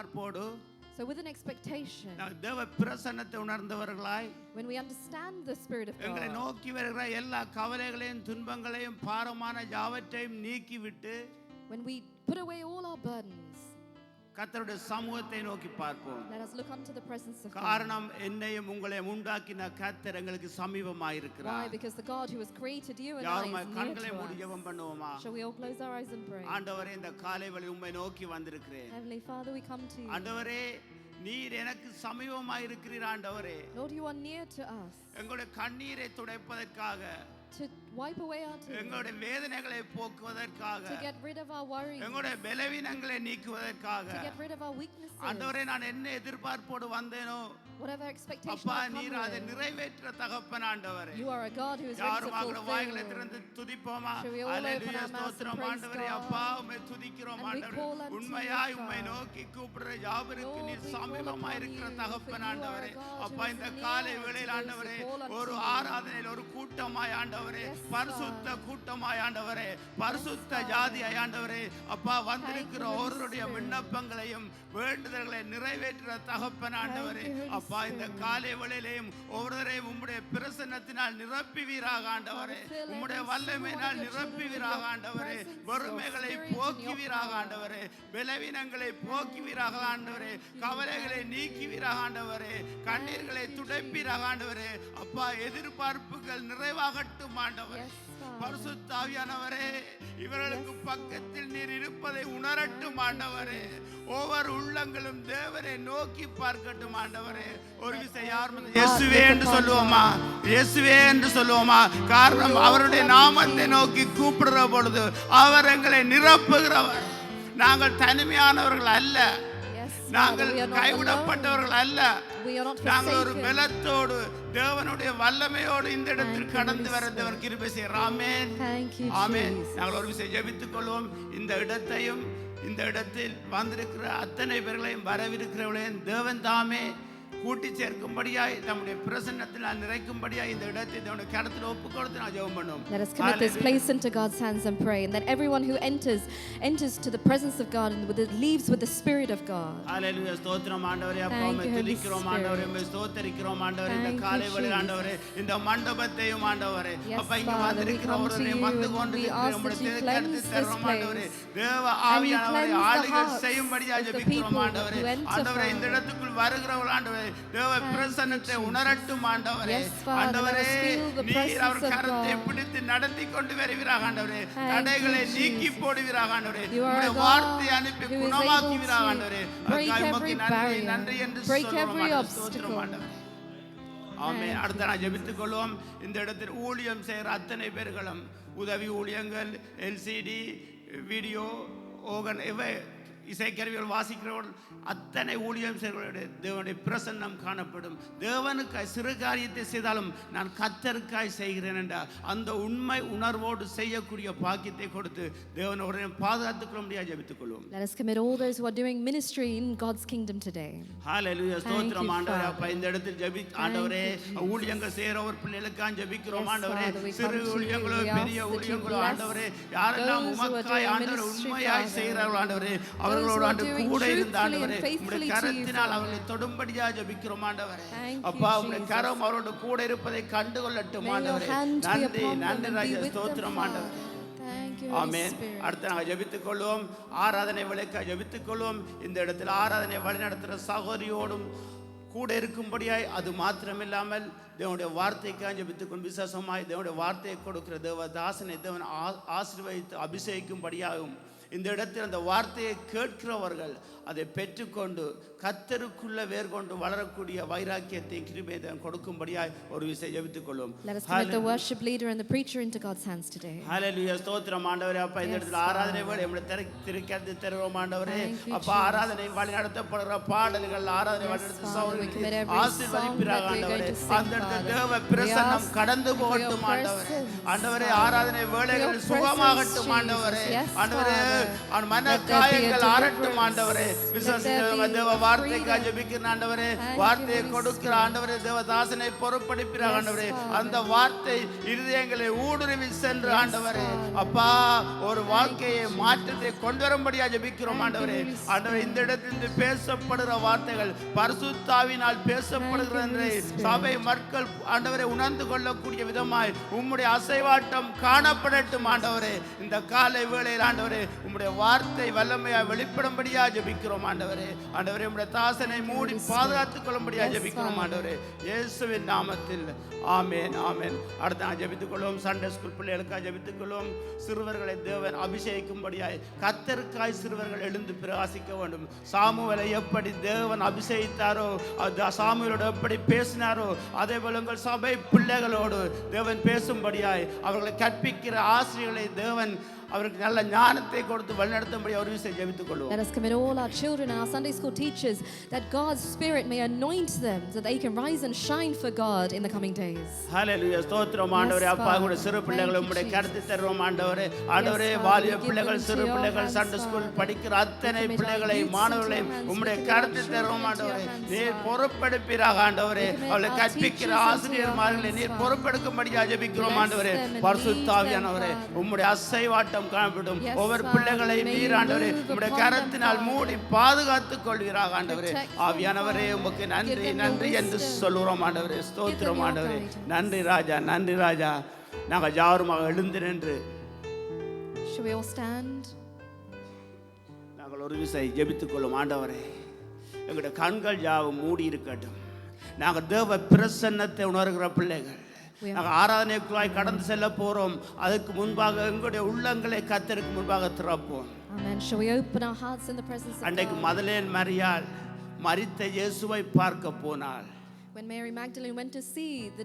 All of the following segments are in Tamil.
எதிர்பார்ப்போடு So with an expectation, தேவ பிரசன்னத்தை உணர்ந்தவர்களாய் when we understand the Spirit of எங்களை God, நோக்கி வருகிற எல்லா கவலைகளையும் துன்பங்களையும் பாரமான யாவற்றையும் நீக்கிவிட்டு when we put away all our burdens, கர்த்தருடைய சமூகத்தை நோக்கி பார்ப்போம். let us look unto the presence of God. காரணம் என்னையும் உங்களையும் உண்டாக்கின கர்த்தர் எங்களுக்கு சமீபமாய் Why? இருக்கிறார். Because the God who has created you and I யாருமே is near கண்களை to மூடி us. ஜெபம் பண்ணுவோமா? Shall we all close our eyes and pray? ஆண்டவரே, இந்த காலை வேளை உம்மை நோக்கி வந்திருக்கிறேன். Heavenly Father, we come to you. ஆண்டவரே, நீர் எனக்கு சமீபமாய் இருக்கிறீர். ஆண்டவரே, Lord, you are near to us எங்களுடைய கண்ணீரை துடைப்பதற்காக, to wipe away our tears, எங்களுடைய வேதனைகளை போக்குவதற்காக, to get rid of our worries, எங்களுடைய பலவீனங்களை நீக்குவதற்காக, to get rid of our weaknesses. ஆண்டவரே, நான் என்ன எதிர்பார்ப்போடு வந்தேனோ Whatever expectation அப்பா, I come நீர் அதை with, நிறைவேற்ற தகப்பன். ஆண்டவரே, you are a God who is ready to யாருமாக வாய்களை fulfill. திறந்து துதிப்போமா? Shall we all open hallelujah, our mouths and ஸ்தோத்திரம் praise ஆண்டவரே. God? அப்பா, உம்மை துதிக்கிறோம் And we ஆண்டவரே. call unto உண்மையாய் you, உம்மை God. நோக்கி கூப்பிடுற யாவருக்கு Lord, நீர் we call சமீபமாய் upon இருக்கிற you, for தகப்பன். you are a ஆண்டவரே, God அப்பா, who is இந்த near காலை to வேளையில் those who ஆண்டவரே, call unto ஒரு you. ஆராதனையில் ஒரு கூட்டமாய் ஆண்டவரே, Yes, பரிசுத்த God. கூட்டமாய் ஆண்டவரே, பரிசுத்த God. ஜாதியாய் ஆண்டவரே, அப்பா, வந்திருக்கிற Thank you, Holy ஒருவருடைய Spirit. விண்ணப்பங்களையும் வேண்டுதல்களை நிறைவேற்ற தகப்பன். ஆண்டவரே, Thank you, Holy அப்பா, இந்த Spirit. காலை வேளையிலேயும் ஒவ்வொருவரையும் உம்முடைய பிரசன்னத்தினால் நிரப்புவீராக ஆண்டவரே. Father, fill உம்முடைய every வல்லமையினால் single one of your நிரப்புவீராக children with ஆண்டவரே. your presence, வறுமைகளை your spirit, and your போக்குவீராக power. ஆண்டவரே. பலவீனங்களை போக்குவீராக ஆண்டவரே. கவலைகளை நீக்குவீராக ஆண்டவரே. கண்ணீர்களை துடைப்பீராக ஆண்டவரே. அப்பா, எதிர்பார்ப்புகள் நிறைவாகட்டும் ஆண்டவரே. Yes, Father. பரிசுத்த ஆவியானவரே, இவர்களுக்கு பக்கத்தில் நீர் இருப்பதை உணரட்டும் ஆண்டவரே. ஒவ்வொரு உள்ளங்களும் தேவரை நோக்கி பார்க்கட்டும் ஆண்டவரே. ஒரு விஷயம் யார் இயேசுவே என்று சொல்லுவோமா? இயேசுவே என்று சொல்லுவோமா? காரணம், அவருடைய நாமத்தை நோக்கி கூப்பிடுற பொழுது அவர் எங்களை நிரப்புகிறவர். நாங்கள் தனிமையானவர்கள் அல்ல, Yes, Father, நாங்கள் we are not கைவிடப்பட்டவர்கள் alone. அல்ல. We are not நாங்கள் ஒரு forsaken. பலத்தோடு தேவனுடைய வல்லமையோடு இந்த இடத்தில் Thank you, கடந்து Holy வர தேவன் கிருபை செய்கிறார். ஆமென், Thank you, ஆமென். Jesus. நாங்கள் ஒரு விஷயம் ஜெபித்துக் கொள்வோம். இந்த இடத்தையும் இந்த இடத்தில் வந்திருக்கிற அத்தனை பேர்களையும் வரவிருக்கிறவர்களையும் தேவன் தாமே கூட்டி சேர்க்கும்படியாய் நம்முடைய பிரசன்னத்தினால் நிறைக்கும்படியாய் இந்த இடத்தை தேவனுடைய கரத்தில் ஒப்புக் கொடுத்து நான் ஜெபம் பண்ணுவோம். Let us commit this place into God's hands and pray, and that everyone who enters to the presence of God and leaves with the Spirit of God. ஹalleluya, ஸ்தோத்திரம் ஆண்டவரே. அப்பா, Thank உம்மை you, Holy துதிக்கிறோம் Spirit. ஆண்டவரே, உம்மை ஸ்தோத்திரிக்கிறோம் ஆண்டவரே. இந்த Thank you, காலை வேளையில் Jesus. ஆண்டவரே, இந்த மண்டபத்தையும் ஆண்டவரே, Yes, அப்பா, இங்க Father, we வந்திருக்கிற come to ஒருவரை you வந்து and கொண்டு we ask நம்முடைய that you திருக்கரத்தில் cleanse தருவோம் this ஆண்டவரே. place. தேவ And you ஆவியானவரை cleanse the ஆளுகை hearts செய்யும்படியாக of the ஜெபிக்கிறோம் people ஆண்டவரே. who enter, ஆண்டவரே, இந்த Father. இடத்துக்குள் வருகிறவர்கள் ஆண்டவரே, தேவ பிரசன்னத்தை உணரட்டும் ஆண்டவரே. Yes, Father, ஆண்டவரே, let us feel the நீர் அவர் presence of கரத்தை God. பிடித்து நடத்தி கொண்டு வருவீராக ஆண்டவரே. Thank தடைகளை you, நீக்கி Jesus. போடுவீராக ஆண்டவரே. You are a உம்முடைய God வார்த்தை அனுப்பி who is able குணமாக்குவீராக to ஆண்டவரே. break அதுக்காக every உமக்கு நன்றி, barrier, நன்றி என்று break சொல்லுவோம் every ஆண்டவரே. obstacle. ஸ்தோத்திரம் ஆண்டவரே. ஆமென். அடுத்த நான் ஜெபித்துக் கொள்வோம். இந்த இடத்தில் ஊழியம் செய்கிற அத்தனை பேர்களும், உதவி ஊழியங்கள், எல்சிடி, வீடியோ, ஓகன், இசைக்கருவிகள் வாசிக்கிறவர்கள், அத்தனை ஊழியம் செய்கிறவர்களுடைய தேவனுடைய பிரசன்னம் காணப்படும். தேவனுக்காய் சிறு காரியத்தை செய்தாலும் நான் கர்த்தருக்காய் செய்கிறேன் என்ற அந்த உண்மை உணர்வோடு செய்யக்கூடிய பாக்கியத்தை கொடுத்து தேவனுடைய பாதுகாத்துக் கொள்ள முடியாது ஜெபித்துக் கொள்வோம். Let us commit all those who are doing ministry in God's kingdom today. ஹalleluya, ஸ்தோத்திரம் you, ஆண்டவரே. Father. அப்பா, இந்த இடத்தில் ஆண்டவரே, ஊழியங்கள் செய்கிற ஒரு பிள்ளைகளுக்காக ஜெபிக்கிறோம் Yes, ஆண்டவரே. Father, we சிறு come to you. ஊழியங்களோ We ask பெரிய that you ஊழியங்களோ bless ஆண்டவரே, யாரெல்லாம் those who are உமக்காய் doing ஆண்டவரே ministry, உண்மையாய் Father. செய்கிறார்கள் ஆண்டவரே, Those அவர்களோடு who are ஆண்டு doing கூட இருந்த truthfully ஆண்டவரே, and faithfully உம்முடைய to you, கரத்தினால் Father. அவர்களை தொடும்படியாக ஜெபிக்கிறோம் ஆண்டவரே. Thank you, அப்பா, உம்முடைய Jesus. கரம் அவரோடு கூட இருப்பதை கண்டு கொள்ளட்டும் May your ஆண்டவரே. hand be நன்றி, upon them நன்றி and be Raja, with them, ஸ்தோத்திரம் ஆண்டவரே. Father. Thank you, Holy amen. Spirit. அடுத்து நாங்கள் ஜெபித்துக் கொள்வோம். ஆராதனை விளக்க ஜெபித்துக் கொள்வோம். இந்த இடத்தில் ஆராதனை வழிநடத்துகிற சகோதரியோடும் கூட இருக்கும்படியாய், அது மாத்திரமில்லாமல் தேவனுடைய வார்த்தைக்காக ஜெபித்துக் கொண்டு விசேஷமாய் தேவனுடைய வார்த்தையை கொடுக்கிற தேவதாசனை தேவன் ஆசீர்வதித்து அபிஷேகிக்கும்படியாகும். இந்த இடத்தில் அந்த வார்த்தையை கேட்கிறவர்கள் அதை பெற்றுக்கொண்டு கர்த்தருக்குள்ள வேர் கொண்டு வளரக்கூடிய வைராக்கியத்தை கிருபையை கொடுக்கும்படியாய் ஒரு விஷயம் ஜெபித்துக் கொள்வோம். Let us commit the worship leader and the preacher into God's hands today. ஹalleluya, ஸ்தோத்திரம் ஆண்டவரே. அப்பா, இந்த இடத்தில் ஆராதனை வேளை நம்முடைய திருக்கத்தை தருவோம் ஆண்டவரே. அப்பா, ஆராதனை வழி நடத்தப்படுகிற பாடல்கள், ஆராதனை வழி நடத்த சகோதரர்களை ஆசீர்வதிப்பீராக ஆண்டவரே. அந்த இடத்தில் தேவ பிரசன்னம் கடந்து போகட்டும் ஆண்டவரே. ஆண்டவரே, ஆராதனை வேளைகள் சுகமாகட்டும் ஆண்டவரே. ஆண்டவரே, அவன் மன காயங்கள் ஆறட்டும் ஆண்டவரே. விசுவாசிக்கிறவங்க தேவ வார்த்தைக்காக ஜெபிக்கிற ஆண்டவரே, வார்த்தையை கொடுக்கிற ஆண்டவரே, தேவதாசனை பொறுப்படுப்பிற ஆண்டவரே, அந்த வார்த்தை இருதயங்களை ஊடுருவி சென்று ஆண்டவரே அப்பா ஒரு வாழ்க்கையை மாற்றத்தை கொண்டு வரும்படியாக ஜெபிக்கிறோம் ஆண்டவரே. ஆண்டவரே, இந்த இடத்திலிருந்து பேசப்படுகிற வார்த்தைகள் பரிசுத்தாவினால் பேசப்படுகிற சபை மக்கள் ஆண்டவரை உணர்ந்து கொள்ளக்கூடிய விதமாய் உம்முடைய அசைவாட்டம் காணப்படட்டும் ஆண்டவரே. இந்த காலை வேளையில் ஆண்டவரே உம்முடைய வார்த்தை வல்லமையாய் வெளிப்படும்படியாக ஜெபிக்கிறோம் ஆண்டவரே. ஆண்டவரே, உம்முடைய தாசனை மூடி பாதுகாத்துக் கொள்ளும்படியாக ஜெபிக்கிறோம் ஆண்டவரே, இயேசுவின் நாமத்தில். ஆமென், ஆமென். அடுத்த ஜெபித்துக் கொள்வோம். சண்டே ஸ்கூல் பிள்ளைகளுக்காக ஜெபித்துக் கொள்வோம். சிறுவர்களை தேவன் அபிஷேகிக்கும்படியாய் கர்த்தருக்காய் சிறுவர்கள் எழுந்து பிரகாசிக்க வேண்டும். சாமுவேலை எப்படி தேவன் அபிஷேகித்தாரோ, சாமுவேலோடு எப்படி பேசினாரோ, அதே போல உங்கள் சபை பிள்ளைகளோடு தேவன் பேசும்படியாய் அவர்களை கற்பிக்கிற ஆசிரியர்களை தேவன் அவருக்கு நல்ல ஞானத்தை கொடுத்து வழிநடத்தும்படி ஒரு விஷயம் ஜெபித்துக் கொள்வோம். Let us commit all our children and our Sunday school teachers that God's Spirit may anoint them so they can rise and shine for God in the coming days. Hallelujah. ஸ்தோத்திரம் ஆண்டவரே. அப்பா கூட சிறு பிள்ளைகளை உம்முடைய கருத்து தருவோம் ஆண்டவரே. ஆண்டவரே, வாலிப பிள்ளைகள், சிறு பிள்ளைகள், சண்டே ஸ்கூல் படிக்கிற அத்தனை பிள்ளைகளை மாணவர்களை உம்முடைய கருத்து தருவோம் ஆண்டவரே. நீர் பொறுப்பெடுப்பீராக ஆண்டவரே. அவளை கற்பிக்கிற ஆசிரியர்மார்களை நீர் பொறுப்பெடுக்கும்படியாக ஜெபிக்கிறோம் ஆண்டவரே. பரிசுத்த ஆவியானவரே, உம்முடைய அசைவாட்டம் காணப்படும். ஒவ்வொரு பிள்ளைகளை நீர் ஆண்டவரே உம்முடைய கரத்தினால் மூடி பாதுகாத்துக் கொள்வீராக ஆண்டவரே. ஆவியானவரே, உமக்கு நன்றி நன்றி என்று சொல்லுறோம் ஆண்டவரே. ஸ்தோத்திரம் ஆண்டவரே. நன்றி ராஜா, நன்றி ராஜா. நாங்கள் யாருமாக எழுந்து நின்று Shall we all stand? நாங்கள் ஒரு விஷயம் ஜெபித்துக் கொள்ளும் ஆண்டவரே. எங்களுடைய கண்கள் யாவும் மூடி இருக்கட்டும். நாங்கள் தேவ பிரசன்னத்தை உணர்கிற பிள்ளைகள். நாங்கள் ஆராதனைக்குள்ளாய் கடந்து செல்ல போறோம். அதுக்கு முன்பாக எங்களுடைய உள்ளங்களை கர்த்தருக்கு முன்பாக திறப்போம். Amen. Shall we open our hearts in the presence of God? அன்றைக்கு மதலேன் மரியாள் மரித்த இயேசுவை பார்க்க போனாள். When Mary Magdalene went to see the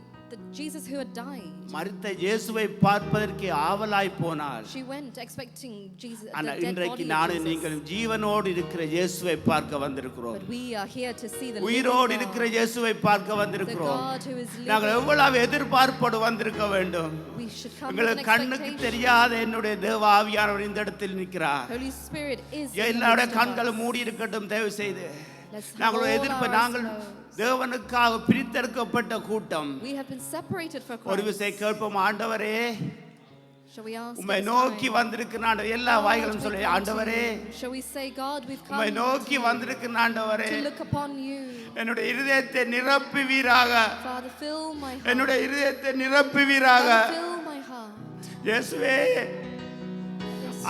Jesus who had died, மரித்த இயேசுவை பார்ப்பதற்கு ஆவலாய் போனாள். she went expecting Jesus. ஆனால் இன்றைக்கு நானும் நீங்கள் ஜீவனோடு இருக்கிற இயேசுவை பார்க்க வந்திருக்கிறோம். But we are here to see the உயிரோடு இருக்கிற இயேசுவை பார்க்க வந்திருக்கிறோம். God who is living. நாங்கள் எவ்வளவு எதிர்பார்ப்போடு வந்திருக்க வேண்டும். We should come with an எங்களுக்கு கண்ணுக்கு expectation. தெரியாத என்னுடைய தேவ ஆவியானவர் இந்த இடத்தில் நிற்கிறார். Holy Spirit is in the எல்லாருடைய midst of கண்களை us. மூடி இருக்கட்டும் தயவு செய்து. Let's நாங்கள் hold எதிர்ப்பு our நாங்கள் eyes. தேவனுக்காக பிரித்தெடுக்கப்பட்ட கூட்டம். We have been separated for ஒரு Christ. விஷயம் கேட்போம். ஆண்டவரே, Shall we ask உம்மை this நோக்கி time? வந்திருக்கிற எல்லா God, வாய்களும் we சொல்லி come to ஆண்டவரே, you. Shall we say, God, we've come உம்மை நோக்கி வந்திருக்கிற ஆண்டவரே, to look upon you. என்னுடைய இருதயத்தை நிரப்புவீராக. Father, fill my heart. என்னுடைய இருதயத்தை நிரப்புவீராக. Father, fill my heart. இயேசுவே,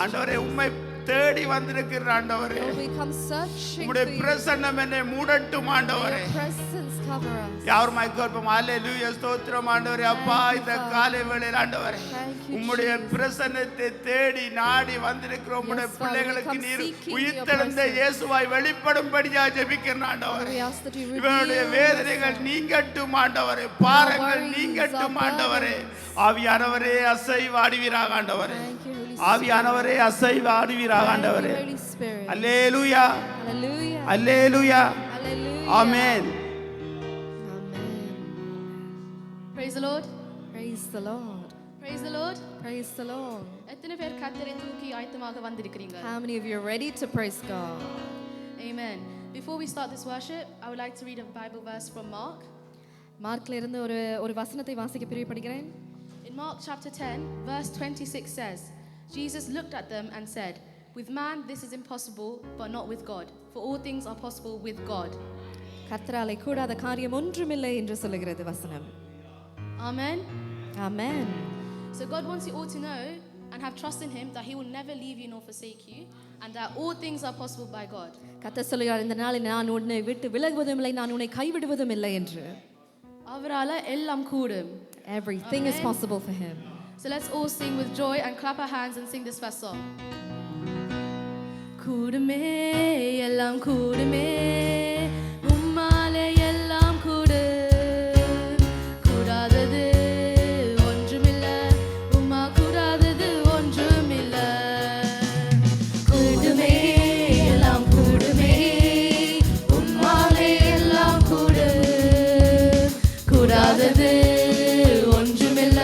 ஆண்டவரே, உம்மை தேடி வந்திருக்கிற ஆண்டவரே, Lord, we come searching உம்முடைய for you. பிரசன்னம் என்னை மூடட்டும் May ஆண்டவரே. your presence cover us. யாருமாய் கேட்போம். ஹல்லேலூயா, ஸ்தோத்திரம் ஆண்டவரே. அப்பா, இந்த காலை வேளையில் ஆண்டவரே Thank you, உம்முடைய Jesus. பிரசன்னத்தை தேடி நாடி வந்திருக்கிற உம்முடைய Yes, Father, பிள்ளைகளுக்கு we come நீர் seeking உயிர்த்தெழுந்த your presence. இயேசுவாய் வெளிப்படும்படியா ஜெபிக்கிறேன் ஆண்டவரே. We ask that you இவனுடைய reveal வேதனைகள் yourself. நீங்கட்டும் ஆண்டவரே. பாரங்கள் worries, நீங்கட்டும் our ஆண்டவரே. burdens. ஆவியானவரே, அசைவாடுவீராக ஆண்டவரே. Thank you, Holy Spirit. ஆவியானவரே, அசைவாடுவீராக Thank ஆண்டவரே. you, Holy Spirit. Hallelujah, Hallelujah. Hallelujah, Hallelujah. Amen. Amen. Praise the Lord. Praise the Lord. Praise the Lord. Praise the Lord. எத்தனை பேர் கர்த்தரை தூக்கி ஆயத்தமாக வந்திருக்கிறீங்க? How many of you are ready to praise God? Amen. Before we start this worship, I would like to read a Bible verse from Mark. மார்க்ல இருந்து ஒரு வசனத்தை வாசிக்க பிரியப்படுகிறேன். In Mark chapter 10, verse 26 says, Jesus looked at them and said, with man this is impossible, but not with God, for all things are possible with God. கர்த்தராலே கூடாத காரியம் ஒன்றுமில்லை என்று சொல்லுகிறது வசனம். Amen. Amen. So God wants you all to know and have trust in him that he will never leave you nor forsake you, and that all things are possible by God. கர்த்தர் சொல்லுகிறார், இந்த நாளில் நான் உன்னை விட்டு விலகுவதும் இல்லை, நான் உன்னை கைவிடுவதும் இல்லை என்று. அவரால எல்லாம் கூடும். Everything is possible for him. So let's all sing with joy and clap our hands and sing this first song. கூடுமே எல்லாம் கூடுமே உம்மாலே எல்லாம் கூடு கூடாதது ஒன்றுமில்ல உம்மா கூடாதது ஒன்றுமில்ல கூடுமே எல்லாம் கூடுமே உம்மாலே எல்லாம் கூடு கூடாதது ஒன்றுமில்ல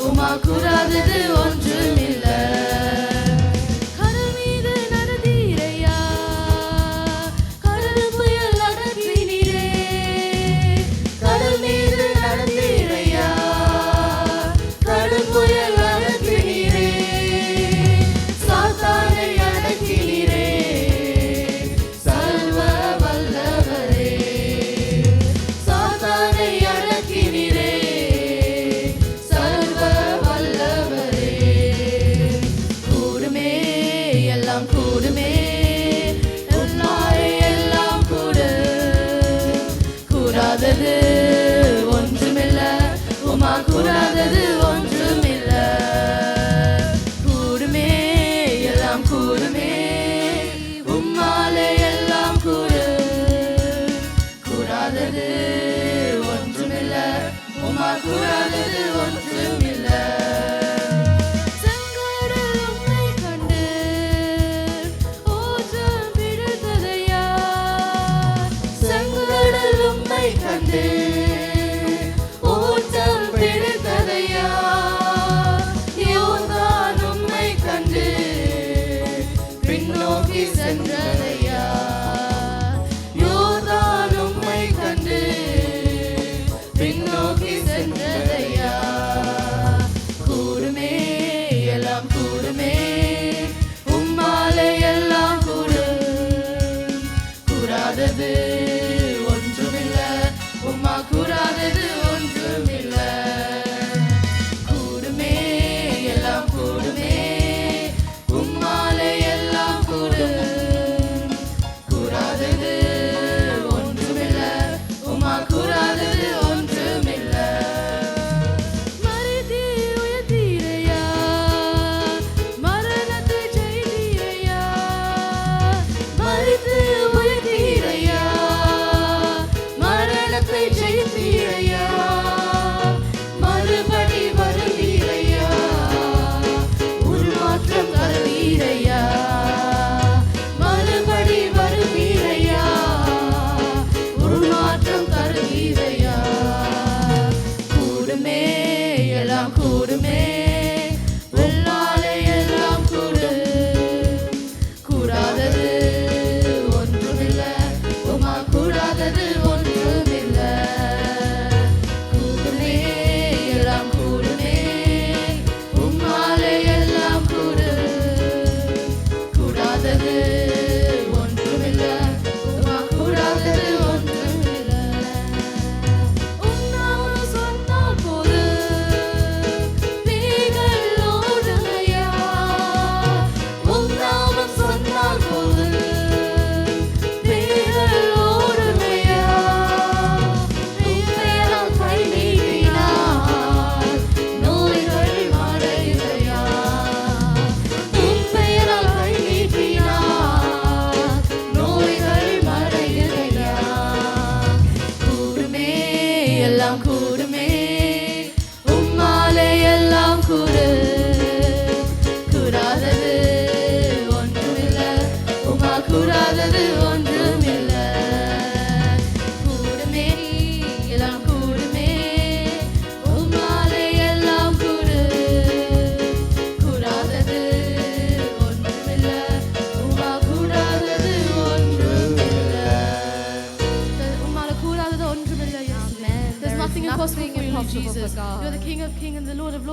உம்மா கூடாதது ஒன்றுமில்ல கடல்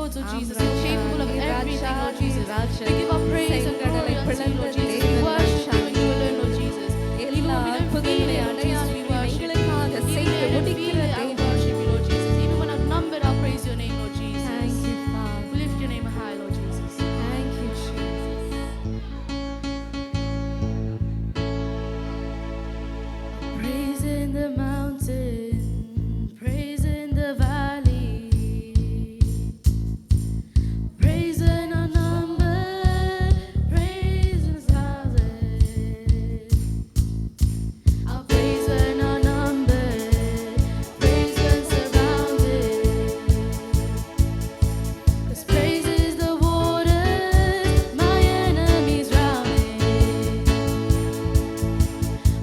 lords, Lord Jesus. You're capable of everything, Lord Jesus. We give our praise and glory unto you, Lord Jesus. We worship you and you alone, Lord Jesus. Even when we don't feel it, Lord Jesus, we worship you. Even when we don't feel it, I worship you, Lord Jesus. Even when outnumbered, I'll praise your name, Lord Jesus. Thank you, Father. We lift your name high, Lord Jesus. Thank you, Jesus. Praise in the mountain, praise in the valley, praise in our number, praise in thousands. I'll praise when our number, praise when surrounded. 'Cause praise is the waters my enemies drowning.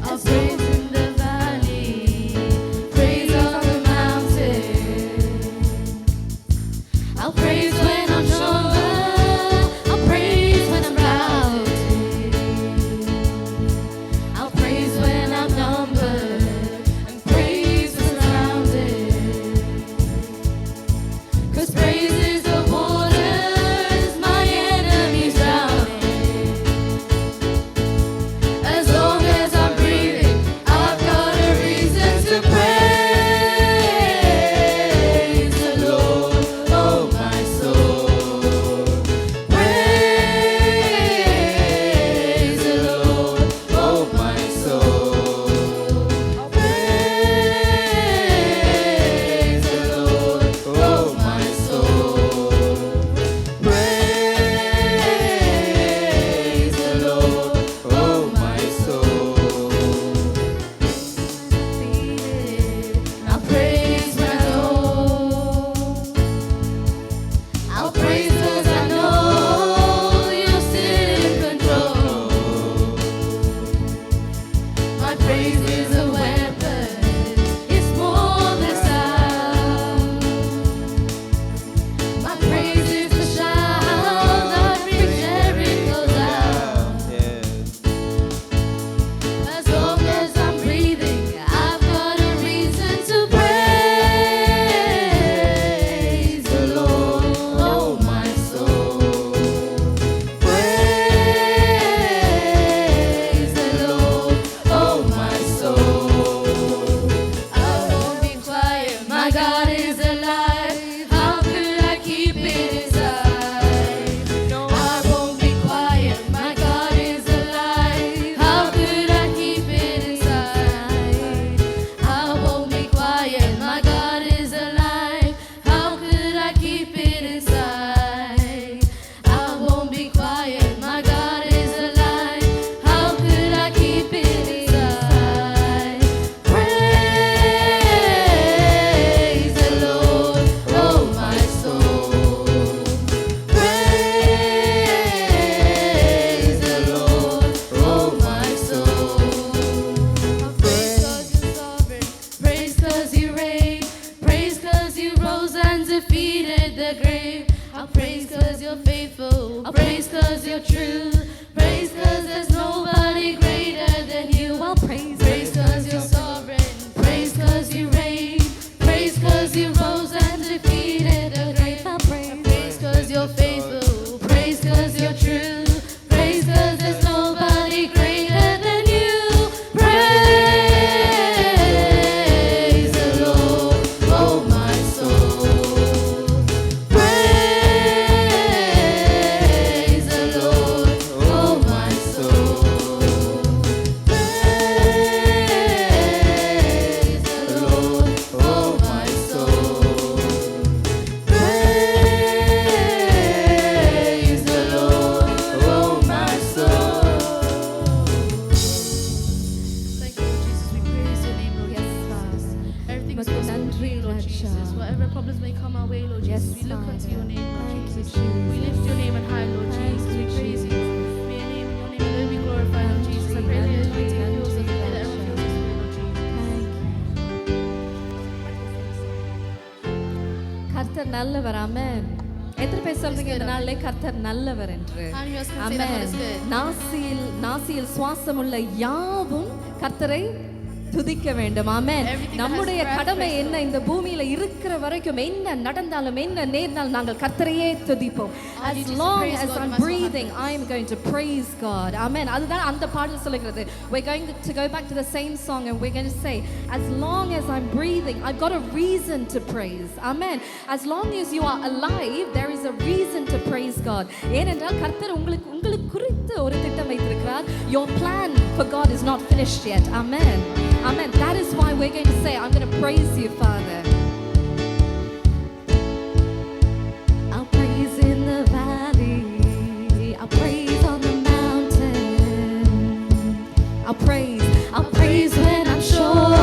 I'll praise in the valley, praise on the mountain. I'll praise when I'm sure, I'll praise when I'm doubting. I'll praise when I'm numbered, and praise when surrounded. 'Cause praise is the waters my enemies drowning. As long as I'm breathing, I've got a reason to praise the Lord, oh my soul. Praise the Lord, oh my soul. Praise the Lord, oh my soul. Praise the Lord, oh my soul. I'll praise when I know. I'll praise 'cause I know you're still in control. My praise is a weapon, it's more than sound. My praise is the shout that brings Jericho down. As long as I'm breathing, I've got a reason to praise the Lord, oh my soul. Praise the Lord, oh my soul. I won't be quiet, my God is alive. How could I keep it inside? I won't be quiet, my God is alive. How could I keep it inside? I won't be quiet, my God is alive. How could I keep it inside? I won't be quiet, my God is alive. How could I keep it inside? Praise the Lord, oh my soul. Praise the Lord, oh my soul. Praise 'cause you're sovereign, praise 'cause you reign, praise 'cause you rose and defeated the grave. I'll praise 'cause you're faithful, I'll praise 'cause you're true, praise 'cause there's nobody greater than you. I'll praise 'cause you're sovereign, praise 'cause you reign, praise 'cause you rose and defeated the grave. I'll praise 'cause you're faithful, praise 'cause you're true, praise 'cause there's nobody greater than you. Praise the Lord, oh my soul. Praise the Lord, oh my soul. Praise the Lord, oh my soul. Praise the Lord, oh my soul. Thank you, Lord Jesus. We praise your name, Lord Yes, Jesus. Father. Everything is But possible none with you, Lord greater, Jesus. child. Whatever problems may come our way, Lord Yes, Jesus, we look unto your name, Lord Thank you, Jesus. Jesus. We lift your name on high, Lord Thank Jesus. you, We praise you. Jesus. May your name alone be glorified, Lord Jesus. I pray that your anointing fills us, I pray that everyone feels this way, Lord Jesus. கர்த்தர் நல்லவர். ஆமென். எத்தனை பேர் சொல்றீங்க இந்த நாளிலே கர்த்தர் நல்லவர் என்று? How many of us can say that God amen. is good? நாசியில் சுவாசமுள்ள யாவும் கர்த்தரை துதிக்க வேண்டும். ஆமென். Everything that has நம்முடைய breath, கடமை praise என்ன, இந்த பூமியில இருக்கிற வரைக்கும் என்ன நடந்தாலும் என்ன நேர்ந்தாலும் நாங்கள் கர்த்தரையே துதிப்போம். Our As duty is to long praise as God no I'm matter what breathing, happens. I am going to praise God. Amen. அதுதான் அந்த பாடல் சொல்லுகிறது. We're going to go back to the same song and we're going to say, as long as I'm breathing, I've got a reason to praise. Amen. As long as you are alive, there is a reason to praise God. ஏனென்றால் கர்த்தர் உங்களுக்கு குறித்து ஒரு திட்டம் வைத்திருக்கிறார். Your plan for God is not finished yet. Amen. Amen. That is why we're going to say, I'm going to praise you, Father. I'll praise in the valley. I'll praise on the mountain. I'll praise when I'm sure.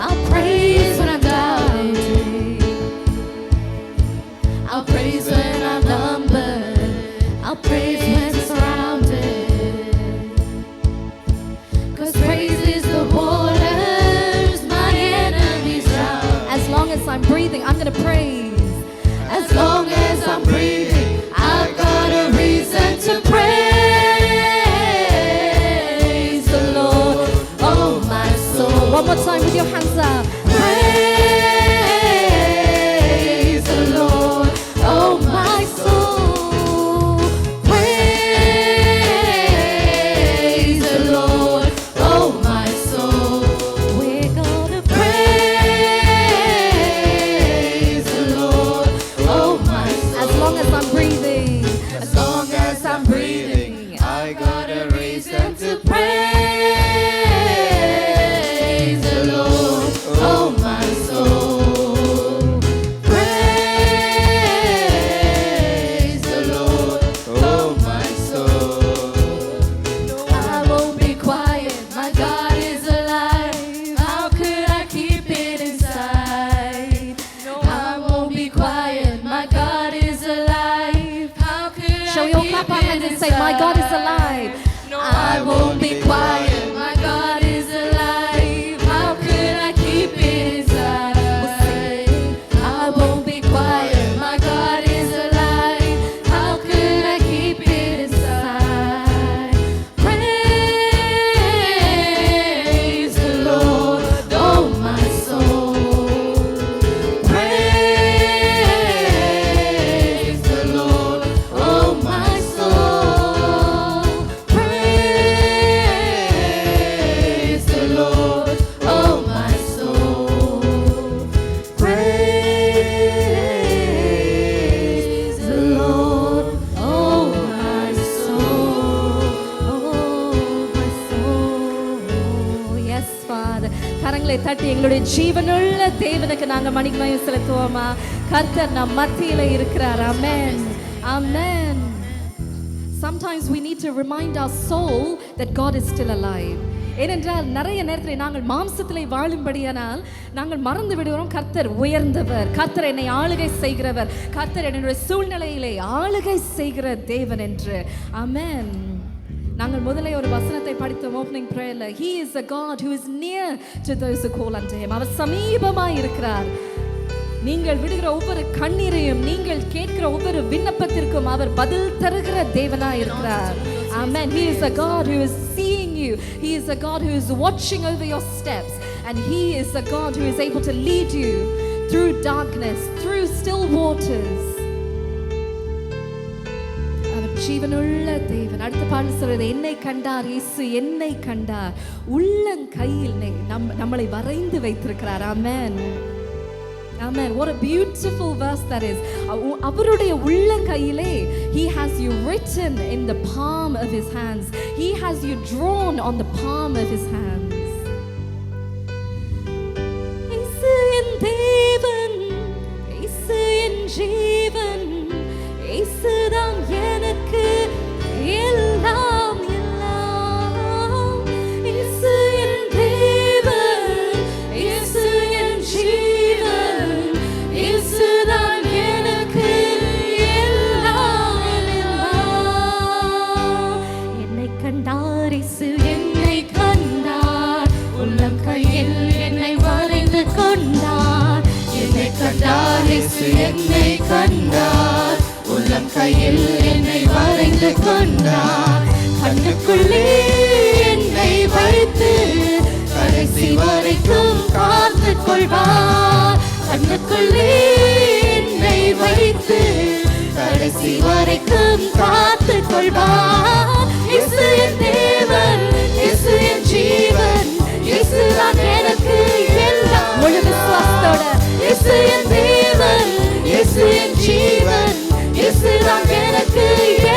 I'll praise when I'm doubting. I'll praise when I'm numbered. I'll praise when surrounded. 'Cause praise is the waters my enemies drown. As long as I'm breathing, I'm gonna praise. As long as I'm breathing, I've got a reason to praise the Lord, oh my soul. One more time with your hands up. Praise the Lord, oh my soul. Praise the Lord, oh my soul. We're gonna praise the Lord, oh my soul. As long as I'm breathing, as long as I'm breathing, I got a reason to praise the Lord, oh my soul. Praise the Lord, oh my soul. I won't be quiet, my God is alive. How could I keep it inside? I won't be quiet, my God is alive. How could I Shall we all clap our hands and say, my God is alive? I won't be quiet, my God is alive. How could I keep it inside? We'll sing. I won't be quiet, my God is alive. How could I keep it inside? Praise the Lord, oh my soul. Praise the Lord, oh my soul. Praise the Lord, oh my soul. Praise the Lord, oh my soul. Oh my soul. Yes, Father. கரங்களை தட்டி எங்களுடைய ஜீவனுள்ள தேவனுக்கு நாங்கள் மணிக்கணம் செலுத்துவோமா? கர்த்தர் நம் மத்தியில இருக்கிறார். Amen. Amen. Sometimes we need to remind our soul that God is still alive. ஏனென்றால் நிறைய நேரத்தில் நாங்கள் மாம்சத்திலே வாழும்படியானால் நாங்கள் மறந்து விடுகிறோம் கர்த்தர் உயர்ந்தவர், கர்த்தர் என்னை ஆளுகை செய்கிறவர், கர்த்தர் என்னுடைய சூழ்நிலையிலே ஆளுகை செய்கிற தேவன் என்று. ஆமென். நாங்கள் முதலே ஒரு வசனத்தை படித்தோம் opening பிரேயர்ல. He is a God who is near to those who call unto him. அவர் சமீபமாய் இருக்கிறார். நீங்கள் விடுகிற ஒவ்வொரு கண்ணீரையும், நீங்கள் கேட்கிற ஒவ்வொரு விண்ணப்பத்திற்கும் அவர் பதில் தருகிற தேவனாய் இருக்கிறார். Amen. He is a God who is seeing you. He is a God who is watching over your steps, and he is a God who is able to lead you through darkness, through still waters. அவர் ஜீவனுள்ள தேவன். அடுத்த பாடல் சொல்றது, என்னை கண்டார் இயேசு, என்னை கண்டார், உள்ளங்கையில் நம்மளை வரைந்து வைத்திருக்கிறார். ஆமென். Amen. What a beautiful verse that is. அவருடைய உள்ளங்கையிலே he has you written in the palm of his hands. He has you drawn on the palm of his hands. இயேசு என் தேவன், இயேசு என் ஜீவன், இயேசு தான் எனக்கு எல்லாம் எல்லாம். இயேசு என் தேவன், இயேசு என் ஜீவன், இயேசு தான் எனக்கு எல்லாம் எல்லாம். என்னை கண்டார் இயேசு, என்னை கண்டார், உள்ளம் கையில் என்னை வரைந்து கொண்டார். என்னை கண்டார் இயேசு, என்னை கண்டார், உள்ளம் கையில் என்னை வரைந்து கொண்டார். கண்ணுக்குள்ளே என்னை வைத்து கடைசி வரைக்கும் காத்து கொள்வார். கண்ணுக்குள்ளே என்னை வைத்து கடைசி வரைக்கும் காத்து கொள்வார். இயேசு என் தேவன், இயேசு என் ஜீவன், இயேசு தான் எனக்கு எல்லாம். முழு விசுவாசத்தோட இயேசு என் தேவன், இயேசு என் ஜீவன், இயேசு தான் எனக்கு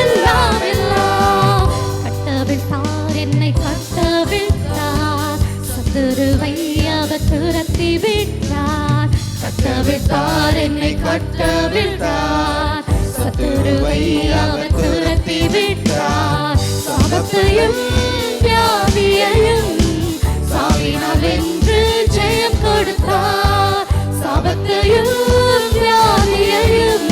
எல்லாம் எல்லாம். கட்டவிழ்த்தார், என்னை கட்டவிழ்த்தார், சத்துருவை அவர் துரத்தி விட்டார். கட்டவிழ்த்தார், என்னை கட்டவிழ்த்தார், சத்துருவை அவர் துரத்தி விட்டார். சாபத்தையும் வியாதியையும் சாவினால் வென்று ஜெயம் கொடுத்தார். சாபத்தையும் வியாதியையும்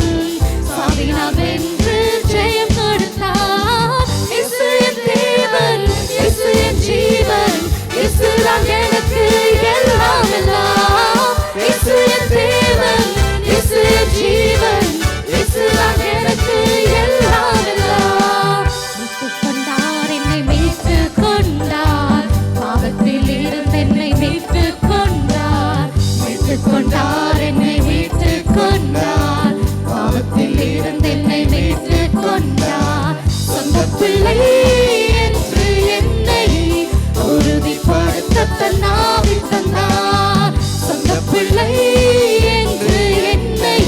சாவினால் வென்று ஜெயம் கொடுத்தார். இயேசு என் தேவன், இயேசு என் ஜீவன், இயேசு தான் எனக்கு எல்லாம் எல்லாம். இயேசு என் தேவன், இயேசு என் ஜீவன், இயேசு தான் எனக்கு எல்லாம் எல்லாம். மீட்டுக் கொண்டார், என்னை மீட்டுக் கொண்டார், பாவத்தில் இருந்து என்னை மீட்டுக் கொண்டார். மீட்டுக் கொண்டார், என்னை மீட்டுக் கொண்டார், பாவத்தில் இருந்து என்னை மீட்டுக் கொண்டார். சொந்த பிள்ளை என்று என்னை உறுதிப்படுத்த தன் ஆவி தந்தார். சொந்த பிள்ளை என்று என்னை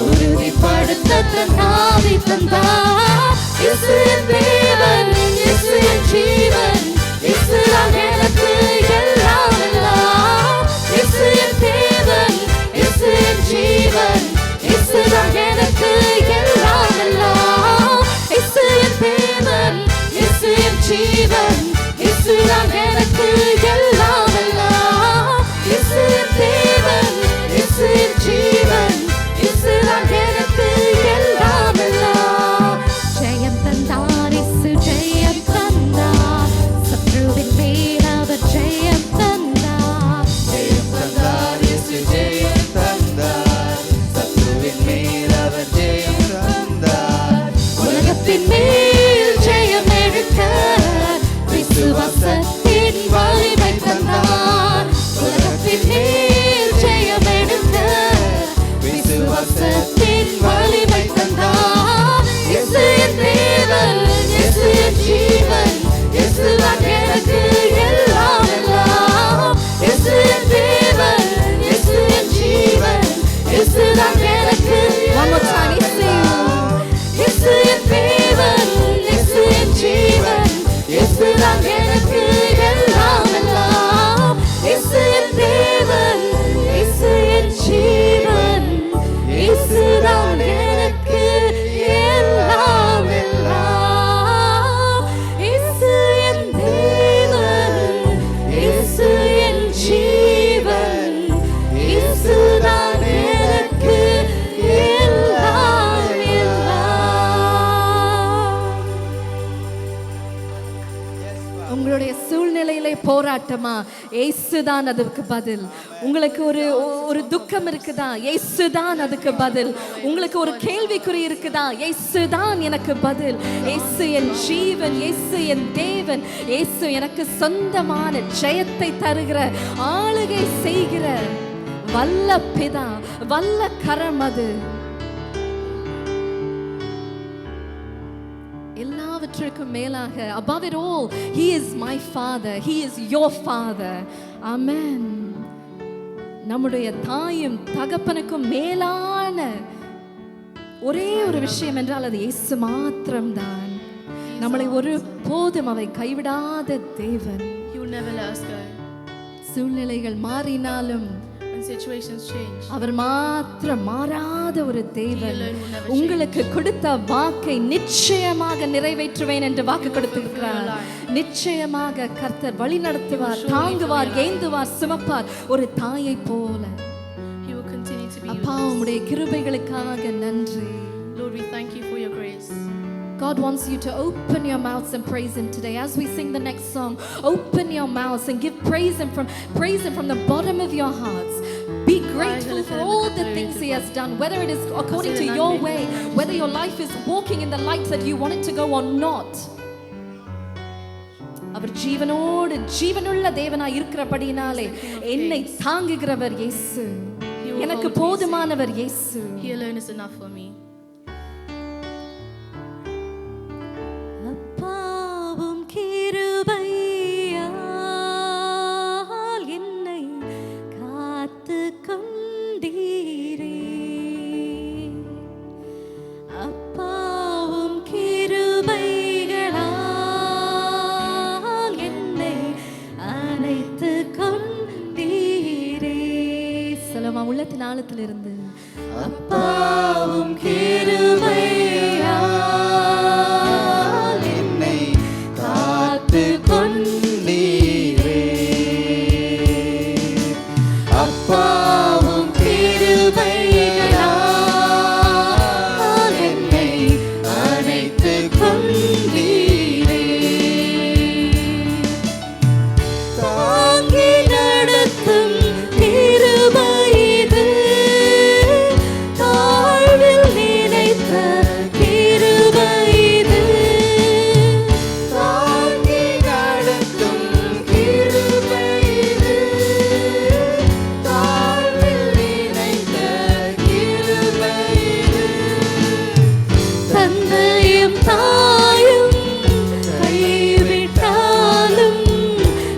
உறுதிப்படுத்த தன் ஆவி தந்தார். இயேசு என் தேவன், இயேசு என் ஜீவன், இயேசு தான் எனக்கு எல்லாம் எல்லாம். இயேசு என் தேவன், இயேசு என் ஜீவன், இயேசு தான் எனக்கு எல்லாம் எல்லாம். இயேசு என் தேவன், இயேசு என் ஜீவன், இயேசு தான் எனக்கு எல்லாம் எல்லாம். இயேசு என் தேவன், இயேசு என் ஜீவன், இயேசு தான் எனக்கு எல்லாம் எல்லாம். ஜெயம் தந்தார், இயேசு ஜெயம் தந்தார், சத்ருவின் மேல் அவர் ஜெயம் தந்தார். ஜெயம் தந்தார், இயேசு ஜெயம் தந்தார், சத்ருவின் மேல் அவர் ஜெயம் தந்தார். உலகத்தின் மேல் ஜெயம் எடுக்க விசுவாசத்தின் வலிமை தந்தார். உலகத்தின் மேல் ஜெயம் எடுக்க விசுவாசத்தின் வலிமை தந்தார். இயேசு என் தேவன், இயேசு என் ஜீவன், இயேசு தான் எனக்கு எல்லாம் எல்லாம். இயேசு என் தேவன், இயேசு என் ஜீவன், இயேசு தான் எனக்கு One more time, இயேசு. இயேசு என் தேவன், இயேசு என் ஜீவன், இயேசு தான் எனக்கு எல்லாம் எல்லாம். இயேசு என் தேவன், இயேசு என் ஜீவன், இயேசு தான் எனக்கு எல்லாம் எல்லாம். இயேசு என் தேவன், இயேசு என் ஜீவன், இயேசு தான் எனக்கு எல்லாம் எல்லாம். உங்களுடைய சூழ்நிலையிலே போராட்டமா, இயேசுதான் அதுக்கு பதில். உங்களுக்கு ஒரு துக்கம் இருக்குதா, இயேசுதான் அதுக்கு பதில். உங்களுக்கு ஒரு கேள்விக்குறி இருக்குதா, இயேசுதான் எனக்கு பதில். இயேசு என் ஜீவன், இயேசு என் தேவன், இயேசு எனக்கு சொந்தமான ஜெயத்தை தருகிற, ஆளுகை செய்கிற வல்ல பிதா, வல்ல கரம் அது. எல்லாவற்றிற்கும் மேலாக, above it all, he is my father, he is your father. Amen. நம்முடைய தாயும் தகப்பனுக்கும் மேலான ஒரே ஒரு விஷயம் என்றால் அது இயேசு மாத்திரம்தான். நம்மளை ஒரு போதும் அவை கைவிடாத தேவன். He will never let us go. சூழ்நிலைகள் மாறினாலும் When situations change, அவர் மாத்திரம் மாறாத ஒரு தேவன். He alone will never உங்களுக்கு கொடுத்த வாக்கை நிச்சயமாக நிறைவேற்றுவேன் என்று வாக்கு கொடுத்திருக்கிறார். நிச்சயமாக கர்த்தர் வழி நடத்துவார், தாங்குவார், ஏந்துவார், சுமப்பார் ஒரு தாயை போல. He will continue to be with அப்பா, us. உம்முடைய கிருபைகளுக்காக நன்றி. Lord, we thank you for your grace. God wants you to open your mouths and praise Him today. As we sing the next song, open your mouths and praise Him from the bottom of your hearts. Be grateful for all the things He has done, whether it is according to your way, whether your life is walking in the light that you want it to go or not. அவர் ஜீவனோடு ஜீவனுள்ள தேவனாய் இருக்கிறபடினாலே என்னை தாங்குகிறவர் இயேசு, எனக்கு போதுமானவர் இயேசு. He alone is enough for me. அப்பாவும் கிருபையால் என்னை காத்து கொண்டீரே, அப்பாவும் கிருபைகளால் என்னை அணைத்து கொண்டீரே. சொல்லமா உள்ளத்தின் ஆழத்திலிருந்து, அப்பாவும் கிருபையால் என்னை காத்து கொண்டீரே, அப்பாவும் கிருபையால் என்னை அணைத்து கொண்டீரே, தாங்கி நடத்தும் கிருபை இது, தாழ்வில் நினைத்த கிருபை இது, தாங்கி நடத்தும் கிருபை இது, தாழ்வில் நினைத்த கிருபை இது, தந்தையும் தாயும் கைவிட்டாலும்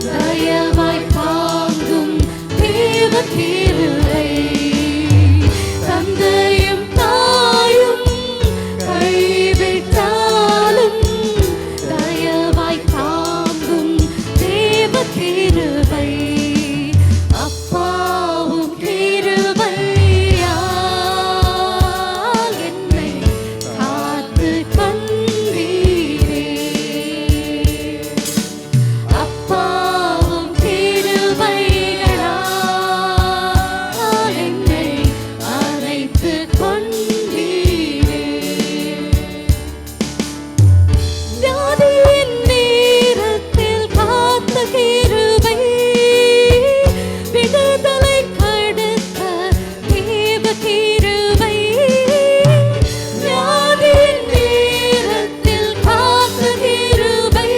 தயவாய் தாங்கும் தேவ கிருபை, தந்தையும் தாயும் கைவிட்டாலும் தயவாய் தாங்கும் தேவ கிருபை, அப்பாவும் கிருபையால் என்னை காத்து கொண்டீரே, அப்பாவும் கிருபைகளால் என்னை அணைத்து கொண்டீரே. வியாதியின் நேரத்தில் காத்த கிருபை, விடுதலை கொடுத்த தேவ கிருபை, வியாதியின் நேரத்தில் காத்த கிருபை,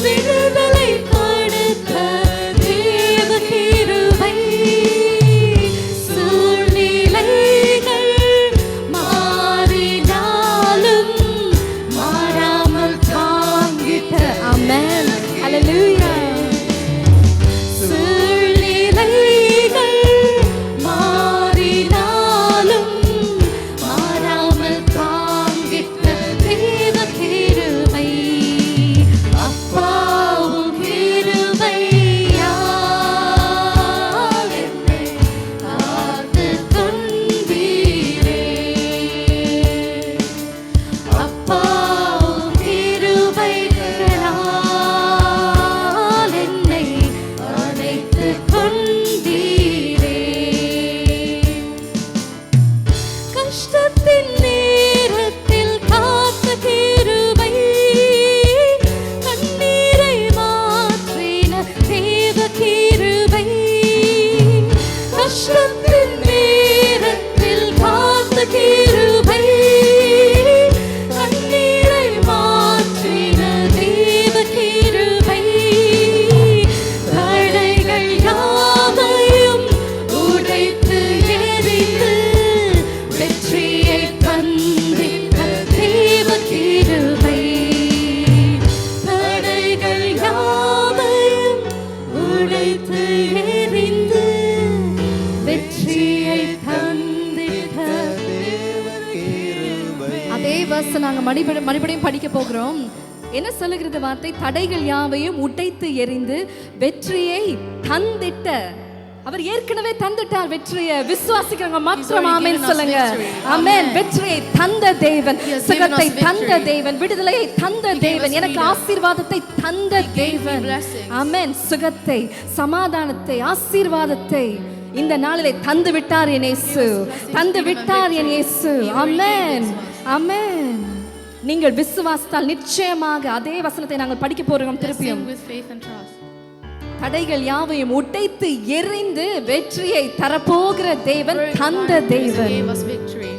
விடுதலை கொடுத்த தேவ கிருபை, சூழ்நிலைகள் மாறினாலும் மாறாமல் தாங்கிட்ட, ஆமென், ஹல்லேலூயா. சூழ்நிலைகள் மாறினாலும் மாறாமல் தாங்கிட்ட தேவ கிருபை, அப்பாவும் கிருபையால் என்னை காத்து கொண்டீரே, அப்பாவும் கிருபைகளால் என்னை அணைத்து கொண்டீரே. கஷ்டத்தின் நேரத்தில் காத்த கிருபை, கண்ணீரை மாற்றின தேவ கிருபை, கஷ்டத்தின் நேரத்தில் காத்த கிருபை, கண்ணீரை மாற்றின தேவ கிருபை, தடைகள் யாவையும் உடைத்து எறிந்து வெற்றியை தந்திட்ட தேவ கிருபை, தடைகள் யாவையும் உடைத்து எறிந்து வெற்றியை தந்திட்ட தேவ கிருபை. அதே verse நாங்க மறுபடியும் படிக்க போகிறோம். என்ன சொல்லுகிறது வார்த்தை? தடைகள் யாவையும் உடைத்து எறிந்து வெற்றியை தந்திட்ட. அவர் ஏற்கனவே தந்துட்டார் வெற்றியை. விசுவாசிக்கிறவங்க மாத்திரம் ஆமென் சொல்லுங்க. ஆமென். வெற்றியை தந்த தேவன், சுகத்தை தந்த தேவன், விடுதலையை தந்த தேவன், எனக்கு ஆசீர்வாதத்தை தந்த தேவன். ஆமென். சுகத்தை, சமாதானத்தை, ஆசீர்வாதத்தை இந்த நாளிலே தந்து விட்டார் என் இயேசு, தந்து விட்டார் என் இயேசு. ஆமென், ஆமென். நீங்கள் விசுவாசித்தால் நிச்சயமாக அதே வசனத்தை நாங்கள் படிக்க போறோம் திருப்பியும். With faith and trust. தடைகள் யாவையும் உடைத்து எறிந்து வெற்றியை தரப்போகிற தேவன், தந்த தேவன். Gave us victory.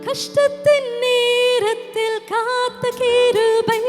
கஷ்டத்தின் நேரத்தில் காத்த கிருபை,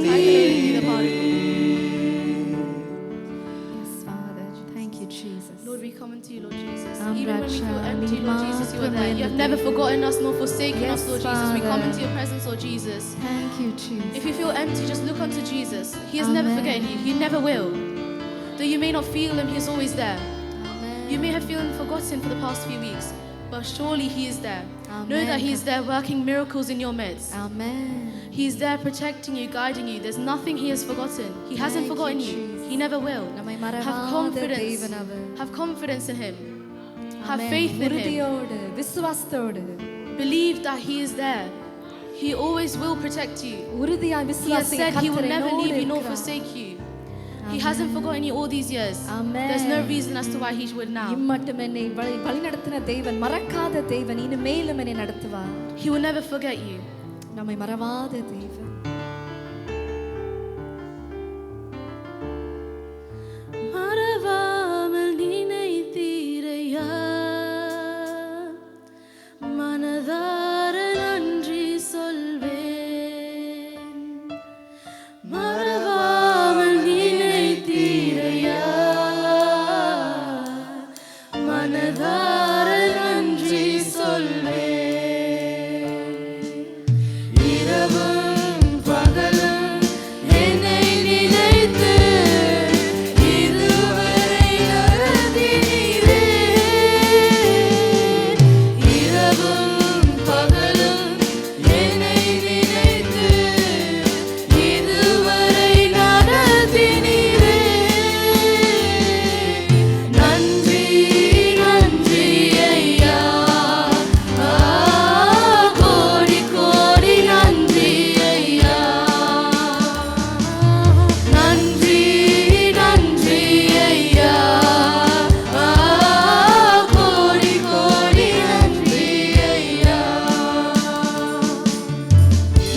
கரங்களை பாடுவோம். Yes, Father. Thank you, Jesus. Lord, we come into you, Lord Jesus. Am Even when we feel Raksha, empty, Lord Jesus, you are there. You have never forgotten us nor forsaken Yes, us, Lord Jesus. We come Father. into your presence, Lord Jesus. Thank you, Jesus. If you feel empty, just look unto Jesus. He has never Amen. forgotten you. He never will. Though you may not feel him, he is always there. Amen. You may have feeling forgotten for the past few weeks, but surely he is there. Know Amen. that he is there working miracles in your midst. Amen. He is there protecting you, guiding you. There's nothing he has forgotten. He hasn't Thank forgotten you, you. Jesus. He never will. நம்மை Have மறவாத confidence. தேவனவர். Have confidence in him. Have Amen. faith in him. உறுதியோடு, விசுவாசத்தோடு, Believe that he is there. He always will protect you. உறுதியாய் He has விசுவாசிங்க said he will கர்த்தர் never என்னோடு leave you nor இருக்கிறார். forsake you. He hasn't forgotten you all these years. Amen. There's no reason as to why he would now. இம்மட்டும் என்னை வழிநடத்தின தேவன், மறக்காத தேவன், இனி மேலும் என்னை நடத்துவார். He will never forget you. நம்மை மறவாத தேவன். மறவாமல் நினைத்தீரையா, மனதார நன்றி சொல்வேன். மறவாமல் நினைத்தீரையா, மனதார நன்றி சொல்வேன். இரவும் பகலும் என்னை நினைத்து இதுவரை நடத்தினீரே. இரவும் பகலும் என்னை நினைத்து இதுவரை நடத்தினீரே. நன்றி நன்றி ஐயா, கோடி கோடி நன்றி ஐயா. நன்றி நன்றி ஐயா, கோடி கோடி நன்றி ஐயா.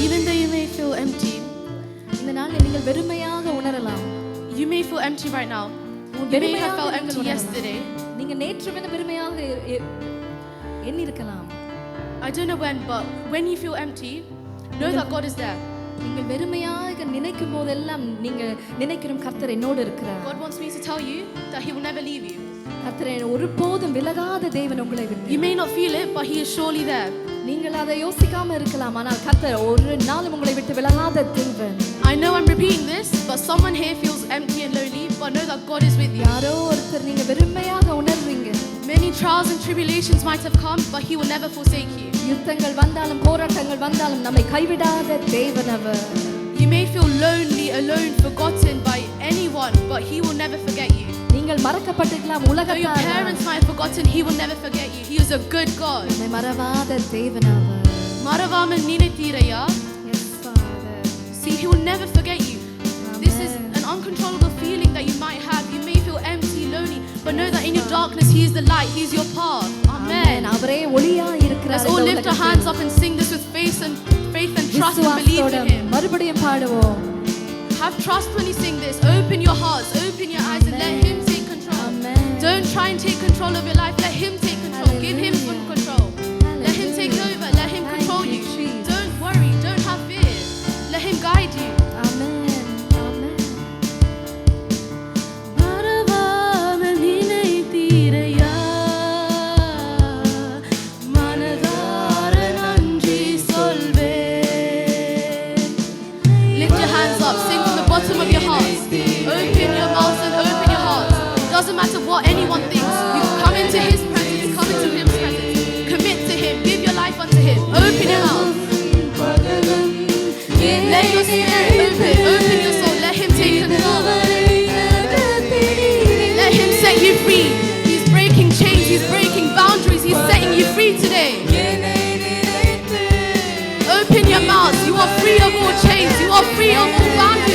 Even though you may feel empty, இந்த நாளில் நீங்கள் வெறுமையாக உணரலாம். you may feel empty right now. You may have வெறுமையாக felt நீங்கள் empty உணரலாம். yesterday. நீங்க நேற்று விட வெறுமையாக எண்ணிருக்கலாம். I don't know when, but when you feel empty, know that God is there. நீங்கள் வெறுமையாக நினைக்கும் போதெல்லாம் நீங்க நினைக்கிறோம் கர்த்தர் என்னோடு இருக்கிறார். God wants me to tell you that He will never leave you. கர்த்தர் ஒருபோதும் விலகாத தேவன் உங்களை விட்டு. You may not feel it, but He is surely there. நீங்கள் அதை யோசிக்காம இருக்கலாம், ஆனால் கர்த்தர் ஒரு நாளும் உங்களை விட்டு விலகாத தேவன். I know I'm repeating this, but someone here feels empty and lonely, but know that God is with you. யாரோ ஒருத்தர் நீங்க வெறுமையாக உணர்றீங்க. Many trials and tribulations might have come, but He will never forsake you. யுத்தங்கள் வந்தாலும் போராட்டங்கள் வந்தாலும் நம்மை கைவிடாத தேவன் அவர். You may feel lonely, alone, forgotten by anyone, but He will never forget you. நீங்கள் மறக்கப்பட்டிருக்கலாம் Though your உலகத்தார், parents might have forgotten, He will never forget you. He is a good God. நம்மை மறவாத தேவன் அவர். Maravamal ninethiraya. Yes, Father. See, He will never forget you. This is an uncontrollable feeling that you might have. You may feel empty, lonely, but know that in your darkness, He is the light. He is your path. Amen. அவரே ஒளியாய் இருக்கிறார். Let's all lift our hands up and sing this with faith and trust and believe in Him. மறுபடியும் பாடுவோம். Have trust when you sing this. Open your hearts, open your eyes, and let Him take control. Amen. Don't try and take control of your life. Let Him take control. Give Him full control. Let Him take over. Let Him Thank control you, you. Jesus. Don't worry. Don't have fear. Let Him guide you. Amen. Amen. மறவாமல் நினைத்தீரையா, மனதார நன்றி சொல்வேன். Lift your hands up, sing from the bottom of your hearts. Open your mouth and open your hearts. Doesn't matter what anyone thinks. You come into His presence, come into His presence. Commit to Him, give your life unto Him. Open your mouth. Let your spirit open your soul. Let Him take control. Let Him set you free. He's breaking chains, He's breaking boundaries, He's setting you free today. Open your mouth. You are free of all chains, you are free of all boundaries.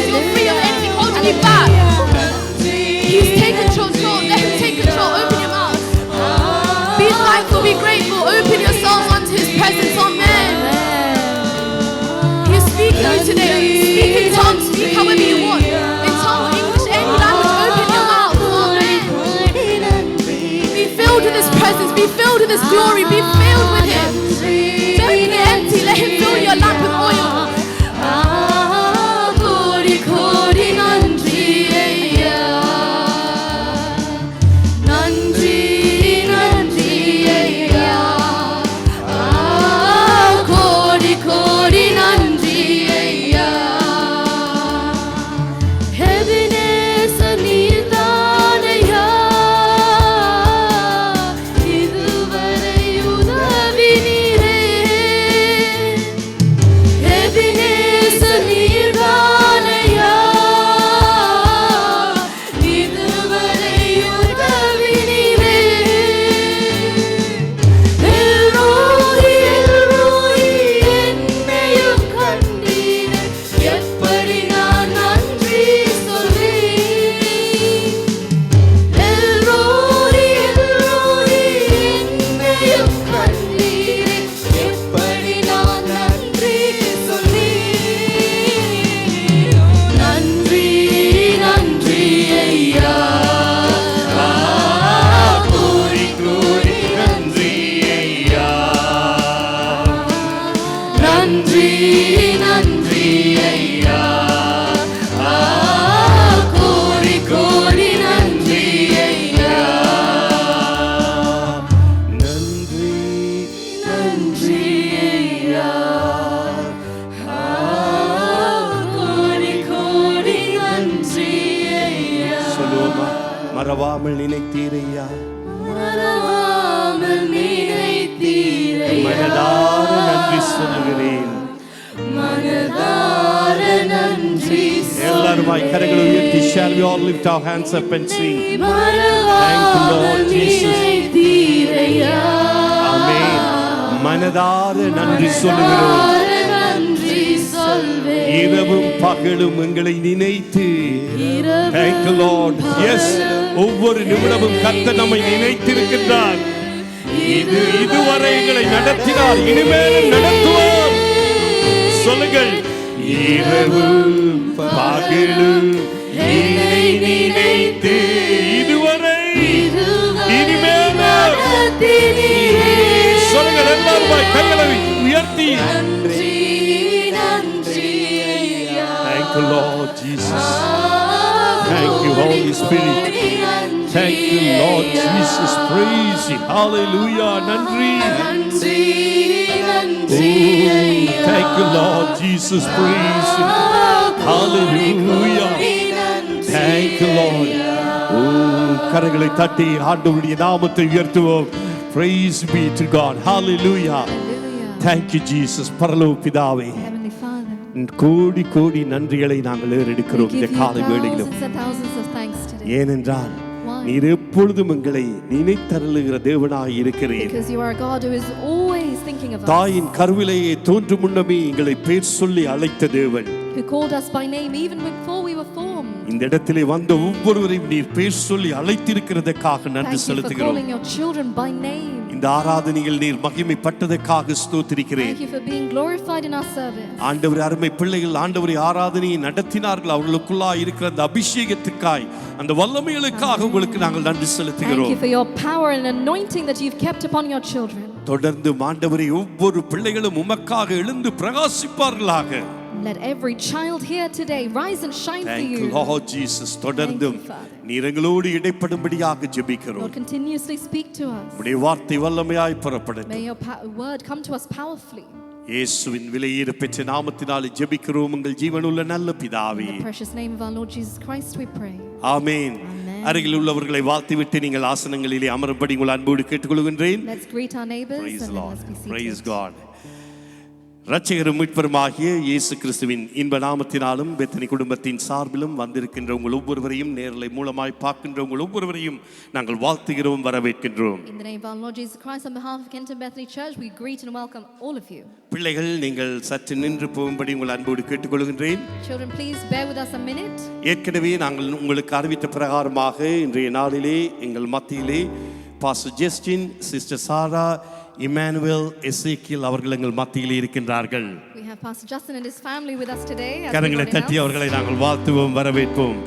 மறவாமல் நினைத்தீரையா, மறவாமல் நினைத்தீரையா. மனதார நன்றி சொல்லுகிறேன். மனதார நன்றி எல்லாருமாய் கரங்களை உயர்த்தி shall we all lift our hands up and sing. மறவாமல் நினைத்தீரையா. ஆமென். மனதார நன்றி சொல்லுகிறோம். மனதார நன்றி சொல்வேன். இரவும் பகலும் எங்களை நினைத்து. இரவும் Thank you Lord. Yes, ஒவ்வொரு நிமிடமும் கர்த்தர் நம்மை நினைத்திருக்கின்றார். இதுவரை எங்களை நடத்தினார், இனிமேலும் நடத்துவார். சொல்லுங்கள். இரவும் பகலும் என்னை நினைத்து இதுவரை இனிமேலும் நடத்தினீரே. சொல்லுங்கள். எல்லாரும் கைகளை உயர்த்தி. நன்றி நன்றி ஐயா. Thank you Lord Jesus. Thank you Holy Spirit. Thank you Lord Jesus. Praise you. Hallelujah. நன்றி. நன்றி நன்றி ஐயா. Thank you Lord Jesus. Praise you. Hallelujah. Thank you Lord. கரங்களை தட்டி ஆண்டவருடைய நாமத்தை உயர்த்துவோம். Praise be to God. Hallelujah. Thank you Jesus. பரலோக பிதாவே, Heavenly Father, கோடி கோடி நன்றிகளை நாங்கள் we ஏறெடுக்கிறோம் give இந்த you காலை வேளையிலும். thousands and thousands of thanks today. ஏனென்றால் Why? நீர் எப்பொழுதும் எங்களை நினைத்தருளுகிற தேவனாய் இருக்கிறீர். Because you are a God who is always thinking of us, தாயின் கருவிலேயே தோன்றும் முன்னமே எங்களை பேர் சொல்லி அழைத்த தேவன். who called us by name even before we were formed. இந்த இடத்திலே வந்த ஒவ்வொருவரையும் நீர் பேர் சொல்லி அழைத்திருக்கிறதற்காக நன்றி Thank you for செலுத்துகிறோம். calling your children by name. இந்த ஆராதனையில் நீர் மகிமைப்பட்டதற்காக ஸ்தோத்திரிக்கிறேன். Thank you for being glorified in our service. ஆண்டவர் அருமை பிள்ளைகள் ஆண்டவரை ஆராதனையை நடத்தினார்கள். அவர்களுக்குள்ளாய் இருக்கிற அந்த அபிஷேகத்துக்காய், அந்த வல்லமைகளுக்காக உங்களுக்கு நாங்கள் நன்றி Thank செலுத்துகிறோம். you for your power and anointing that you've kept upon your children. தொடர்ந்து ஆண்டவரை ஒவ்வொரு பிள்ளைகளும் உமக்காக எழுந்து பிரகாசிப்பார்களாக. Let every child here today rise and shine for Thank you you. Lord Jesus. தொடர்ந்தும் Thank you, Father. நீர் எங்களோடு இடைப்படும்படியாக ஜெபிக்கிறோம். Lord, continuously speak to us. உம்முடைய வார்த்தை வல்லமையாய் புறப்படட்டும். May your word come to us powerfully. இயேசுவின் விலையேற பெற்ற நாமத்தினாலே ஜெபிக்கிறோம் உங்கள் ஜீவனுள்ள நல்ல பிதாவே. In the precious name of our Lord Jesus Christ we pray. Amen. Amen. அருகில் உள்ளவர்களை வாழ்த்திவிட்டு நீங்கள் ஆசனங்களிலே அமரும்படி உங்கள் அன்போடு கேட்டுக்கொள்கின்றேன். Let's greet our neighbors Praise and then Lord. let's be seated. Praise God. இரட்சகரும் மீட்பருமாகிய இயேசு கிறிஸ்துவின் இன்ப நாமத்தினாலும் பெத்தனி குடும்பத்தின் சார்பிலும் வந்திருக்கின்ற உங்கள் ஒவ்வொருவரையும் நேரலை மூலமாய் பார்க்கின்ற உங்கள் ஒவ்வொருவரையும் நாங்கள் வாழ்த்துகிறோம், வரவேற்கின்றோம். In the name of our Lord Jesus Christ, on behalf of Kenton Bethany Church, we greet and welcome all of you. பிள்ளைகள், நீங்கள் சற்று நின்று போகும்படி உங்கள் அன்போடு கேட்டுக்கொள்கின்றேன். Children, please bear with us a minute. ஏற்கனவே நாங்கள் உங்களுக்கு அறிவித்த பிரகாரமாக இன்றைய நாளிலே எங்கள் மத்தியிலே பாஸ்டர் ஜஸ்டின், சிஸ்டர் சாரா, இமானுவேல், எசேக்கியல் அவர்கள் எங்கள் மத்தியிலே இருக்கின்றார்கள். We have Pastor Justin and his family with us today. as we கரங்களை got தட்டி announced. அவர்களை நாங்கள் வாழ்த்துவோம், வரவேற்போம்.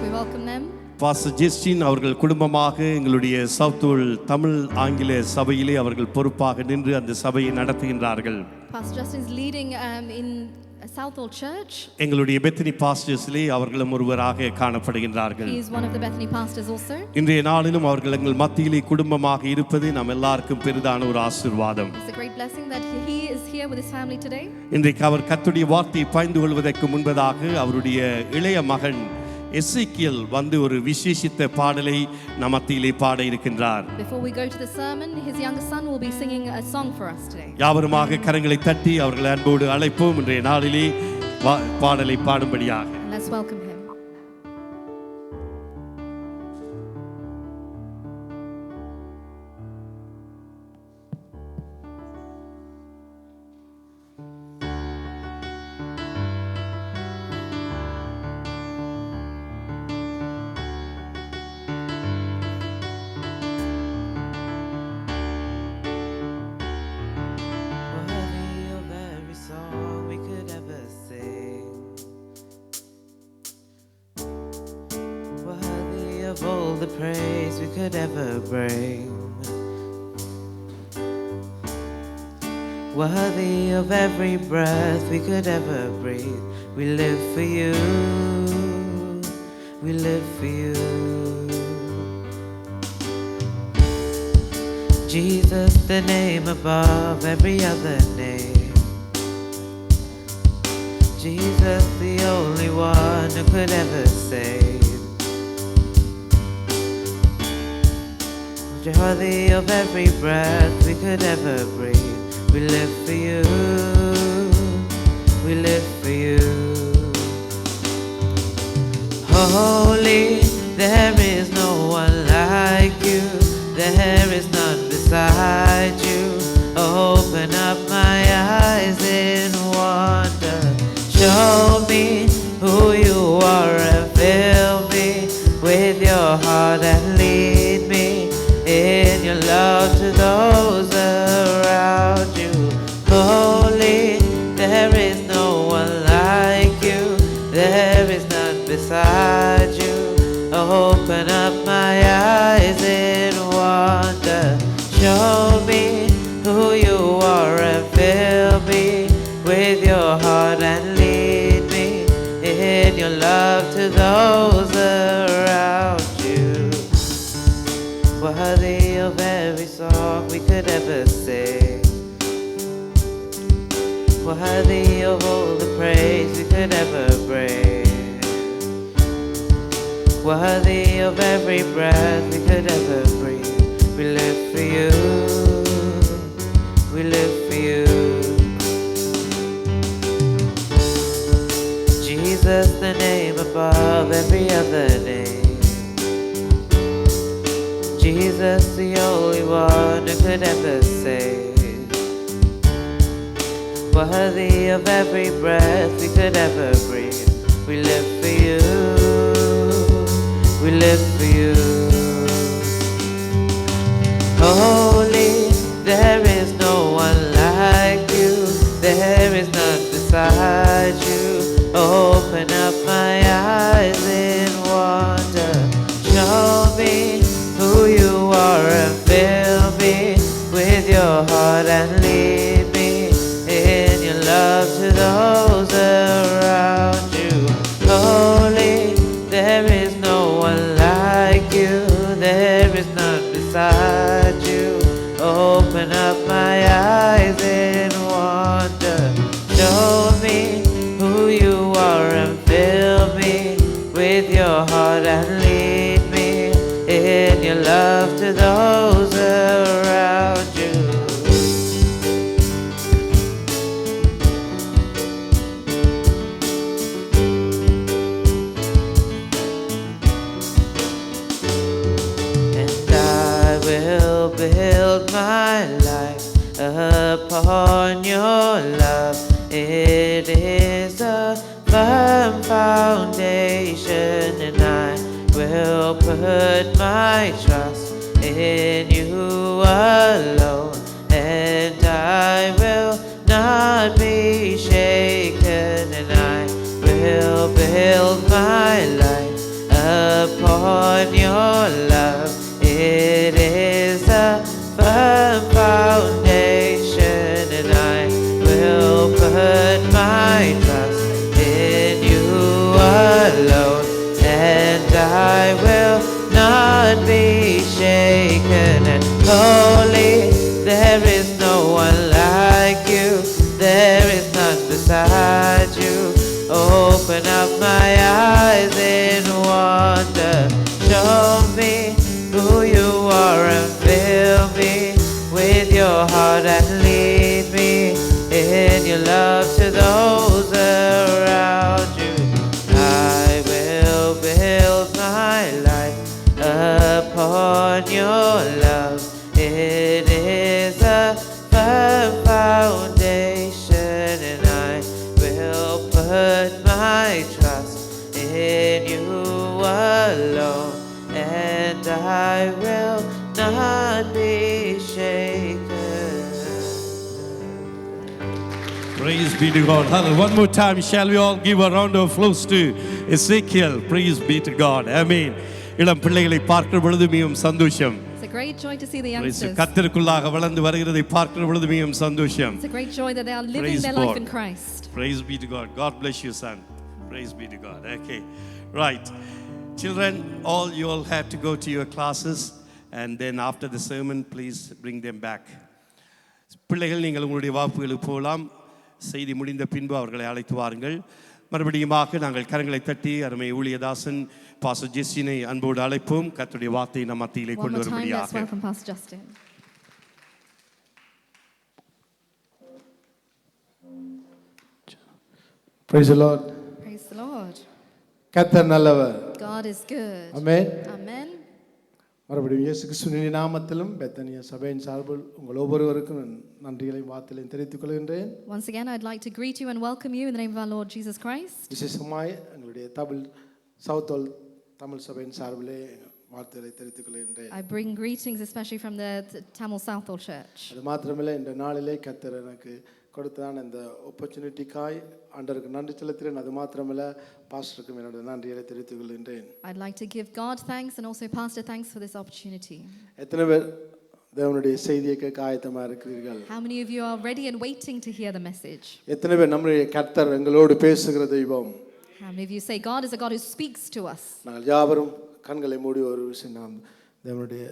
We welcome them. Pastor Justin அவர்கள் குடும்பமாக எங்களுடைய சவுத்தூல் தமிழ் ஆங்கில சபையிலே அவர்கள் பொறுப்பாக நின்று அந்த சபையை நடத்துகின்றார்கள். Pastor Justin is leading in Southall Church. எங்களுடைய பெத்தனி பாஸ்டர்ஸ்லே அவர்களும் ஒருவராக காணப்படுகின்றார்கள். He is one of the Bethany pastors also. இன்றைய நாளிலும் அவர்கள் எங்கள் மத்தியிலே குடும்பமாக இருப்பது நம் எல்லாருக்கும் பெரிதான ஒரு ஆசீர்வாதம். It's a great blessing that he is here with his family today. இன்றைக்கு அவர் கர்த்தருடைய வார்த்தையை பாய்ந்து கொள்வதற்கு முன்பதாக அவருடைய இளைய மகன் எசேக்கியல் வந்து ஒரு விசேஷித்த பாடலை நம் மத்தியிலே பாட இருக்கின்றார். Before we go to the sermon, his younger son will be singing a song for us today. யாவருமாக கரங்களை தட்டி அவர்களை அன்போடு அழைப்போம் இன்றைய நாளிலே பாடலை பாடும்படியாக. Let's welcome him. Worthy of every song we could ever sing, worthy of all the praise we could ever bring, worthy of every breath we could ever breathe. We live for you, we live for you. Jesus, the name above every other name. Jesus, the only one who could ever save. Worthy of every breath we could ever breathe. We live for you. We live for you. Holy, there is no one like you. There is none beside you. Open up my eyes in wonder. Show me who you are and fill me with your heart and lead me in your love to those around you. Holy, there is no one like you. There is none beside you. Open up my eyes in wonder. Show me who you are and fill me with your heart and lead me in your love to those around you. Worthy of every song we could ever sing. Worthy of all the praise we could ever bring. Worthy of every breath we could ever breathe. We live for you. We live for you. Jesus, the name above every other name. Jesus, the only one who could ever save. Worthy of every breath we could ever breathe. We live for you. We live for you. Holy, there is no one like you. There is none beside you. Open up my eyes in wonder. Show me who you are and fill me with your heart and lead me in your love to those around you. Holy, there is no one like you. There is none beside you. Open up my eyes in wonder. Show me who you are and fill me with your heart and lead me in your love to those around you. And I will build my life upon your love. It is a firm foundation, and I will put my trust in you alone, and I will not be shaken, and I will build my life upon your love. It is a firm foundation, and I will put my trust in you alone, and I will not be shaken. And holy, there is no one like you. There is none beside you. Open up my eyes in wonder. Show me who you are and fill me with your heart and lead me in your love to those around you. I will build my life upon your love. It is a firm foundation, and I will put my trust in you alone, and I will not be shaken. Praise be to God. Hallelujah. One more time, shall we all give a round of applause to Ezekiel? Praise be to God. Amen. இளம் பிள்ளைகளை பார்க்கிற பொழுது மிகவும் சந்தோஷம். It's a great joy to see the Praise youngsters. கர்த்தருக்குள்ளாக வளர்ந்து வருகிறதை பார்க்கிற பொழுது மிகவும் சந்தோஷம். It's a great joy that they are living Praise their life God. in Christ. Praise be to God. God bless you, son. Praise be to God. Okay. Right. Children, all you all have to go to your classes, and then after the sermon, please bring them back. பிள்ளைகள் நீங்கள் உங்களுடைய வாப்புகளுக்கு போகலாம். செய்தி முடிந்த பின்பு அவர்களை அழைத்து வாருங்கள். மறுபடியுமாக நாங்கள் கரங்களை தட்டி அருமை ஊழியதாசன் பாஸ்டர் ஜெஸ்டினை அன்போடு அழைப்போம். கர்த்தருடைய வார்த்தையை நம் மத்தியிலே One கொண்டு more time, let's வரும்படியாக. welcome Pastor Justin. Praise the Lord. Praise the Lord. கர்த்தர் நல்லவர். God is good. Amen. Amen. மறுபடியும் இயேசு கிறிஸ்துவின் நாமத்திலும் பெத்தனியா சபையின் சார்பில் உங்கள் ஒவ்வொருவருக்கும் நன்றிகளையும் வாழ்த்துக்களையும் தெரிவித்துக் கொள்கின்றேன். Once again, I'd like to greet you and welcome you in the name of our Lord Jesus Christ. விசேஷமாய் எங்களுடைய சவுத் தமிழ் சபையின் சார்பிலே வாழ்த்துக்களை தெரிவித்துக் கொள்கின்றேன். I bring greetings especially from the Tamil Southall Church. அது மாத்திரமல்ல, இந்த நாளிலே கர்த்தர் எனக்கு கொடுத்தான் இந்த ஆப்பர்ச்சுனிட்டிக்காய் ஆண்டவருக்கு நன்றி செலுத்துகிறேன். அது மாத்திரமல்ல, பாஸ்டருக்கும் என்னோட நன்றிகளை தெரிவித்துக் கொள்கின்றேன். I'd like to give God thanks and also Pastor thanks for this opportunity. எத்தனை பேர் தேவனுடைய செய்தியை கேட்க ஆயத்தமா இருக்கிறீர்கள்? How many of you are ready and waiting to hear the message? எத்தனை பேர் நம்முடைய கர்த்தர் எங்களோடு பேசுகிற தெய்வம்? How many of you say God is a God who speaks to us? நாங்கள் யாவரும் கண்களை மூடி ஒரு விஷயம் நாம் தேவனுடைய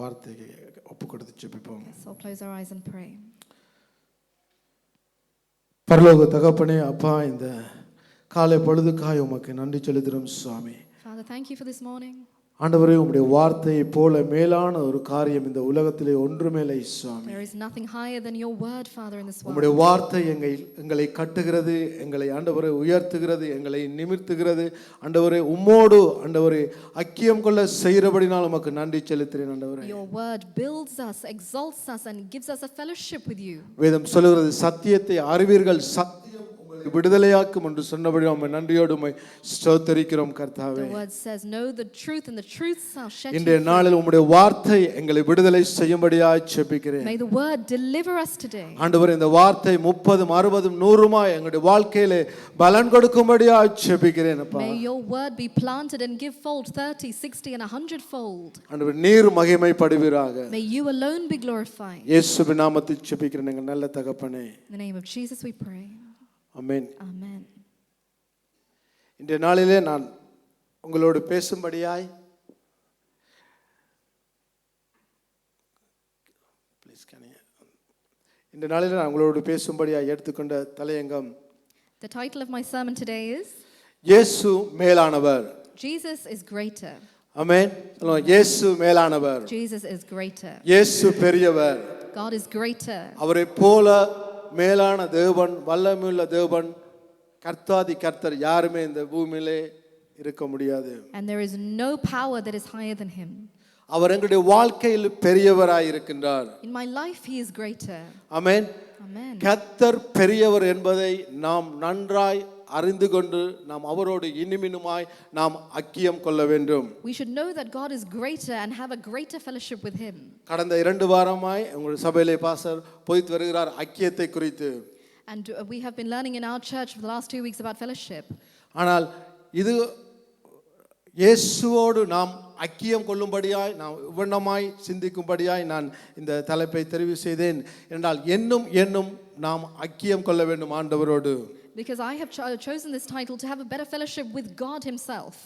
வார்த்தையை ஒப்பு கொடுத்து ஜெபிப்போம். So close our eyes and pray. பரலோக தகப்பனே, அப்பா, இந்த காலை பொழுதுக்காய் உமக்கு நன்றி செலுத்துகிறோம் சுவாமி. Father, thank you for this morning. ஆண்டவரே, உம்முடைய வார்த்தையை போல மேலான ஒரு காரியம் இந்த உலகத்திலே ஒன்றுமே இல்லை சுவாமி. There is nothing higher than your word, Father, in this world. உம்முடைய வார்த்தை எங்களை கட்டுகிறது, எங்களை ஆண்டவரே உயர்த்துகிறது, எங்களை நிமிர்த்துகிறது. ஆண்டவரே, உம்மோடு ஆண்டவரே ஐக்கியம் கொள்ள செய்கிறபடினால் உமக்கு நன்றி செலுத்துகிறேன் ஆண்டவரே. Your word builds us, exalts us and gives us a fellowship with you. வேதம் சொல்லுகிறது, சத்தியத்தை அறிவீர்கள், சத்தியம் உங்களை விடுதலையாக்கும் என்று சொன்னபடி நம்ம நன்றியோடு உம்மை ஸ்தோத்திரிக்கிறோம் கர்த்தாவே. The word says, know the truth and the truth shall set you இன்றைய free. நாளில் உம்முடைய வார்த்தை எங்களை விடுதலை செய்யும்படியாய் ஜெபிக்கிறேன். May the word deliver us today. ஆண்டவரே, இந்த வார்த்தை 30, 60, 100 எங்களுடைய வாழ்க்கையிலே பலன் கொடுக்கும்படியாய் ஜெபிக்கிறேன் அப்பா. May your word be planted and give fold 30, 60 and 100-fold. ஆண்டவரே, நீர் மகிமைப்படுவீராக. May you alone be glorified. இயேசுவின் நாமத்தில் ஜெபிக்கிறேன் எங்கள் நல்ல தகப்பனே. In the name of Jesus we pray. Amen. Amen. இன்றைய நாளிலே நான் உங்களோடு பேசும்படியாய் இந்த நாளில் நான் உங்களோடு பேசும்படியாய் எடுத்துக்கொண்ட தலையங்கம், The title of my sermon today is இயேசு மேலானவர். Jesus is greater. ஆமென். சொல்லுங்க, இயேசு மேலானவர். Jesus is greater. இயேசு பெரியவர். God is greater. அவரை போல மேலான தேவன், வல்லமையுள்ள தேவன், கர்த்தாதி கர்த்தர் யாருமே இந்த பூமியிலே இருக்க முடியாது. And there is no power that is higher than him. அவர் எங்களுடைய வாழ்க்கையில் பெரியவராய் இருக்கின்றார். In my life he is greater. Amen. Amen. கர்த்தர் பெரியவர் என்பதை நாம் நன்றாய் அறிந்து கொண்டு நாம் அவரோடு இனிமினுமாய் நாம் ஐக்கியம் கொள்ள வேண்டும். We should know that God is greater and have a greater fellowship with him. கடந்த 2 வாரமாய் உங்கள் சபையிலே பாஸ்டர் போதித்து வருகிறார் ஐக்கியத்தை குறித்து. And we have been learning in our church for the last 2 weeks about fellowship. ஆனால் இது இயேசுவோடு நாம் ஐக்கியம் கொள்ளும்படியாய் நாம் இவ்வண்ணமாய் சிந்திக்கும்படியாய் நான் இந்த தலைப்பை தெரிவு செய்தேன். என்றால் என்னும் நாம் ஐக்கியம் கொள்ள வேண்டும் ஆண்டவரோடு. Because I have chosen this title to have a better fellowship with God himself.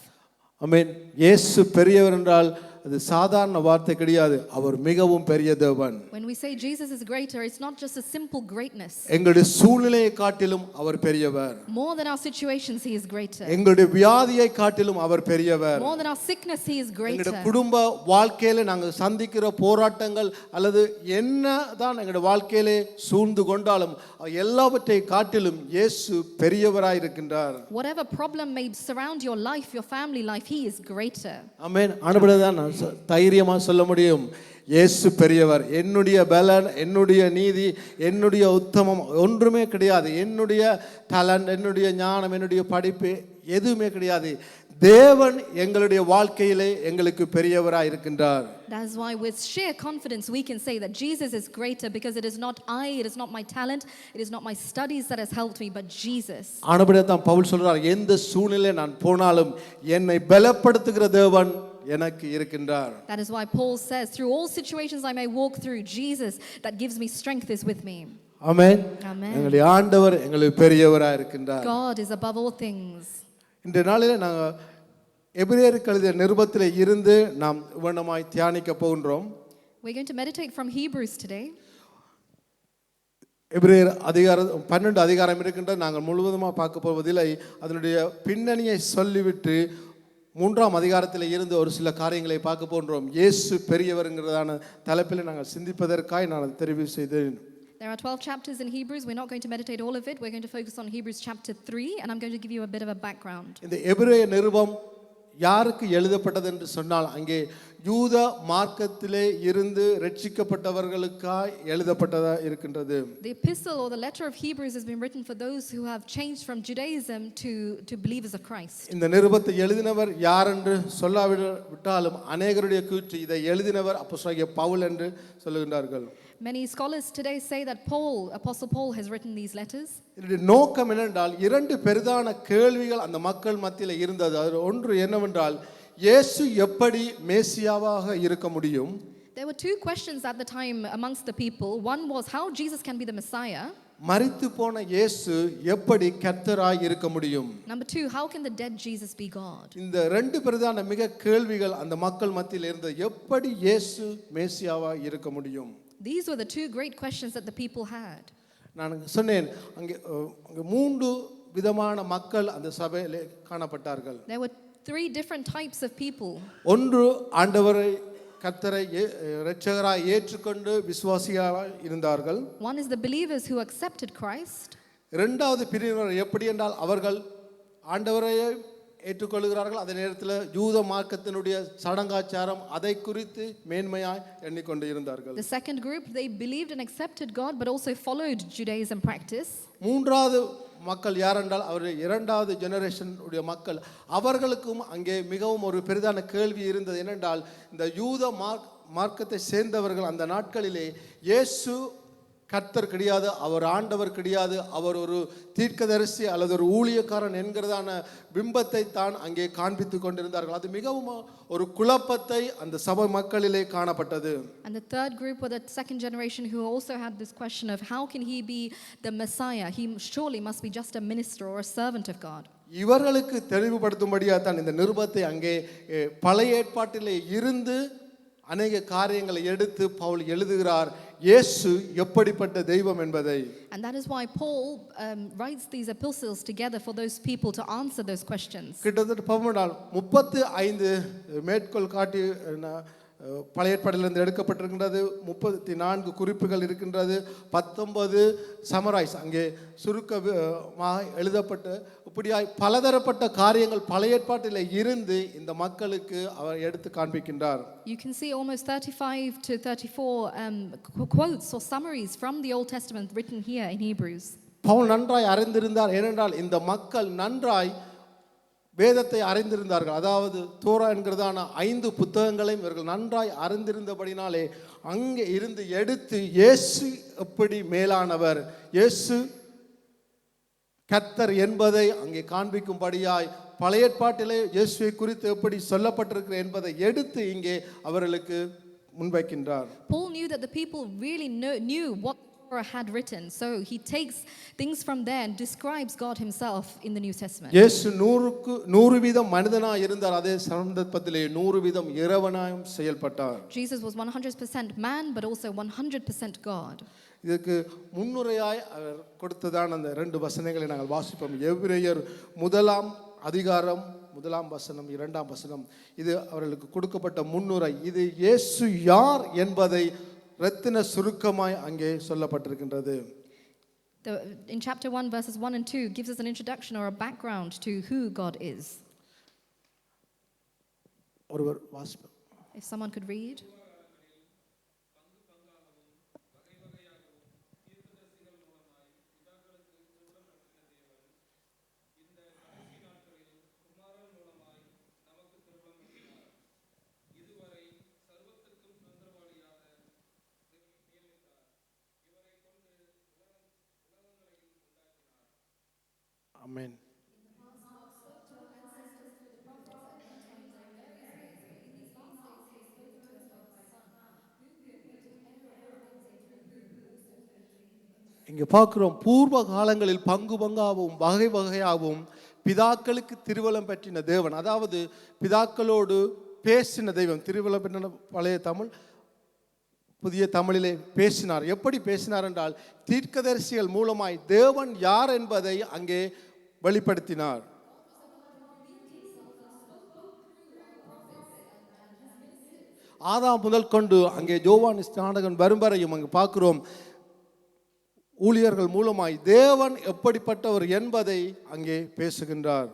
ஆமென். இயேசு பெரியவர் என்றால் அது சாதாரண வார்த்தை கிடையாது. அவர் மிகவும் பெரிய தேவன். When we say Jesus is greater, it's not just a simple greatness. எங்களுடைய சூழ்நிலையை காட்டிலும் அவர் பெரியவர். More than our situations, he is greater. எங்களுடைய வியாதியை காட்டிலும் அவர் பெரியவர். More than our sickness, he is greater. எங்களுடைய குடும்ப வாழ்க்கையில நாங்கள் சந்திக்கிற போராட்டங்கள் அல்லது என்னதான் எங்களுடைய வாழ்க்கையிலே சூழ்ந்து கொண்டாலும் எல்லாவற்றை காட்டிலும் இயேசு பெரியவராய் இருக்கின்றார். Whatever problem may surround your life, your family life, he is greater. ஆமென். ஆனபடிதான் நான் தைரியமா சொல்ல முடியும், இயேசு பெரியவர். என்னுடைய பலன், என்னுடைய நீதி, என்னுடைய உத்தமம் ஒன்றுமே கிடையாது. என்னுடைய டேலண்ட், என்னுடைய ஞானம், என்னுடைய படிப்பு எதுவுமே கிடையாது. தேவன் எங்களுடைய வாழ்க்கையிலே எங்களுக்கு பெரியவராய் இருக்கின்றார். That's why with sheer confidence we can say that Jesus is greater, because it is not I, it is not my talent, it is not my studies that has helped me, but Jesus. ஆனபடிதான் Pavul சொல்றார், எந்த சூழ்நிலை நான் போனாலும் என்னை பலப்படுத்துகிற தேவன் எனக்கு இருக்கின்றார். That is why Paul says, through all situations I may walk through, Jesus that gives me strength is with me. Amen. Amen. எங்களுடைய ஆண்டவர் எங்களுக்கு பெரியவராய் இருக்கின்றார். God is above all things. இந்த நாளில் நாங்கள் எபிரேயருக்கு எழுதிய நிருபத்திலே இருந்து நாம் இவ்வண்ணமாய் தியானிக்க போகின்றோம். We're going to meditate from Hebrews today. எபிரேயர் அதிகாரம் 12 அதிகாரம் இருக்கின்ற நாங்கள் முழுவதுமாக பார்க்க போவதில்லை. அதனுடைய பின்னணியை சொல்லிவிட்டு 3ஆம் அதிகாரத்தில் இருந்து ஒரு சில காரியங்களை பார்க்க போன்றோம். இயேசு பெரியவருங்கிறதான தலைப்பில் நாங்கள் சிந்திப்பதற்காக நான் தெரிவு செய்தேன். There are 12 chapters in Hebrews. We're not going to meditate all of it. We're going to focus on Hebrews chapter 3, and I'm going to give you a bit of a background. இந்த எபிரேய நிருபம் யாருக்கு எழுதப்பட்டது என்று சொன்னால் அங்கே யூத மார்க்கத்திலே இருந்து ரட்சிக்கப்பட்டவர்களுக்காய் எழுதப்பட்டதா இருக்கின்றது. The epistle or the letter of Hebrews has been written for those who have changed from Judaism to believers of Christ. இந்த நிருபத்தை எழுதினவர் யார் என்று சொல்லாவிட்டாலும் அநேகருடைய கூற்று இதை எழுதினவர் அப்போஸ்தலனாகிய பவுல் என்று சொல்லுகின்றார்கள். Many scholars today say that Apostle Paul has written these letters. இதனுடைய நோக்கம் என்னென்றால் 2 பெரிதான கேள்விகள் அந்த மக்கள் மத்தியில் இருந்தது. அது ஒன்று என்னவென்றால் இயேசு எப்படி மேசியாவாக இருக்க முடியும்? There were 2 questions at the time amongst the people. One was how Jesus can be the Messiah. மரித்து போன இயேசு எப்படி கர்த்தராய் இருக்க முடியும்? Number 2, how can the dead Jesus be God? இந்த 2 பிரதான மிக கேள்விகள் அந்த மக்கள் மத்தியில் இருந்தது. எப்படி இயேசு மேசியாவாய் இருக்க முடியும்? These were the 2 great questions that the people had. நான் சொன்னேன் அங்கே 3 விதமான மக்கள் அந்த சபையிலே காணப்பட்டார்கள். There were 3 different types of people. ஒன்று ஆண்டவரை கர்த்தரை இரட்சகராய் ஏற்றுக்கொண்டு விசுவாசிகளாய் இருந்தார்கள். One is the believers who accepted Christ. இரண்டாவது பிரிவினர் எப்படி என்றால் அவர்கள் ஆண்டவரையே ஏற்றுக்கொள்கிறார்கள். அதே நேரத்தில் யூத மார்க்கத்தினுடைய சடங்காச்சாரம் அதை குறித்து மேன்மையாய் எண்ணிக்கொண்டு இருந்தார்கள். The second group, they believed and accepted God but also followed Judaism practice. மூன்றாவது மக்கள் யார் என்றால் அவர் 2வது ஜெனரேஷன் உடைய மக்கள். அவர்களுக்கும் அங்கே மிகவும் ஒரு பெரிதான கேள்வி இருந்தது. என்னென்றால் இந்த யூத மார்க்கத்தை சேர்ந்தவர்கள் அந்த நாட்களிலே இயேசு கர்த்தர் கிடையாது, அவர் ஆண்டவர் கிடையாது, அவர் ஒரு தீர்க்கதரிசி அல்லது ஒரு ஊழியக்காரன் என்கிறதான பிம்பத்தை தான் அங்கே காண்பித்து கொண்டிருந்தார்கள். அது மிகவும் ஒரு குழப்பத்தை அந்த சபை மக்களிலே காணப்பட்டது. And the third group were the second generation who also had this question of how can he be the Messiah? He surely must be just a minister or a servant of God. இவர்களுக்கு தெளிவுபடுத்தும்படியாக தான் இந்த நிருபத்தை அங்கே பழைய ஏற்பாட்டிலே இருந்து அநேக காரியங்களை எடுத்து பவுல் எழுதுகிறார் இயேசு எப்படிப்பட்ட தெய்வம் என்பதை. And that is why Paul writes these epistles together for those people to answer those questions. கிட்டத்தட்ட 35 மேற்கோள் காட்டி பழைய ஏற்பாட்டிலிருந்து எடுக்கப்பட்டிருக்கின்றது. 34 குறிப்புகள் இருக்கின்றது. 19 சமரைஸ் அங்கே சுருக்கமாக எழுதப்பட்டு இப்படியாய் பலதரப்பட்ட காரியங்கள் பழைய ஏற்பாட்டில் இருந்து இந்த மக்களுக்கு அவர் எடுத்து காண்பிக்கின்றார். You can see almost 35 to 34 quotes or summaries from the Old Testament written here in Hebrews. Pavul நன்றாய் அறிந்திருந்தார். ஏனென்றால் இந்த மக்கள் நன்றாய் வேதத்தை அறிந்திருந்தார்கள். அதாவது தோரா என்கிறதான 5 புத்தகங்களையும் இவர்கள் நன்றாய் அறிந்திருந்தபடினாலே அங்கே இருந்து எடுத்து இயேசு எப்படி மேலானவர், இயேசு கர்த்தர் என்பதை அங்கே காண்பிக்கும்படியாய் பழைய ஏற்பாட்டிலே இயேசுவை குறித்து எப்படி சொல்லப்பட்டிருக்கிறது என்பதை எடுத்து இங்கே அவர்களுக்கு முன்வைக்கின்றார். Paul knew that the people really knew what Torah had written, so he takes things from there and describes God himself in the New Testament. இயேசு 100% மனிதனாய் இருந்தார். அதே சந்தர்ப்பத்திலே 100% இறைவனாயும் செயல்பட்டார். Jesus was 100% man but also 100% God. இதுக்கு முன்னுரையாய் அவர் கொடுத்ததான அந்த 2 வசனங்களை நாங்கள் வாசிப்போம். எபிரேயர் 1ஆம் அதிகாரம் 1ஆம் வசனம் 2ஆம் வசனம். இது அவர்களுக்கு கொடுக்கப்பட்ட முன்னுரை. இது இயேசு யார் என்பதை ரத்தின சுருக்கமாய் அங்கே சொல்லப்பட்டிருக்கின்றது. In chapter 1 verses 1 and 2 gives us an introduction or a background to who God is. ஒருவர் வாசிப்போம். If someone could read. Amen. இங்கே பார்க்கிறோம் பூர்வ காலங்களில் பங்கு பங்காகவும் வகை வகையாகவும் பிதாக்களுக்கு திருவலம் பற்றின தேவன், அதாவது பிதாக்களோடு பேசின தெய்வம். திருவலம் பற்றின பழைய தமிழ் புதிய தமிழிலே பேசினார். எப்படி பேசினார் என்றால் தீர்க்கதரிசிகள் மூலமாய் தேவன் யார் என்பதை அங்கே வெளிப்படுத்தினார். ஆதாம் முதல் கொண்டு அங்கே யோவான் ஸ்நானகன் வரும் வரையும் அங்கு பார்க்கிறோம், ஊழியர்கள் மூலமாய் தேவன் எப்படிப்பட்டவர் என்பதை அங்கே பேசுகின்றார்.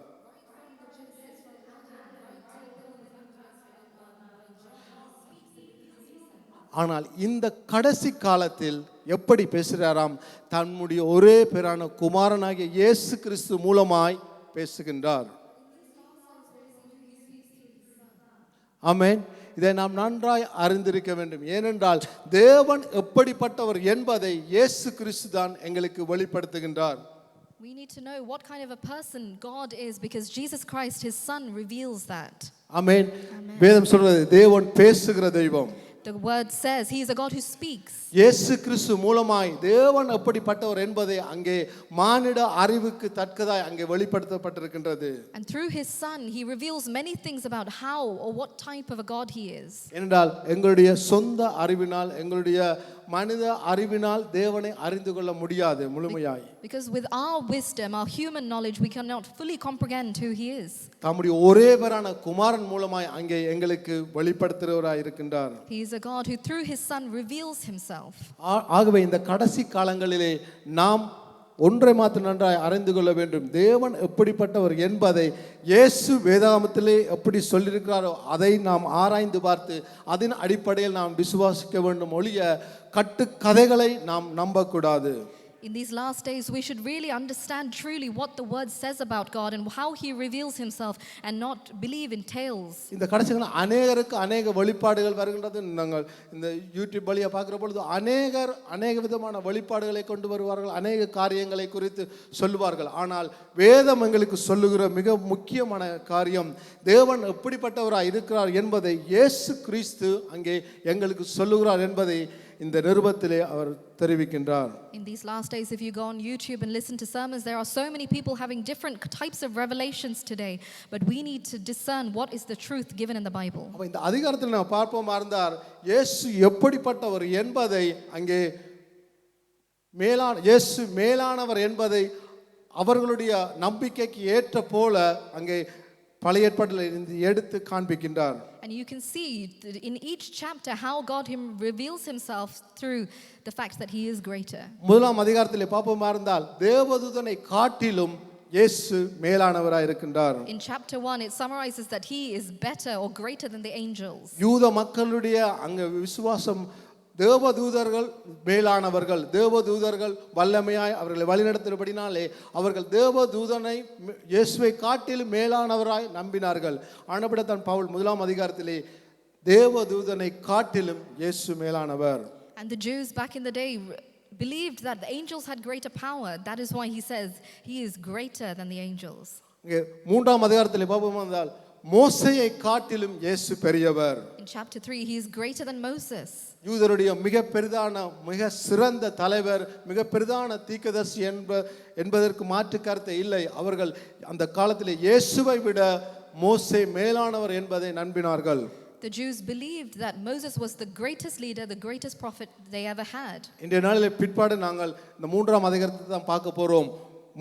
ஆனால் இந்த கடைசி காலத்தில் எப்படி பேசுகிறாராம்? தன்னுடைய ஒரே பேரான குமாரனாகிய இயேசு கிறிஸ்து மூலமாய் பேசுகின்றார். ஆமென். இதை நாம் நன்றாய் அறிந்திருக்க வேண்டும். ஏனென்றால் தேவன் எப்படிப்பட்டவர் என்பதை இயேசு கிறிஸ்து தான் எங்களுக்கு வெளிப்படுத்துகின்றார். We need to know what kind of a person God is because Jesus Christ, his son, reveals that. ஆமென். வேதம் சொல்றது தேவன் பேசுகிற தெய்வம். The word says he is a God who speaks. இயேசு கிறிஸ்து மூலமாய் தேவன் எப்படிப்பட்டவர் என்பதை அங்கே மானிட அறிவுக்கு தக்கதாய் அங்கே வெளிப்படுத்தப்பட்டிருக்கின்றது. And through his son he reveals many things about how or what type of a God he is. ஏனென்றால் எங்களுடைய சொந்த அறிவினால் எங்களுடைய மனித அறிவினால் தேவனை அறிந்து கொள்ள முடியாது முழுமையாய். Because with our wisdom, our human knowledge, we cannot fully comprehend who he is. தம்முடைய ஒரே பேரான குமாரன் மூலமாய் அங்கே எங்களுக்கு வெளிப்படுத்துகிறவராய் இருக்கின்றார். He is a God who through his son reveals himself. ஆகவே இந்த கடைசி காலங்களிலே நாம் ஒன்றை மாத்திரம் நன்றாய் அறிந்து கொள்ள வேண்டும். தேவன் எப்படிப்பட்டவர் என்பதை இயேசு வேதாகமத்திலே எப்படி சொல்லியிருக்கிறாரோ அதை நாம் ஆராய்ந்து பார்த்து அதன் அடிப்படையில் நாம் விசுவாசிக்க வேண்டும். ஒழிய கட்டுக்கதைகளை நாம் நம்பக்கூடாது. In these last days, we should really understand truly what the word says about God and how he reveals himself and not believe in tales. இந்த கடைசியில் அநேகருக்கு அநேக வெளிப்பாடுகள் வருகின்றது. நாங்கள் இந்த யூடியூப் வழியா பார்க்கிற பொழுது அநேக விதமான வெளிப்பாடுகளை கொண்டு வருவார்கள், அநேக காரியங்களை குறித்து சொல்லுவார்கள். ஆனால் வேதம் எங்களுக்கு சொல்லுகிற மிக முக்கியமான காரியம் தேவன் எப்படிப்பட்டவராய் இருக்கிறார் என்பதை இயேசு கிறிஸ்து அங்கே எங்களுக்கு சொல்லுகிறார் என்பதை இந்த நிருபத்திலே அவர் தெரிவிக்கின்றார். In these last days, if you go on YouTube and listen to sermons, there are so many people having different types of revelations today, but we need to discern what is the truth given in the Bible. அப்ப இந்த அதிகாரத்தில் நாம் பார்ப்போமா இருந்தார் இயேசு எப்படிப்பட்டவர் என்பதை அங்கே இயேசு மேலானவர் என்பதை அவர்களுடைய நம்பிக்கைக்கு ஏற்ற போல அங்கே பழைய ஏற்பாட்டில் இருந்து எடுத்து காண்பிக்கின்றார். And you can see in each chapter how God reveals himself through the fact that he is greater. முதலாம் அதிகாரத்திலே பாப்போமா இருந்தால் தேவதூதனை காட்டிலும் இயேசு மேலானவராய் இருக்கின்றார். In chapter 1 it summarizes that he is better or greater than the angels. யூத மக்களுடைய அங்க விசுவாசம் தேவதூதர்கள் மேலானவர்கள், தேவதூதர்கள் வல்லமையாய் அவர்களை வழிநடத்தினபடினாலே அவர்கள் தேவதூதனை இயேசுவை காட்டிலும் மேலானவராய் நம்பினார்கள். ஆனபடிதான் பவுல் முதலாம் அதிகாரத்திலே தேவதூதனை காட்டிலும் இயேசு மேலானவர். And the Jews back in the day believed that the angels had greater power. That is why he says he is greater than the angels. இங்கே மூன்றாம் அதிகாரத்திலே பாப்போம் என்றால் மோசேயை காட்டிலும் இயேசு பெரியவர். In chapter 3 he is greater than Moses. யூதருடைய மிக பெரிதான மிக சிறந்த தலைவர், மிக பெரிதான தீர்க்கதரிசி என்பதற்கு மாற்று கருத்து இல்லை. அவர்கள் அந்த காலத்தில் இயேசுவை விட மோசே மேலானவர் என்பதை நம்பினார்கள். The Jews believed that Moses was the greatest leader, the greatest prophet they ever had. இன்றைய நாளில் பிற்பாடு நாங்கள் இந்த மூன்றாம் அதிகாரத்தை தான் பார்க்க போறோம்.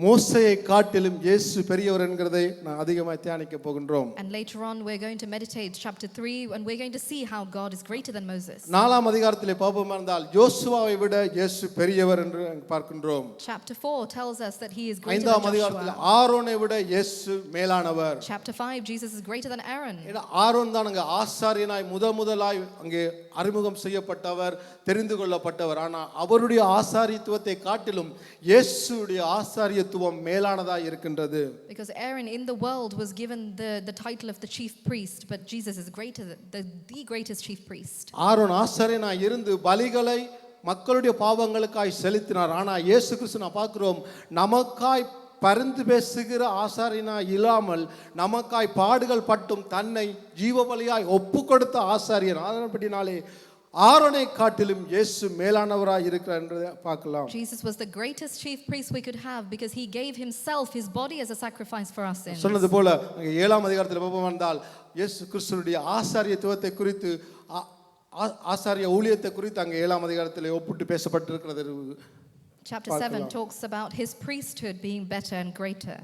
மோசேயை காட்டிலும் இயேசு பெரியவர் என்கிறதை நான் அதிகமாக தியானிக்க போகின்றோம். And later on we're going to meditate chapter 3 and we're going to see how God is greater than Moses. நாலாம் அதிகாரத்திலே பாப்போம் என்றால் யோசுவாவை விட இயேசு பெரியவர் என்று பார்க்கின்றோம். Chapter 4 tells us that he is greater ஐந்தாம் than அதிகாரத்தில் Joshua. ஆரோனை விட இயேசு மேலானவர். Chapter 5 Jesus is greater than Aaron. Aaron தான் அங்கே ஆசாரியனாய் முதலாய் அங்கே அறிமுகம் செய்யப்பட்டவர், தெரிந்து கொள்ளப்பட்டவர். ஆனால் அவருடைய ஆசாரியத்துவத்தை காட்டிலும் இயேசுடைய ஆசாரியத்துவம் மேலானதாய் இருக்கின்றது. Because Aaron in the world was given the title of the chief priest, but Jesus is greater the greatest chief priest. Aaron ஆசாரியனாய் இருந்து பலிகளை மக்களுடைய பாவங்களுக்காய் செலுத்தினார். ஆனால் இயேசு கிறிஸ்து நான் பார்க்கிறோம் நமக்காய் பரிந்து பேசுகிற ஆசாரியனாய் இல்லாமல் நமக்காய் பாடுகள் பட்டும் தன்னை ஜீவபலியாய் ஒப்பு கொடுத்த ஆசாரியன். அதன்படினாலே ஆரோனை காட்டிலும் இயேசு மேலானவராய் இருக்கிறார் என்று பார்க்கலாம். Jesus was the greatest chief priest we could have because he gave himself, his body as a sacrifice for our sins. சொன்னது போல அங்கே 7ஆம் அதிகாரத்தில் பார்ப்போம் என்றால் இயேசு கிறிஸ்துவினுடைய ஆசாரியத்துவத்தை குறித்து ஆசாரிய ஊழியத்தை குறித்து அங்கே 7ஆம் அதிகாரத்தில் ஒப்பிட்டு பேசப்பட்டிருக்கிறது. Chapter 7 talks about his priesthood being better and greater.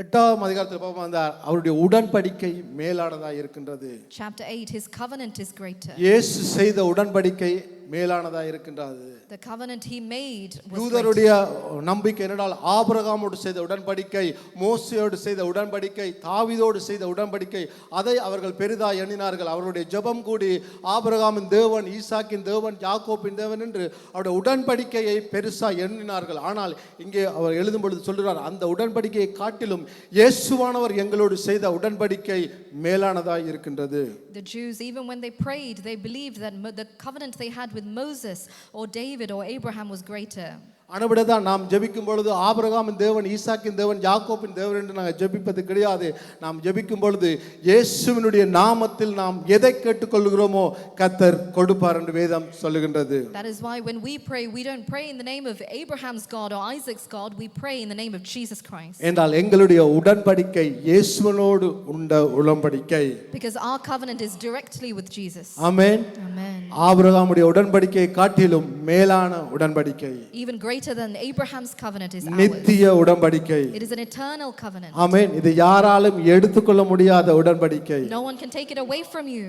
8ஆம் அதிகாரத்தில் பார்ப்போம், அந்த அவருடைய உடன்படிக்கை மேலானதாக இருக்கின்றது. Chapter 8, his covenant is greater. இயேசு செய்த உடன்படிக்கை மேலானதாக இருக்கின்றது. The covenant he made was greater. யூதருடைய நம்பிக்கை என்னடால் ஆபிரகாமோடு செய்த உடன்படிக்கை, மோசேயோடு செய்த உடன்படிக்கை, தாவீதோடு செய்த உடன்படிக்கை, அதை அவர்கள் பெரிதாய் எண்ணினார்கள். அவருடைய ஜெபம் கூடி ஆபிரகாமின் தேவன், ஈசாக்கின் தேவன், யாக்கோபின் தேவன் என்று அவருடைய உடன்படிக்கையை பெருசாக எண்ணினார்கள். ஆனால் இங்கே அவர் எழுதும் பொழுது சொல்கிறார், அந்த உடன்படிக்கையை காட்டிலும் இயேசுவானவர் எங்களோடு செய்த உடன்படிக்கை மேலானதாய் இருக்கின்றது. The Jews, even when they prayed, they believed that the covenant they had with Moses or David or Abraham was greater. அனுபவதான் நாம் ஜெபிக்கும் பொழுது ஆபிரகாமின் தேவன், ஈசாக்கின் தேவன், யாக்கோபின் தேவன் என்று நாங்கள் ஜெபிப்பது கிடையாது. நாம் ஜெபிக்கும் பொழுது இயேசுவினுடைய நாமத்தில் நாம் எதை கேட்டுக்கொள்கிறோமோ கர்த்தர் கொடுப்பார் என்று வேதம் சொல்லுகின்றது. That is why when we pray, we don't pray in the name of Abraham's God or Isaac's God, we pray in the name of Jesus Christ. என்றால் எங்களுடைய உடன்படிக்கை இயேசுவோடு உண்ட உடன்படிக்கை. Because our covenant is directly with Jesus. Amen. Amen. ஆபிரகாமுடைய உடன்படிக்கையை காட்டிலும் மேலான உடன்படிக்கை. Even greater than Abraham's covenant is ours. நித்திய உடன்படிக்கை. It is an eternal covenant. ஆமென். இது யாராலும் எடுத்துக்கொள்ள முடியாத உடன்படிக்கை. No one can take it away from you.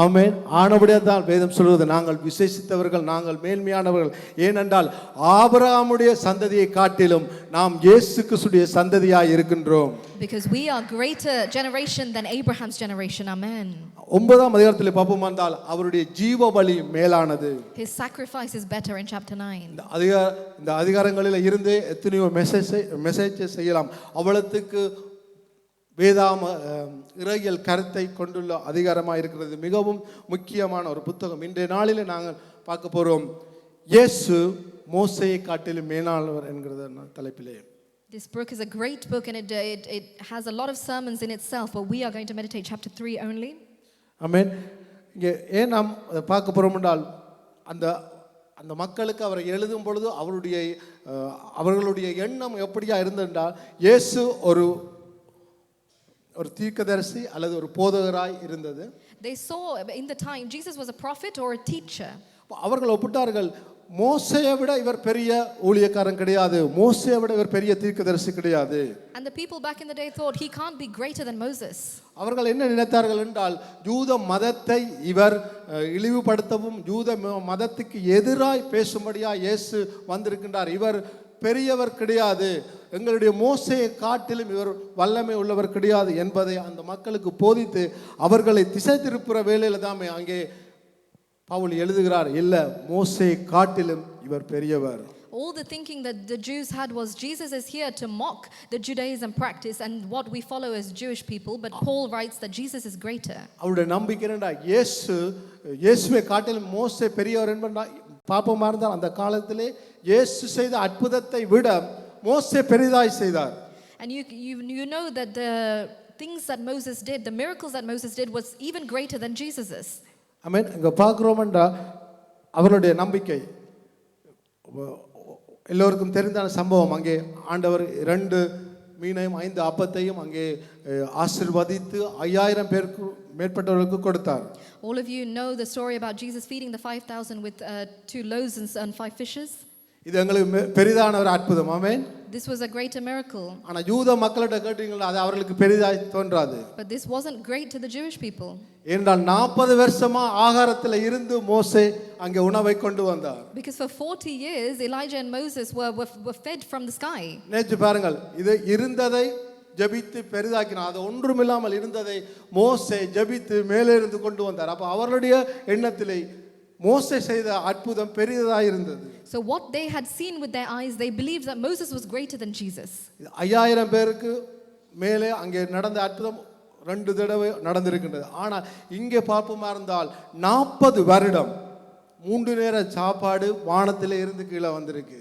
ஆமென். ஆனபடியால் வேதம் சொல்வது, நாங்கள் விசேஷித்தவர்கள், நாங்கள் மேன்மையானவர்கள். ஏனென்றால் ஆபிரகாமுடைய சந்ததியை காட்டிலும் நாம் இயேசு கிறிஸ்துவின் சந்ததியாய் இருக்கின்றோம். Because we are greater generation than Abraham's generation. Amen. 9ஆம் அதிகாரத்தில் பார்ப்போம் என்றால் அவருடைய ஜீவ பலி மேலானது. His sacrifice is better in chapter 9. இந்த அதிகாரங்களில் இருந்து எத்தனையோ மெசேஜ் செய்யலாம். அவ்வளத்துக்கு வேதாம இறையியல் கருத்தை கொண்டுள்ள அதிகாரமாக இருக்கிறது. மிகவும் முக்கியமான ஒரு புத்தகம். இன்றைய நாளில் நாங்கள் பார்க்க போகிறோம், இயேசு மோசேயை காட்டிலும் மேலானவர் என்கிறது தலைப்பிலே. This book is a great book and it has a lot of sermons in itself, but we are going to meditate chapter 3 only. ஆமென். இங்கே ஏன் நாம் பார்க்க போகிறோம் என்றால், அந்த அந்த மக்களுக்கு அவர் எழுதும் பொழுது அவர்களுடைய எண்ணம் எப்படியா இருந்தென்றால், இயேசு ஒரு தீர்க்கதரிசி அல்லது ஒரு போதகராய் இருந்தது. They saw in the time Jesus was a prophet or a teacher. அவர்கள் ஒப்பிட்டார்கள், மோசேயை விட இவர் பெரிய ஊழியக்காரன் கிடையாது, மோசேயை விட இவர் பெரிய தீர்க்கதரிசி கிடையாது. And the people back in the day thought he can't be greater than Moses. அவர்கள் என்ன நினைத்தார்கள் என்றால், யூத மதத்தை இவர் இழிவுபடுத்தவும் யூத மதத்துக்கு எதிராய் பேசும்படியா இயேசு வந்திருக்கின்றார், இவர் பெரியவர் கிடையாது, எங்களுடைய மோசேயை காட்டிலும் இவர் வல்லமை உள்ளவர் கிடையாது என்பதை அந்த மக்களுக்கு போதித்து அவர்களை திசை திருப்புற வேளையில தான் அங்கே பவுல் எழுதுகிறார், இல்ல மோசேயை காட்டிலும் இவர் பெரியவர். All the thinking that the Jews had was Jesus is here to mock the Judaism practice and what we follow as Jewish people, but Paul writes that Jesus is greater. அவருடைய நம்பிக்கை என்னடா, இயேசுவை காட்டிலும் மோசே பெரியவர் என்பதா பாப்பமா இருந்தால் அந்த காலத்திலே இயேசு செய்த அற்புதத்தை விட மோசே பெரிதாய் செய்தார். And you know that the things that Moses did, the miracles that Moses did was even greater than Jesus's. ஆமென். இங்க பார்க்கிறோம்டா அவருடைய நம்பிக்கை. எல்லோருக்கும் தெரிந்தான சம்பவம், அங்கே ஆண்டவர் 2 மீனையும் 5 அப்பத்தையும் அங்கே ஆசீர்வதித்து 5000 பேருக்கு மேற்பட்டவர்களுக்கு கொடுத்தார். All of you know the story about Jesus feeding the 5,000 with 2 loaves and 5 fishes. இது எங்களுக்கு பெரிதான ஒரு அற்புதம். ஆமென். This was a greater miracle. ஆனா யூத மக்களிடம் கேட்டீங்களா, அது அவர்களுக்கு பெரிதாய் தோன்றாது. But this wasn't great to the Jewish people. ஏனென்றால் 40 வருஷமா ஆகாரத்தில் இருந்து மோசே அங்கே உணவை கொண்டு வந்தார். Because for 40 years Elijah and Moses were fed from the sky. நேற்று பாருங்கள், இது இருந்ததை ஜெபித்து பெரிதாக்கினார். அது ஒன்றுமில்லாமல் இருந்ததை மோசே ஜெபித்து மேலே இருந்து கொண்டு வந்தார். அப்ப அவர்களுடைய எண்ணத்திலே மோசே செய்த அற்புதம் பெரியதாக இருந்தது. So what they had seen with their eyes, they believed that Moses was greater than Jesus. 5000 பேருக்கு மேலே அங்கே நடந்த அற்புதம் 2 தடவை நடந்திருக்கின்றது. ஆனால் இங்கே பார்ப்போமா இருந்தால் 40 வருடம் 3 நேர சாப்பாடு வானத்திலே இருந்து கீழே வந்திருக்கு.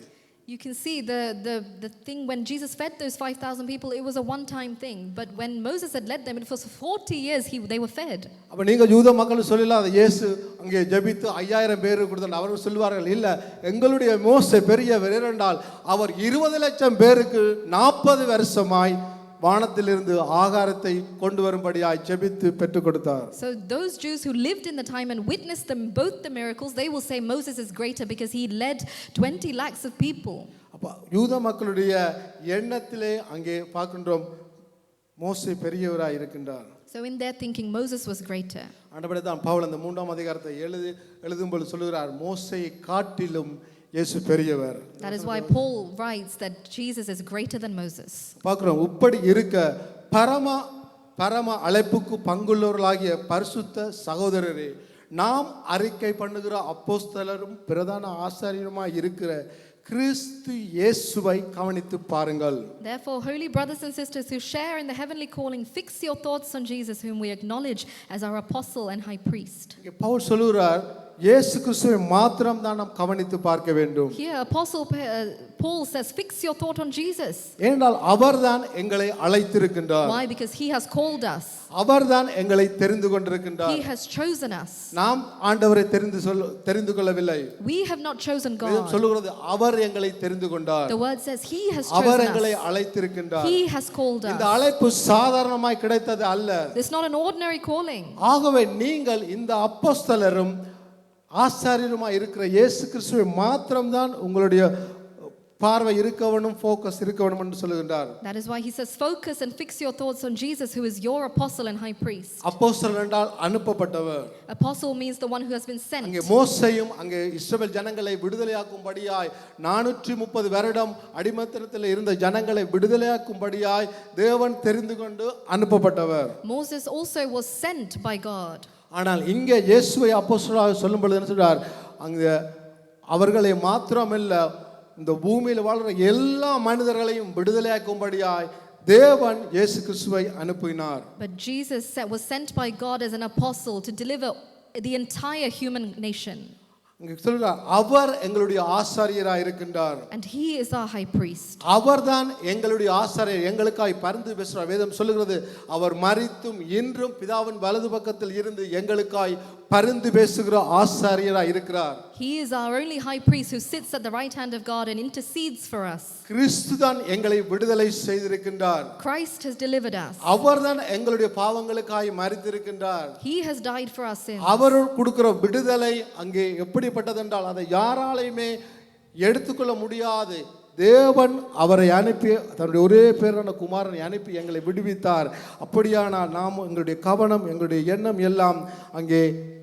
You can see the thing when Jesus fed those 5,000 people, it was a one-time thing. But when Moses had led them, it was for 40 years they were fed. அப்ப நீங்க யூத மக்கள் சொல்லலாம், இயேசு அங்கே ஜெபித்து 5000 பேருக்கு கொடுத்தார். அவர்கள் சொல்வார்கள், இல்ல எங்களுடைய மோசே பெரியவர் என்றால் அவர் 20 லட்சம் பேருக்கு 40 வருஷமாய் வானத்திலிருந்து ஆகாரத்தை கொண்டு வரும்படியாய் ஜெபித்து பெற்றுக் கொடுத்தார். So those Jews who lived in the time and witnessed them both the miracles, they will say Moses is greater because he led 20 lakhs of people. அப்ப யூத மக்களுடைய எண்ணத்திலே அங்கே பார்க்கின்றோம் மோசே பெரியவராய் இருக்கின்றார். So in their thinking Moses was greater. ஆண்டவரே தான் பவுல் அந்த 3ஆம் அதிகாரத்தை எழுதும்போது சொல்கிறார் மோசேயை காட்டிலும் இயேசு பெரியவர். That is why Paul writes that Jesus is greater than Moses. பார்க்கிறோம் இப்படி இருக்க பரம அழைப்புக்கு பங்குள்ளவர்களாகிய பரிசுத்த சகோதரரே, நாம் அறிக்கை பண்ணுகிற அப்போஸ்தலரும் பிரதான ஆசாரியருமாய் இருக்கிற கிறிஸ்து இயேசுவை கவனித்து பாருங்கள். Therefore, holy brothers and sisters who share in the heavenly calling, fix your thoughts on Jesus, whom we acknowledge as our apostle and high priest. இங்கே பவுல் சொல்கிறார் இயேசு கிறிஸ்துவை மாத்திரம் தான் நாம் கவனித்து பார்க்க வேண்டும். Here, Apostle Paul says, fix your thought on Jesus. ஏனென்றால் அவர்தான் எங்களை அழைத்திருக்கின்றார். Why? Because he has called us. அவர்தான் எங்களை தெரிந்து கொண்டிருக்கின்றார். He has chosen us. நாம் ஆண்டவரை தெரிந்து கொள்ளவில்லை. We have not chosen God. சொல்லுகிறது அவர் எங்களை தெரிந்து கொண்டார். The word says he has our chosen எங்களை us. அழைத்திருக்கின்றார். He has called us. இந்த அழைப்பு சாதாரணமாய் கிடைத்தது அல்ல. It's not an ordinary calling. ஆகவே நீங்கள் இந்த அப்போஸ்தலரும் ஆசாரியருமாய் இருக்கிற இயேசு கிறிஸ்துவை மாத்திரம்தான் உங்களுடைய பார்வை இருக்கவனும் ஃபோக்கஸ் இருக்கவனும் என்று சொல்லுகின்றார். That is why he says focus and fix your thoughts on Jesus, who is your apostle and high priest. அப்போஸ்தலன் என்றால் அனுப்பப்பட்டவர். Apostle means the one who has been sent. அங்கே மோசேயும் அங்கே இஸ்ரவேல் ஜனங்களை விடுதலையாக்கும்படியாய் 430 வருடம் அடிமைத்தனத்தில் இருந்த ஜனங்களை விடுதலையாக்கும்படியாய் தேவன் தெரிந்து கொண்டு அனுப்பப்பட்டவர். Moses also was sent by God. ஆனால் இங்கே இயேசுவை அப்போஸ்தலராக சொல்லும் பொழுது என்ன சொல்றார், அங்கே அவர்களை மாத்திரமல்ல இந்த பூமியில் வாழ்கிற எல்லா மனிதர்களையும் விடுதலையாக்கும்படியாய் தேவன் இயேசு கிறிஸ்துவை அனுப்பினார். But Jesus was sent by God as an apostle to deliver the entire human nation. இங்கே சொல்றார் அவர் எங்களுடைய ஆசாரியராய் இருக்கின்றார். And he is our high priest. அவர்தான் எங்களுடைய ஆசாரியர், எங்களுக்காய் பரிந்து பேசுகிறார். வேதம் சொல்லுகிறது அவர் மரித்தும் இன்றும் பிதாவின் வலது பக்கத்தில் இருந்து எங்களுக்காய் பரிந்து பேசுகிற ஆசாரியராய் இருக்கிறார். He is our only high priest who sits at the right hand of God and intercedes for us. கிறிஸ்து தான் எங்களை விடுதலை செய்திருக்கின்றார். Christ has delivered us. அவர்தான் எங்களுடைய பாவங்களுக்காய் மரித்திருக்கின்றார். He has died for our sins. அவர் கொடுக்கிற விடுதலை அங்கே எப்படிப்பட்டதென்றால் அதை யாராலையுமே எடுத்துக்கொள்ள முடியாது. தேவன் அவரை அனுப்பி தன்னுடைய ஒரே பேரான குமாரனை அனுப்பி எங்களை விடுவித்தார். அப்படியானால் நாம் எங்களுடைய கவனம் எங்களுடைய எண்ணம் எல்லாம் அங்கே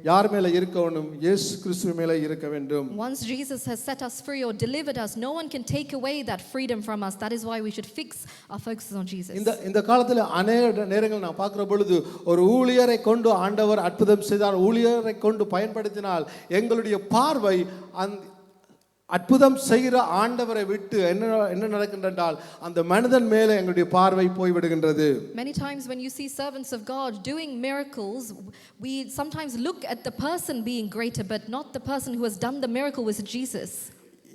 யார் மேலே இருக்க வேண்டும்? இயேசு கிறிஸ்து மேலே இருக்க வேண்டும். Once Jesus has set us free or delivered us, no one can take away that freedom from us. That is why we should fix our focus on Jesus. இந்த காலத்தில் அநேக நேரங்கள் நான் பார்க்கிற பொழுது ஒரு ஊழியரை கொண்டு ஆண்டவர் அற்புதம் செய்தார், ஊழியரை கொண்டு பயன்படுத்தினால் எங்களுடைய பார்வை அந்த அற்புதம் செய்கிற ஆண்டவரை விட்டு என்ன நடக்கின்றால் அந்த மனிதன் மேலே எங்களுடைய பார்வை போய் விடுகின்றது. Many times when you see servants of God doing miracles, we sometimes look at the person being greater but not the person who has done the miracle with Jesus.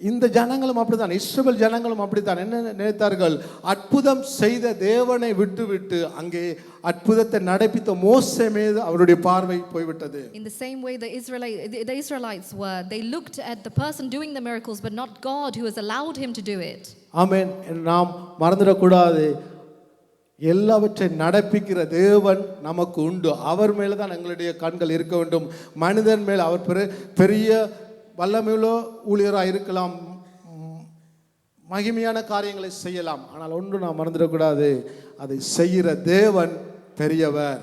இந்த ஜனங்களும் அப்படித்தான், இஸ்ரவேல் ஜனங்களும் அப்படித்தான். என்ன நினைத்தார்கள்? அற்புதம் செய்த தேவனை விட்டு அங்கே அற்புதத்தை நடப்பித்த மோசே மீது அவருடைய பார்வை போய்விட்டது. In the same way the Israelites were, they looked at the person doing the miracles but not God who has allowed him to do it. ஆமென். நாம் மறந்துடக்கூடாது, எல்லாவற்றை நடப்பிக்கிற தேவன் நமக்கு உண்டு. அவர் மேலே தான் எங்களுடைய கண்கள் இருக்க வேண்டும். மனிதன் மேல் அவர் பெரிய வல்லமையுள்ள ஊழியராக இருக்கலாம், மகிமையான காரியங்களை செய்யலாம். ஆனால் ஒன்று நாம் மறந்துடக்கூடாது, அதை செய்கிற தேவன் பெரியவர்.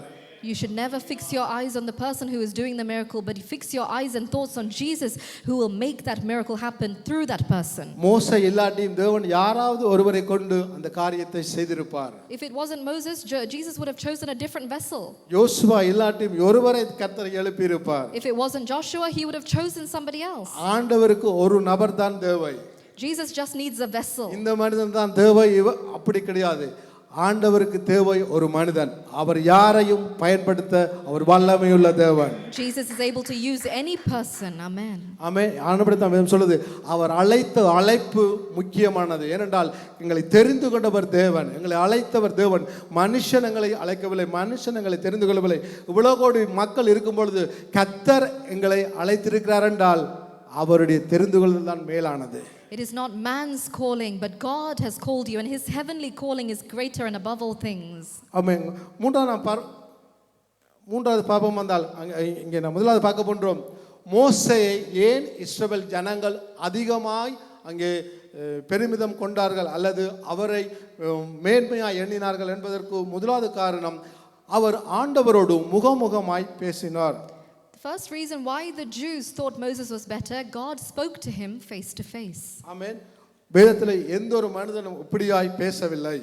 You should never fix your eyes on the person who is doing the miracle, but fix your eyes and thoughts on Jesus who will make that miracle happen through that person. மோசே இல்லாட்டியும் தேவன் யாராவது ஒருவரை கொண்டு அந்த காரியத்தை செய்திருப்பார். If it wasn't Moses, Jesus would have chosen a different vessel. யோசுவா இல்லாட்டியும் ஒருவரை கர்த்தர் எழுப்பி இருப்பார். If it wasn't Joshua, he would have chosen somebody else. ஆண்டவருக்கு ஒரு நபர் தான் தேவை. Jesus just needs a vessel. இந்த மனிதன் தான் தேவை, அப்படி கிடையாது. ஆண்டவருக்கு தேவை ஒரு மனிதன். அவர் யாரையும் பயன்படுத்த அவர் வல்லமையுள்ள தேவன். Jesus is able to use any person. Amen. ஆமென். ஆண்டவரே வேதம் சொல்லுது, அவர் அழைத்த அழைப்பு முக்கியமானது. ஏனென்றால் எங்களை தெரிந்து கொண்டவர் தேவன், எங்களை அழைத்தவர் தேவன். மனுஷன் எங்களை அழைக்கவில்லை, மனுஷன் எங்களை தெரிந்து கொள்ளவில்லை. இவ்வளவு கோடி மக்கள் இருக்கும் பொழுது கர்த்தர் எங்களை அழைத்திருக்கிறார் என்றால் அவருடைய தெரிந்து கொள்ளுதல் தான் மேலானது. It is not man's calling, but God has called you, and his heavenly calling is greater and above all things. ஆமென். மூன்றாவது பாபம் வந்தால் இங்கே நான் முதலாவது பார்க்க போன்றோம். மோசேயை ஏன் இஸ்ரவேல் ஜனங்கள் அதிகமாய் அங்கே பெருமிதம் கொண்டார்கள் அல்லது அவரை மேன்மையாய் எண்ணினார்கள் என்பதற்கு முதலாவது காரணம், அவர் ஆண்டவரோடு முகமுகமாய் பேசினார். The first reason why the Jews thought Moses was better, God spoke to him face to face. ஆமென். வேதத்தில் எந்த ஒரு மனிதனும் இப்படியாய் பேசவில்லை.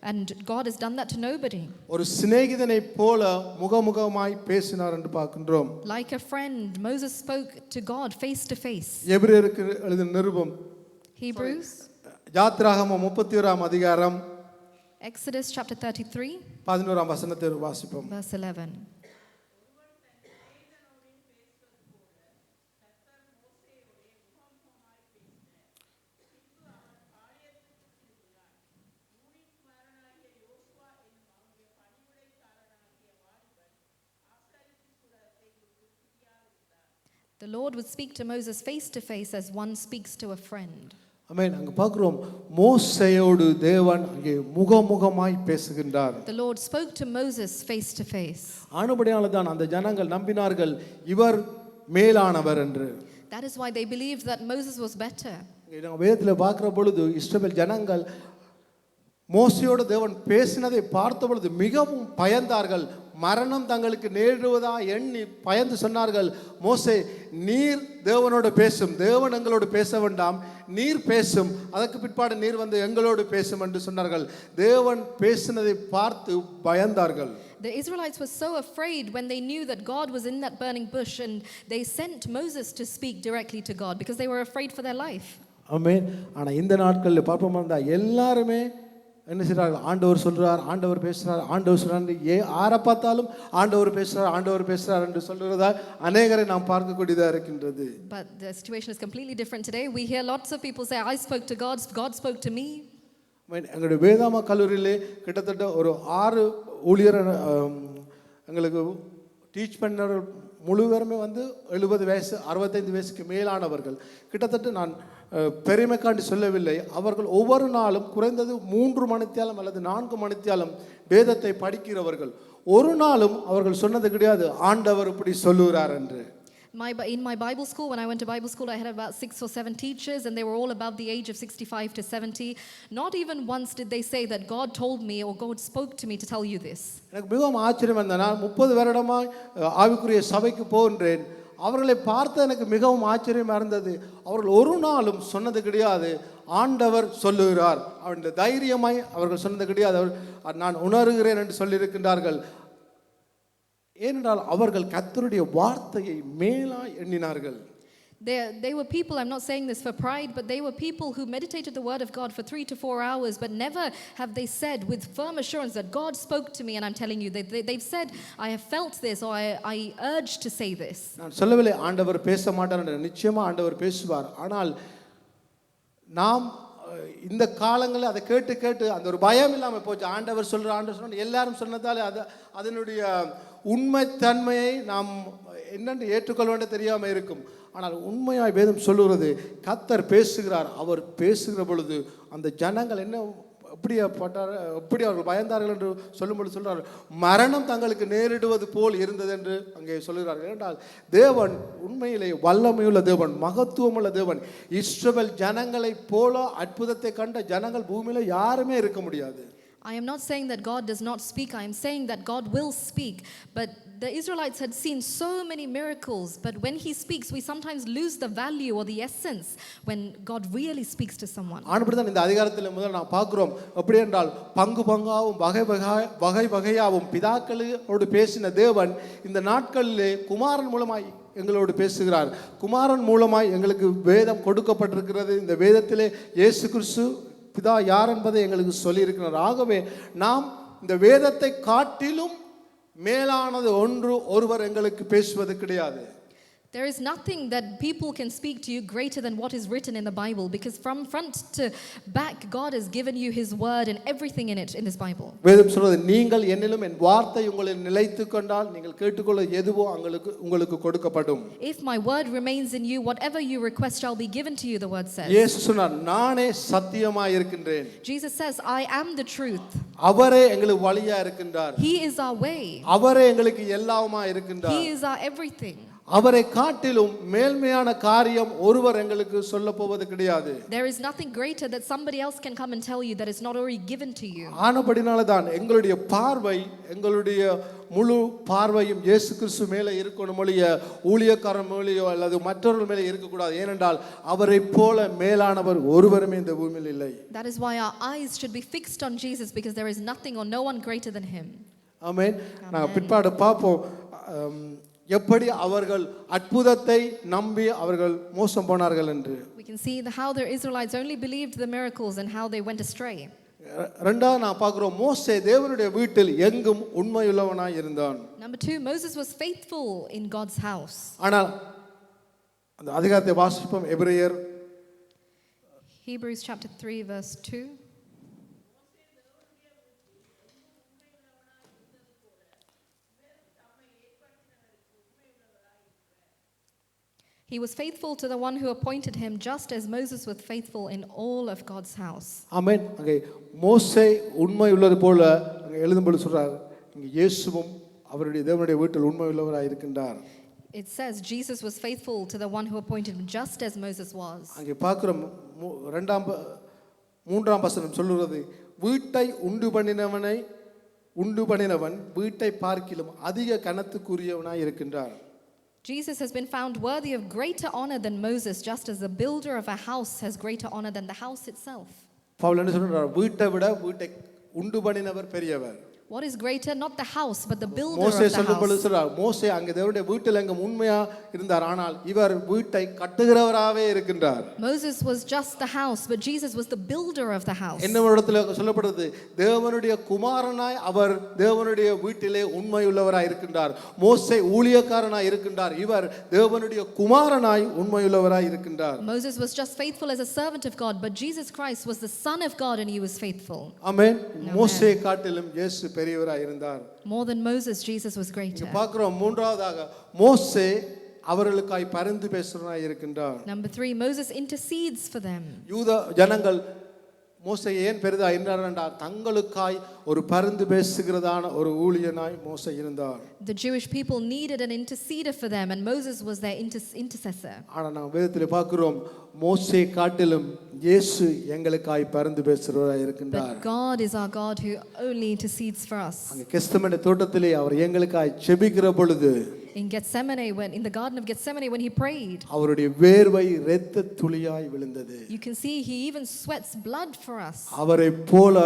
And God has done that to nobody. ஒரு சிநேகிதனை போல முகமுகமாய் பேசினார் என்று பார்க்கின்றோம். Like a friend, Moses spoke to God face to face. எபிரேயருக்கு எழுதின நிருபம் Hebrews, யாத்திராகமம் 31ஆம் அதிகாரம் Exodus chapter 33, 11ஆம் வசனத்தை வாசிப்போம். verse 11. The Lord would speak to Moses face to face as one speaks to a friend. ஆமென். அங்க பார்க்கிறோம் மோசேயோடு தேவன் அங்கே முகமுகமாய் பேசுகின்றார். The Lord spoke to Moses face to face. ஆனபடியால் தான் அந்த ஜனங்கள் நம்பினார்கள் இவர் மேலானவர் என்று. That is why they believed that Moses was better. நாங்கள் வேதத்தில் பார்க்கிற பொழுது இஸ்ரவேல் ஜனங்கள் மோசையோடு தேவன் பேசினதை பார்த்த பொழுது மிகவும் பயந்தார்கள். மரணம் தங்களுக்கு நேரிடுவதா எண்ணி பயந்து சொன்னார்கள், மோசே நீர் தேவனோடு பேசும், தேவன் எங்களோடு பேச வேண்டாம், நீர் பேசும், அதற்கு பிற்பாடு நீர் வந்து எங்களோடு பேசும் என்று சொன்னார்கள். தேவன் பேசினதை பார்த்து பயந்தார்கள். The Israelites were so afraid when they knew that God was in that burning bush, and they sent Moses to speak directly to God because they were afraid for their life. ஆமென். ஆனால் இந்த நாட்களில் பார்ப்போம் இருந்தால் எல்லாருமே என்ன செய்கிறார்கள், ஆண்டவர் சொல்கிறார், ஆண்டவர் பேசுகிறார், ஆண்டவர் சொல்கிறார், ஆரை பார்த்தாலும் ஆண்டவர் பேசுகிறார், ஆண்டவர் பேசுகிறார் என்று சொல்கிறதா அநேகரை நாம் பார்க்கக்கூடியதாக இருக்கின்றது. But the situation is completely different today. We hear lots of people say, I spoke to God, God spoke to me. எங்களுடைய வேதாமா கல்லூரியிலே கிட்டத்தட்ட ஒரு 6 ஊழியர் எங்களுக்கு டீச் பண்ண முழுவருமே வந்து 70 வயசு 65 வயசுக்கு மேலானவர்கள். கிட்டத்தட்ட நான் பெருமைக்காண்டி சொல்லவில்லை, அவர்கள் ஒவ்வொரு நாளும் குறைந்தது 3 மணித்தியாலம் அல்லது 4 மணித்தியாலம் வேதத்தை படிக்கிறவர்கள். ஒரு நாளும் அவர்கள் சொன்னது கிடையாது ஆண்டவர் இப்படி சொல்லுகிறார் என்று. In my Bible school, when I went to Bible school, I had about 6 or 7 teachers, and they were all above the age of 65 to 70. Not even once did they say that God told me or God spoke to me to tell you this. எனக்கு மிகவும் ஆச்சரியம் வந்தது. நான் 30 வருடமாய் ஆவிக்குரிய சபைக்கு போகின்றேன். அவர்களை பார்த்து எனக்கு மிகவும் ஆச்சரியமாக இருந்தது. அவர்கள் ஒரு நாளும் சொன்னது கிடையாது ஆண்டவர் சொல்லுகிறார், அவருடைய தைரியமாய் அவர்கள் சொன்னது கிடையாது நான் உணர்கிறேன் என்று சொல்லியிருக்கின்றார்கள். ஏனென்றால் அவர்கள் கர்த்தருடைய வார்த்தையை மேலாய் எண்ணினார்கள். They were people, I'm not saying this for pride, but they were people who meditated the word of God for 3 to 4 hours, but never have they said with firm assurance that God spoke to me, and I'm telling you, they've said, I have felt this, or I urge to say this. நான் சொல்லவில்லை ஆண்டவர் பேச மாட்டார் என்று, நிச்சயமா ஆண்டவர் பேசுவார். ஆனால் நாம் இந்த காலங்களில் அதை கேட்டு கேட்டு அந்த ஒரு பயம் இல்லாமல் போச்சு. ஆண்டவர் சொல்ற எல்லாரும் சொன்னதால் அதனுடைய உண்மைத்தன்மையை நாம் என்னென்று ஏற்றுக்கொள்ள வேண்டும் தெரியாமல் இருக்கும். ஆனால் உண்மையாய் வேதம் சொல்லுகிறது, கர்த்தர் பேசுகிறார். அவர் பேசுகிற பொழுது அந்த ஜனங்கள் என்ன எப்படி அவர்கள் பயந்தார்கள் என்று சொல்லும்போது சொல்றார், மரணம் தங்களுக்கு நேரிடுவது போல் இருந்தது என்று அங்கே சொல்கிறார்கள். என்றால் தேவன் உண்மையிலே வல்லமையுள்ள தேவன், மகத்துவமுள்ள தேவன். இஸ்ரவேல் ஜனங்களை போல அற்புதத்தை கண்ட ஜனங்கள் பூமியில யாருமே இருக்க முடியாது. I am not saying that God does not speak. I am saying that God will speak. But the Israelites had seen so many miracles, but when he speaks, we sometimes lose the value or the essence when God really speaks to someone. ஆனபடிதான் இந்த அதிகாரத்தில் முதல் நான் பார்க்கிறோம், எப்படி என்றால் பங்கு பங்காவும் வகை வகையாவும் பிதாக்களோடு பேசின தேவன் இந்த நாட்களிலே குமாரன் மூலமாய் எங்களோடு பேசுகிறார். குமாரன் மூலமாய் எங்களுக்கு வேதம் கொடுக்கப்பட்டிருக்கிறது. இந்த வேதத்திலே இயேசு கிறிஸ்து பிதா யார் என்பதை எங்களுக்கு சொல்லியிருக்கிறார். ஆகவே நாம் இந்த வேதத்தை காட்டிலும் மேலானது ஒருவர் எங்களுக்கு பேசுவது கிடையாது. There is nothing that people can speak to you greater than what is written in the Bible, because from front to back, God has given you His word and everything in it in this Bible. வேதம் சொல்றது, நீங்கள் என்னிலும் என் வார்த்தை உங்களில் நிலைத்துக் கொண்டால் நீங்கள் கேட்டுக்கொள்ள எதுவோ உங்களுக்கு கொடுக்கப்படும். If my word remains in you, whatever you request shall be given to you, the word says. இயேசு சொன்னார், நானே சத்தியமாய் இருக்கின்றேன். Jesus says, I am the truth. அவரே எங்களுக்கு வழியா இருக்கின்றார். He is our way. அவரே எங்களுக்கு எல்லாமா இருக்கின்றார். He is our everything. அவரை காட்டிலும் மேல்மையான காரியம் ஒருவர் எங்களுக்கு சொல்ல போவது கிடையாது. There is nothing greater that somebody else can come and tell you that is not already given to you. ஆனபடினால தான் எங்களுடைய பார்வை, எங்களுடைய முழு பார்வையும் இயேசு கிறிஸ்து மேலே இருக்கணும் ஒழிய ஊழியக்காரன் மேலேயோ அல்லது மற்றவர்கள் மேலே இருக்கக்கூடாது. ஏனென்றால் அவரை போல மேலானவர் ஒருவருமே இந்த பூமியில் இல்லை. That is why our eyes should be fixed on Jesus, because there is nothing or no one greater than Him. ஆமென். நாங்கள் பிற்பாடு பார்ப்போம் எப்படி அவர்கள் அற்புதத்தை நம்பி அவர்கள் மோசம் போனார்கள் என்று. We can see how the Israelites only believed the miracles and how they went astray. இரண்டாவது நான் பார்க்கிறோம், மோசே தேவனுடைய வீட்டில் எங்கும் உண்மையுள்ளவனாய் இருந்தான். Number 2, Moses was faithful in God's house. ஆனால் அந்த அதிகாரத்தை வாசிப்போம். எபிரேயர் Hebrews chapter 3 verse 2. He was faithful to the one who appointed him, just as Moses was faithful in all of God's house. ஆமென். அங்கே மோசே உண்மை உள்ளது போல அங்கே எழுதும்போது சொல்றார், இங்கே இயேசுவும் அவருடைய தேவனுடைய வீட்டில் உண்மை உள்ளவராய் இருக்கின்றார். It says Jesus was faithful to the one who appointed him, just as Moses was. அங்கே பார்க்கிறோம் மூன்றாம் வசனம் சொல்லுகிறது, வீட்டை உண்டு பண்ணினவன் வீட்டை பார்க்கிலும் அதிக கனத்துக்குரியவனாய் இருக்கின்றார். Jesus has been found worthy of greater honor than Moses, just as the builder of a house has greater honor than the house itself. Pavul என்ன சொல்றார், வீட்டை விட வீட்டை உண்டு பண்ணினவர் பெரியவர். What is greater? Not the house, but the builder மோசே of the சொல்லும்போது house. சொல்றார், மோசே அங்கே தேவனுடைய வீட்டில் அங்கே உண்மையா இருந்தார், ஆனால் இவர் வீட்டை கட்டுகிறவராகவே இருக்கின்றார். Moses was just the house, but Jesus was the builder of the house. என்ன இடத்துல சொல்லப்படுது, தேவனுடைய குமாரனாய் அவர் தேவனுடைய வீட்டிலே உண்மையுள்ளவராய் இருக்கின்றார். மோசே ஊழியக்காரனாய் இருக்கின்றார், இவர் தேவனுடைய குமாரனாய் உண்மையுள்ளவராய் இருக்கின்றார். Moses was just faithful as a servant of God, but Jesus Christ was the Son of God and he was faithful. ஆமென். மோசே காட்டிலும் இயேசு பெரியவராய் இருந்தார். More than Moses, Jesus was greater. பார்க்கிறோம் மூன்றாவதாக மோசே அவர்களுக்காய் பரிந்து பேசுறவனாய் இருக்கின்றார். Number 3, Moses intercedes for them. யூத ஜனங்கள் மோசே ஏன் பெரிதா என்றார், தங்களுக்காய் ஒரு பரிந்து பேசுகிறதான ஒரு ஊழியனாய் மோசே இருந்தார். The Jewish people needed an interceder for them, and Moses was their intercessor. ஆனா நாம் வேதத்தில் பார்க்கிறோம், மோசே காட்டிலும் இயேசு எங்களுக்காய் பரிந்து பேசுகிறவராய் இருக்கின்றார். But God is our God who only intercedes for us. அங்கே கெத்செமனே தோட்டத்திலே அவர் எங்களுக்காய் ஜெபிக்கிற பொழுது, In Gethsemane, in the Garden of Gethsemane, when he prayed, அவருடைய வேர்வை இரத்த துளியாய் விழுந்தது. you can see he even sweats blood for us. அவரை போல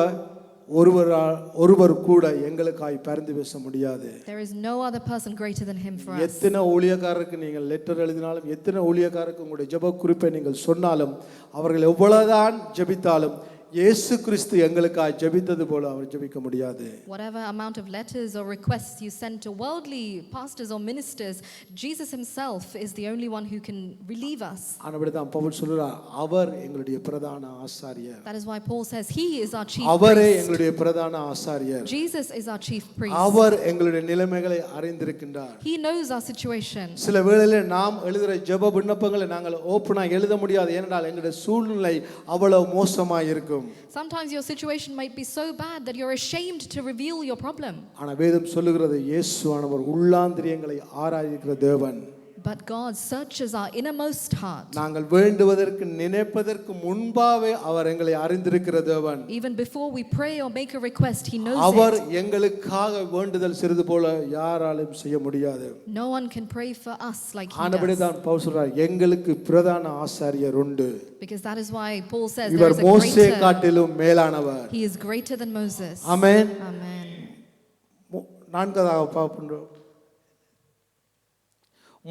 ஒருவர் கூட எங்களுக்காய் பரிந்து பேச முடியாது. There is no other person greater than him for us. எத்தனை ஊழியக்காரருக்கு நீங்கள் லெட்டர் எழுதினாலும், எத்தனை ஊழியக்காரருக்கு உங்களுடைய ஜெப குறிப்பை நீங்கள் சொன்னாலும், அவர்கள் எவ்வளவுதான் ஜெபித்தாலும் இயேசு கிறிஸ்து எங்களுக்காய் ஜெபித்தது போல அவர் ஜெபிக்க முடியாது. Whatever amount of letters or requests you send to worldly pastors or ministers, Jesus himself is the only one who can relieve us. ஆனபடிதான் Pavul சொல்றார், அவர் எங்களுடைய பிரதான ஆசாரியர். That is why Paul says he is our chief அவரே priest. எங்களுடைய பிரதான ஆசாரியர். Jesus is our chief priest. அவர் எங்களுடைய நிலைமைகளை அறிந்திருக்கின்றார். He knows our situation. சில வேளையிலே நாம் எழுதுகிற ஜெப விண்ணப்பங்களை நாங்கள் ஓப்பனா எழுத முடியாது, ஏனென்றால் எங்களுடைய சூழ்நிலை அவ்வளவு மோசமாய் இருக்கும். Sometimes your situation might be so bad that you're ashamed to reveal your problem. ஆனா வேதம் சொல்லுகிறது, இயேசுவானவர் உள்ளாந்திரியங்களை ஆராய்கிற தேவன். But God searches our innermost heart. நாங்கள் வேண்டுவதற்கு நினைப்பதற்கு முன்பாவே அவர் எங்களை அறிந்திருக்கிற தேவன். Even before we pray or make a request, he knows our it. எங்களுக்காக வேண்டுதல் செய்வது போல யாராலும் செய்ய முடியாது. No one can pray for us like he ஆனபடிதான் does. Pavul சொல்றார், எங்களுக்கு பிரதான ஆசாரியர் உண்டு. Because that is why Paul says there இவர் is a மோசே greater. காட்டிலும் மேலானவர். He is greater than Moses. Amen. Amen. நான்காவதாக பார்ப்போம்,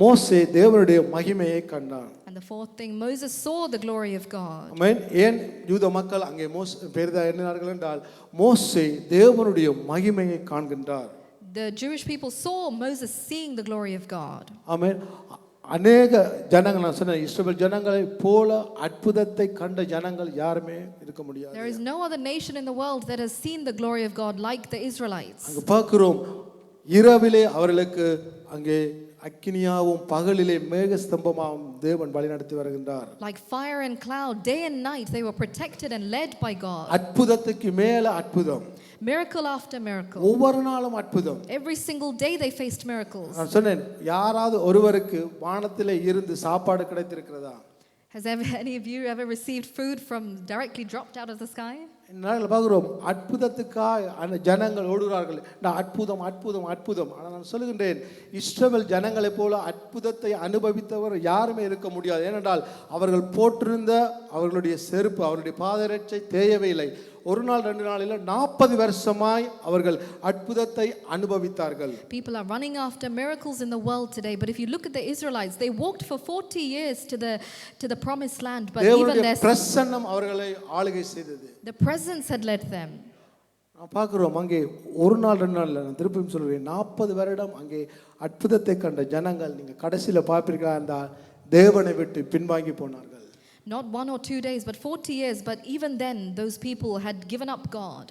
மோசே தேவனுடைய மகிமையை கண்டான். And the fourth thing, Moses saw the glory of God. ஆமென். ஏன் யூத மக்கள் அங்கே பெரிதா எண்ணினார்கள் என்றால், மோசே தேவனுடைய மகிமையை காண்கின்றார். The Jewish people saw Moses seeing the glory of God. ஆமென். அநேக ஜனங்கள், நான் சொன்னேன் இஸ்ரவேல் ஜனங்களை போல அற்புதத்தை கண்ட ஜனங்கள் யாருமே இருக்க முடியாது. There is no other nation in the world that has seen the glory of God like the Israelites. அங்க பார்க்கிறோம், இரவிலே அவர்களுக்கு அங்கே அக்கினியாவும் பகலிலே மேகஸ்தம்பமாவும் தேவன் வழிநடத்தி வருகின்றார். Like fire and cloud, day and night, they were protected and led by God. அற்புதத்துக்கு மேல அற்புதம், Miracle after miracle. ஒவ்வொரு நாளும் அற்புதம். Every single day they faced miracles. நான் சொன்னேன், யாராவது ஒருவருக்கு வானத்திலே இருந்து சாப்பாடு கிடைத்திருக்கிறதா? Has any of you ever received food from directly dropped out of the sky? நாங்கள் பார்க்கிறோம், அற்புதத்துக்காக அந்த ஜனங்கள் ஓடுகிறார்கள். நான் அற்புதம் அற்புதம் அற்புதம். ஆனால் நான் சொல்லுகின்றேன், இஸ்ரவேல் ஜனங்களைப் போல அற்புதத்தை அனுபவித்தவர் யாருமே இருக்க முடியாது. ஏனென்றால் அவர்கள் போட்டிருந்த அவர்களுடைய செருப்பு, அவருடைய பாதரட்சை தேயவே இல்லை. ஒரு நாள் 2 நாள் இல்லை, 40 வருஷமாய் அவர்கள் அற்புதத்தை அனுபவித்தார்கள். People are running after miracles in the world today, but if you look at the Israelites, they walked for 40 years to the promised land, but even தேவனுடைய பிரசன்னம் அவர்களை ஆளுகை செய்தது. the presence had led them. நான் பார்க்கிறோம், அங்கே ஒரு நாள் 2 நாள் இல்லை, நான் திருப்பியும் சொல்கிறேன், 40 வருடம் அங்கே அற்புதத்தை கண்ட ஜனங்கள் நீங்கள் கடைசியில் பார்ப்பீர்களா, அந்த தேவனை விட்டு பின்வாங்கி போனார்கள். Not 1 or 2 days, but 40 years. But even then, those people had given up God.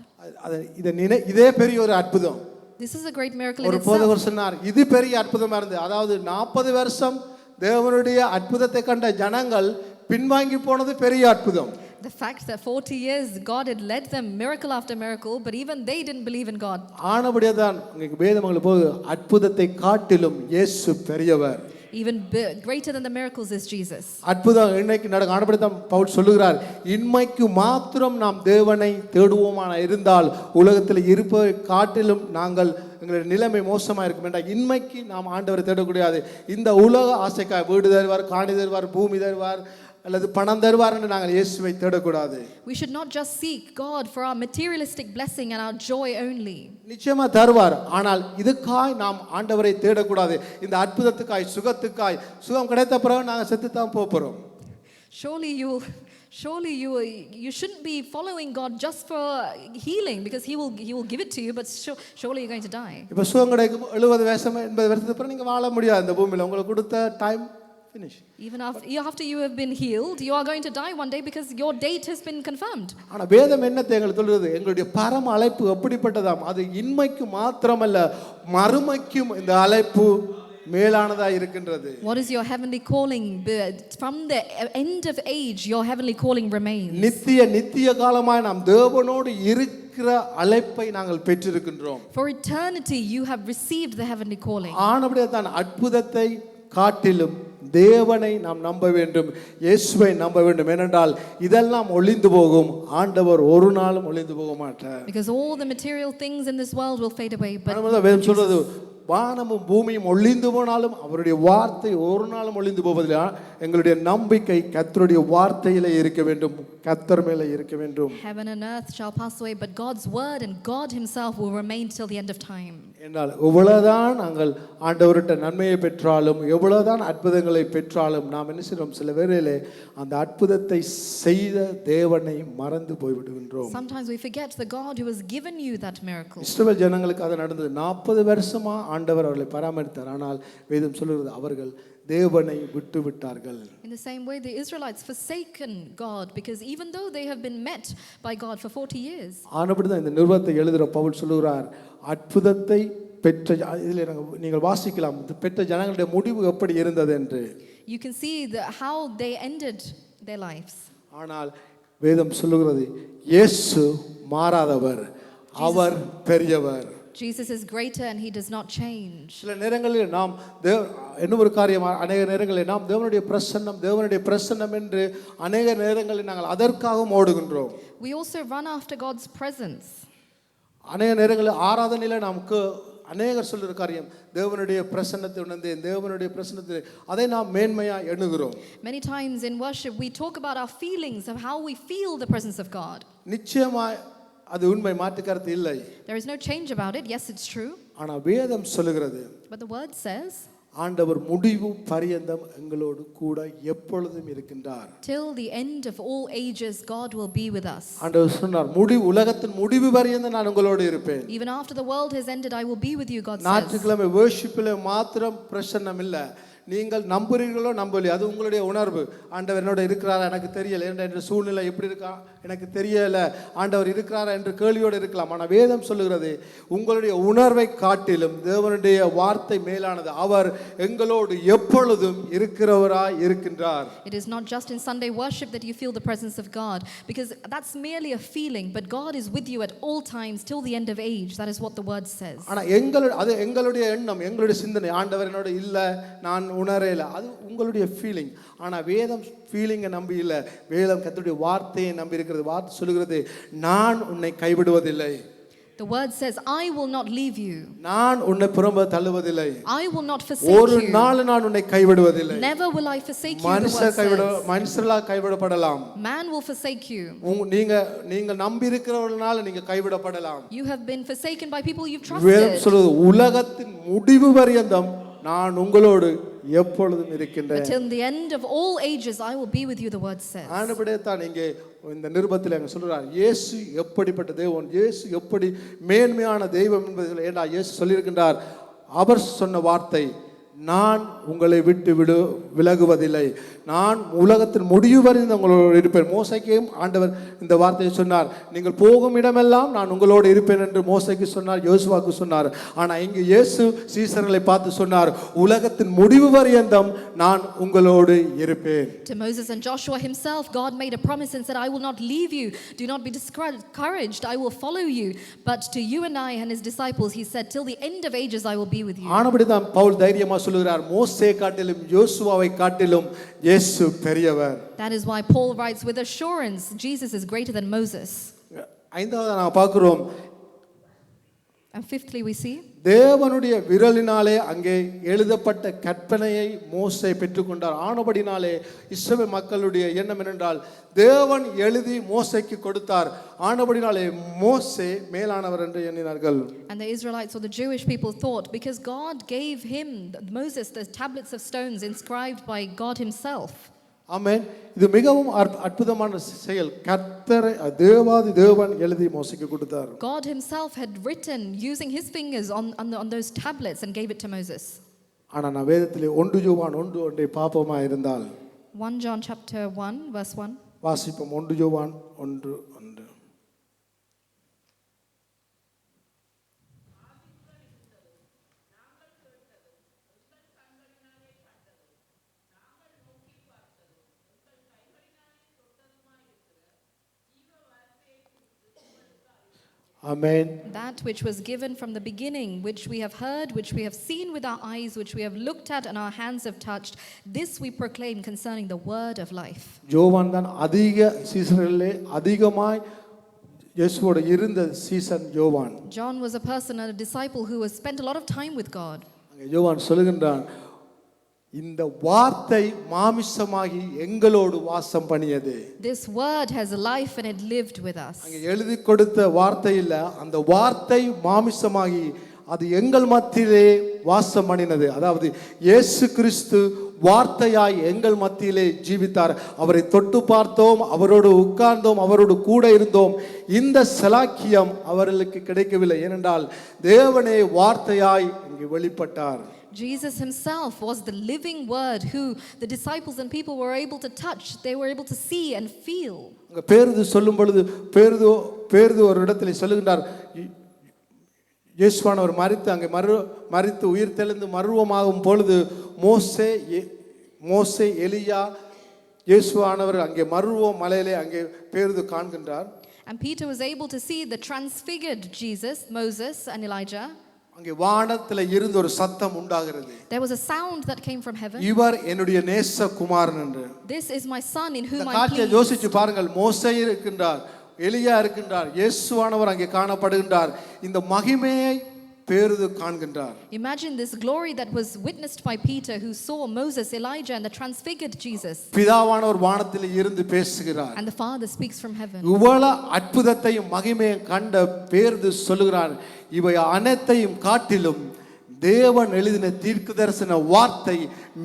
இதே பெரிய ஒரு அற்புதம். This is a great miracle in ஒரு itself. போதகர் சொன்னார், இது பெரிய அற்புதமா இருந்தது. அதாவது 40 வருஷம் தேவனுடைய அற்புதத்தை கண்ட ஜனங்கள் பின்வாங்கி போனது பெரிய அற்புதம். The fact that 40 years God had led them miracle after miracle, but even they didn't believe in God. ஆனபடியே தான் உங்களுக்கு வேதமங்கள் போது அற்புதத்தை காட்டிலும் இயேசு பெரியவர். Even greater than the miracles is Jesus. அற்புதம் இன்னைக்கு நடக்கும். ஆனபடியே தான் பவுல் சொல்லுகிறார், இன்மைக்கு மாத்திரம் நாம் தேவனை தேடுவோமான இருந்தால் உலகத்தில் இருப்பதை காட்டிலும் நாங்கள் எங்களுடைய நிலைமை மோசமாக இருக்கும் என்றால் இன்மைக்கு நாம் ஆண்டவரை தேடக்கூடாது. இந்த உலக ஆசைக்காக வீடு தருவார், காணி தருவார், பூமி தருவார் அல்லது பணம் தருவார் என்று நாங்கள் இயேசுவை தேடக்கூடாது. We should not just seek God for our materialistic blessing and our joy only. நிச்சயமா தருவார், ஆனால் இதுக்காய் நாம் ஆண்டவரை தேடக்கூடாது. இந்த அற்புதத்துக்காய், சுகத்துக்காய், சுகம் கிடைத்த பிறகு நாங்கள் செத்து தான் போகிறோம். Surely you shouldn't be following God just for healing, because he will give it to you, but surely you're going to die. இப்போ சுகம் கிடைக்கும் 70 வருஷம் 80 வருஷத்துக்கு பிறகு நீங்கள் வாழ முடியாது இந்த பூமியில். உங்களுக்கு கொடுத்த time finish. Even after you have been healed, you are going to die one day because your date has been confirmed. ஆனா வேதம் என்னத்தை எங்களுக்கு சொல்றது? எங்களுடைய பரம அழைப்பு எப்படிப்பட்டதாம்? அது இன்மைக்கு மாத்திரமல்ல, மறுமைக்கும் இந்த அழைப்பு மேலானதா இருக்கின்றது. What is your heavenly calling? From the end of age, your heavenly calling remains. நித்திய காலமாய் நாம் தேவனோடு இருக்கிற அழைப்பை நாங்கள் பெற்றிருக்கின்றோம். For eternity you have received the heavenly calling. ஆனபடியே தான் அற்புதத்தை காட்டிலும் தேவனை நாம் நம்ப வேண்டும், இயேசுவை நம்ப வேண்டும். ஏனென்றால் இதெல்லாம் ஒளிந்து போகும், ஆண்டவர் ஒரு நாளும் ஒளிந்து போக மாட்டார். Because all the material things in this world will fade away, but வேதம் சொல்றது, வானமும் பூமியும் ஒளிந்து போனாலும் அவருடைய வார்த்தை ஒரு நாளும் ஒளிந்து போவதில்லை. எங்களுடைய நம்பிக்கை கர்த்தருடைய வார்த்தையிலே இருக்க வேண்டும், கர்த்தர் மேலே இருக்க வேண்டும். Heaven and earth shall pass away, but God's word and God himself will remain till the end of time. என்றால் எவ்வளவுதான் நாங்கள் ஆண்டவர்கிட்ட நன்மையை பெற்றாலும், எவ்வளவுதான் அற்புதங்களை பெற்றாலும், நாம் என்ன செய்கிறோம், சில வேளையிலே அந்த அற்புதத்தை செய்த தேவனை மறந்து போய்விடுகின்றோம். Sometimes we forget the God who has given you that miracle. இஸ்ரவேல் ஜனங்களுக்கு அது நடந்தது. 40 வருஷமா ஆண்டவர் அவர்களை பராமரித்தார். ஆனால் வேதம் சொல்கிறது, அவர்கள் தேவனை விட்டு விட்டார்கள். In the same way, the Israelites forsaken God, because even though they have been met by God for 40 years. ஆனபடிதான் இந்த நிருபத்தை எழுதுகிற பவுல் சொல்லுகிறார், அற்புதத்தை பெற்ற இதில் நீங்கள் வாசிக்கலாம், பெற்ற ஜனங்களுடைய முடிவு எப்படி இருந்தது என்று. You can see how they ended their lives. ஆனால் வேதம் சொல்லுகிறது, இயேசு மாறாதவர், அவர் பெரியவர். Jesus is greater and he does not change. சில நேரங்களில் நாம் இன்னும் ஒரு காரியம், அநேக நேரங்களில் நாம் தேவனுடைய பிரசன்னம் என்று அநேக நேரங்களில் நாங்கள் அதற்காகவும் ஓடுகின்றோம். We also run after God's presence. அநேக நேரங்களில் ஆராதனையில் நமக்கு அநேகர் சொல்லுற காரியம், தேவனுடைய பிரசன்னத்தை உணர்ந்து தேவனுடைய பிரசன்னத்தை அதை நாம் மேன்மையா எண்ணுகிறோம். Many times in worship we talk about our feelings of how we feel the presence of God. நிச்சயமாய் அது உண்மை, மாற்று கருத்து இல்லை. There is no change about it. Yes, it's true. ஆனால் வேதம் சொல்லுகிறது, But the word says, ஆண்டவர் முடிவு பரியந்தம் எங்களோடு கூட எப்பொழுதும் இருக்கின்றார். till the end of all ages God will be with us. ஆண்டவர் சொன்னார், உலகத்தின் முடிவு பரியந்தம் நான் உங்களோடு இருப்பேன். Even after the world has ended, I will be with you, God says. ஞாயிற்றுக்கிழமை வர்ஷிப்பில் மாத்திரம் பிரசன்னம் இல்லை, நீங்கள் நம்புறீர்களோ நம்பலையோ அது உங்களுடைய உணர்வு. ஆண்டவர் என்னோட இருக்கிறாரா எனக்கு தெரியல, என்ற சூழ்நிலை எப்படி இருக்கா எனக்கு தெரியல, ஆண்டவர் இருக்கிறாரா என்று கேள்வியோடு இருக்கலாம். ஆனால் வேதம் சொல்லுகிறது உங்களுடைய உணர்வை காட்டிலும் தேவனுடைய வார்த்தை மேலானது. அவர் எங்களோடு எப்பொழுதும் இருக்கிறவராய் இருக்கின்றார். It is not just in Sunday worship that you feel the presence of God, because that's merely a feeling, but God is with you at all times till the end of age. That is what the word says. ஆனால் அது எங்களுடைய எண்ணம், எங்களுடைய சிந்தனை. ஆண்டவர் என்னோட இல்லை, நான் உணரல, அது உங்களுடைய ஃபீலிங். ஆனால் வேதம் ஃபீலிங்கை நம்பி இல்லை, வேதம் கர்த்தருடைய வார்த்தையை நம்பி இருக்கிறது. வார்த்தை சொல்லுகிறது நான் உன்னை கைவிடுவதில்லை. The word says, I will not leave you. நான் உன்னை புறம்ப தள்ளுவதில்லை. I will not forsake ஒரு you. நாள் நான் உன்னை கைவிடுவதில்லை. Never will I forsake you. மனுஷர்களால் கைவிடப்படலாம். Man will forsake you. நீங்க நம்பி இருக்கிறவர்களால் நீங்க கைவிடப்படலாம். You have been forsaken by people you've trusted. வேதம் சொல்லுது உலகத்தின் முடிவு பரியந்தம் நான் உங்களோடு எப்பொழுதும் இருக்கின்றேன். Until the end of all ages I will be with you, the word says. ஆனபடியே தான் இங்கே இந்த நிருபத்தில் அங்க சொல்றார், இயேசு எப்படிப்பட்ட தெய்வம், இயேசு எப்படி மேன்மையான தெய்வம் என்பதை ஏண்டா இயேசு சொல்லியிருக்கின்றார். அவர் சொன்ன வார்த்தை, நான் உங்களை விட்டு விலகுவதில்லை, நான் உலகத்தின் முடிவு வரை உங்களோடு இருப்பேன். மோசைக்கும் ஆண்டவர் இந்த வார்த்தையை சொன்னார், நீங்கள் போகும் இடமெல்லாம் நான் உங்களோடு இருப்பேன் என்று மோசைக்கு சொன்னார், யோசுவாக்கு சொன்னார். ஆனால் இங்கு இயேசு சீசர்களை பார்த்து சொன்னார், உலகத்தின் முடிவு வரையந்தம் நான் உங்களோடு இருப்பேன். To Moses and Joshua himself, God made a promise and said, I will not leave you, do not be discouraged, I will follow you. But to you and I and his disciples he said, till the end of ages I will be with you. ஆனபடி தான் பவுல் தைரியமா சொல்லுகிறார், மோசே காட்டிலும் யோசுவாவை காட்டிலும் இயேசு பெரியவர். That is why Paul writes with assurance, Jesus is greater than Moses. ஐந்தாவது நான் பார்க்கிறோம், And fifthly we see, தேவனுடைய விரலினாலே அங்கே எழுதப்பட்ட கற்பனையை மோசே பெற்றுக்கொண்டார். ஆனபடினாலே இஸ்ரவேல் மக்களுடைய எண்ணம் என்னென்றால், தேவன் எழுதி மோசேக்கு கொடுத்தார். ஆனபடினாலே மோசே மேலானவர் என்று எண்ணினார்கள். and the Israelites or the Jewish people thought, because God gave him, Moses, the tablets of stones inscribed by God himself. ஆமென். இது மிகவும் அற்புதமான செயல். கர்த்தரை தேவாதி தேவன் எழுதி மோசேக்கு கொடுத்தார். God himself had written using his fingers on those tablets and gave it to Moses. ஆனா நான் வேதத்திலே 1 யோவான் 1:1 பாப்போமா இருந்தால், 1 John chapter 1 verse 1. வாசிப்போம். 1 யோவான் 1:1. Amen. That which was given from the beginning, which we have heard, which we have seen with our eyes, which we have looked at and our hands have touched, this we proclaim concerning the word of life. யோவான் தான் அதிக சீசர்களிலே அதிகமாய் இயேசுவோடு இருந்த சீசன் யோவான். John was a person, a disciple who has spent a lot of time with God. யோவான் சொல்லுகின்றான், இந்த வார்த்தை மாமிசமாகி எங்களோடு வாசம் பண்ணியது. This word has life and it lived with us. அங்கே எழுதி கொடுத்த வார்த்தை இல்ல, அந்த வார்த்தை மாமிசமாகி அது எங்கள் மத்தியிலே வாசம் பண்ணினது. அதாவது இயேசு கிறிஸ்து வார்த்தையாய் எங்கள் மத்தியிலே ஜீவித்தார். அவரை தொட்டு பார்த்தோம், அவரோடு உட்கார்ந்தோம், அவரோடு கூட இருந்தோம். இந்த சலாக்கியம் அவர்களுக்கு கிடைக்கவில்லை. ஏனென்றால் தேவனே வார்த்தையாய் இங்கே வெளிப்பட்டார். Jesus himself was the living word who the disciples and people were able to touch, they were able to see and feel. பேதுரு சொல்லும் பொழுது பேதுரு ஒரு இடத்துல சொல்லுகின்றார், இயேசுவானவர் மரித்து அங்கே மரித்து உயிர் தெளிந்து மருவமாகும் பொழுது மோசே எலியா இயேசுவானவர் அங்கே மருவ மலையிலே அங்கே பேதுரு காண்கின்றார். And Peter was able to see the transfigured Jesus, Moses and Elijah. அங்கே வானத்துல இருந்து ஒரு சத்தம் உண்டாகிறது. There was a sound that came from heaven. இவர் என்னுடைய நேசகுமாரன் என்று. This is my son in whom I am காட்சியை pleased. யோசிச்சு பாருங்கள். மோசே இருக்கின்றார், எலியா இருக்கின்றார், இயேசுவானவர் அங்கே காணப்படுகின்றார். இந்த மகிமையை பேதுரு காண்கின்றார். Imagine this glory that was witnessed by Peter, who saw Moses, Elijah and the transfigured Jesus. பிதாவானவர் வானத்தில் இருந்து பேசுகிறார். And the Father speaks from heaven. இவ்வளவு அற்புதத்தையும் மகிமையும் கண்ட பேதுரு சொல்லுகிறார், இவை அனைத்தையும் காட்டிலும் தேவன் எழுதின தீர்க்கதரிசன வார்த்தை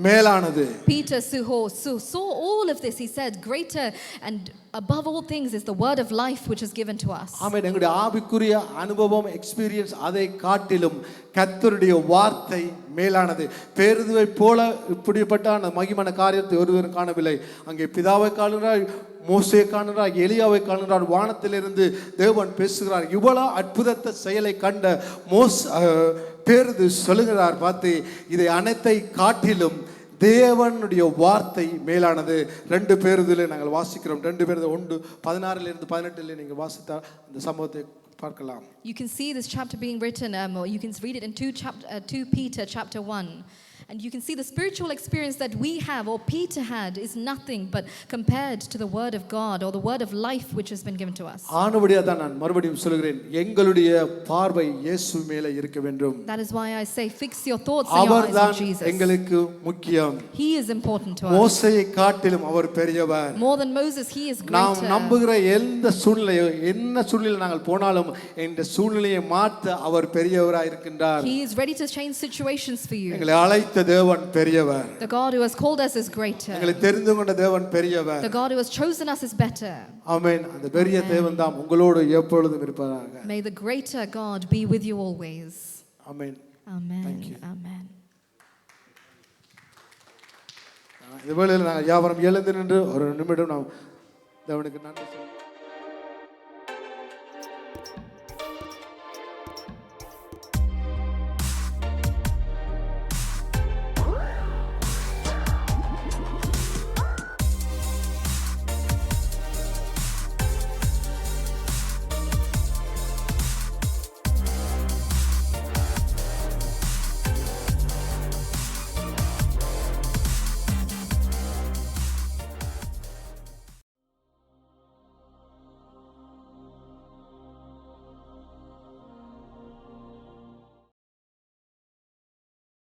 மேலானது. Peter saw all of this. He said, greater and above all things is the word of life which is given to us. ஆமென். எங்களுடைய ஆவிக்குரிய அனுபவம் எக்ஸ்பீரியன்ஸ் அதை காட்டிலும் கர்த்தருடைய வார்த்தை மேலானது. பேருதுவை போல இப்படிப்பட்ட அந்த மகிமான காரியத்தை ஒருவரும் காணவில்லை. அங்கே பிதாவை காணுகிறார், மோசேயை காணுகிறார், எலியாவை காணுகிறார். வானத்திலிருந்து தேவன் பேசுகிறார். இவ்வளவு அற்புதத்தை செயலை கண்ட பேருது சொல்லுகிறார், பார்த்து இதை அனைத்தை காட்டிலும் தேவனுடைய வார்த்தை மேலானது. 2 பேருதில் நாங்கள் வாசிக்கிறோம். 2 பேருது 1:16-18 நீங்கள் வாசித்தால் அந்த சம்பவத்தை பார்க்கலாம். You can see this chapter being written, or you can read it in 2 Peter chapter 1. And you can see the spiritual experience that we have, or Peter had, is nothing but compared to the word of God, or the word of life which has been given to us. ஆனபடியா தான் நான் மறுபடியும் சொல்கிறேன், எங்களுடைய பார்வை இயேசு மேலே இருக்க வேண்டும். That is why I say, fix your thoughts and your eyes on Jesus. எங்களுக்கு முக்கியம். He is important to us. மோசேயை காட்டிலும் அவர் பெரியவர். More than Moses, he is greater. நாம் நம்புகிற எந்த சூழ்நிலையோ என்ன சூழ்நிலை நாங்கள் போனாலும் இந்த சூழ்நிலையை மாற்ற அவர் பெரியவராய் இருக்கின்றார். He is ready to change situations for you. எங்களை அழைத்த தேவன் பெரியவர். The God who has called us is greater. எங்களை தெரிந்து கொண்ட தேவன் பெரியவர். The God who has chosen us is better. ஆமென். அந்த பெரிய தேவன் தான் உங்களோடு எப்பொழுதும் இருப்பாராக. May the greater God be with you always. Amen. Amen. Thank you. Amen. இந்த வேளையில் நாங்கள் யாவரும் எழுந்து நின்று ஒரு நிமிடம் நாம் தேவனுக்கு நன்றி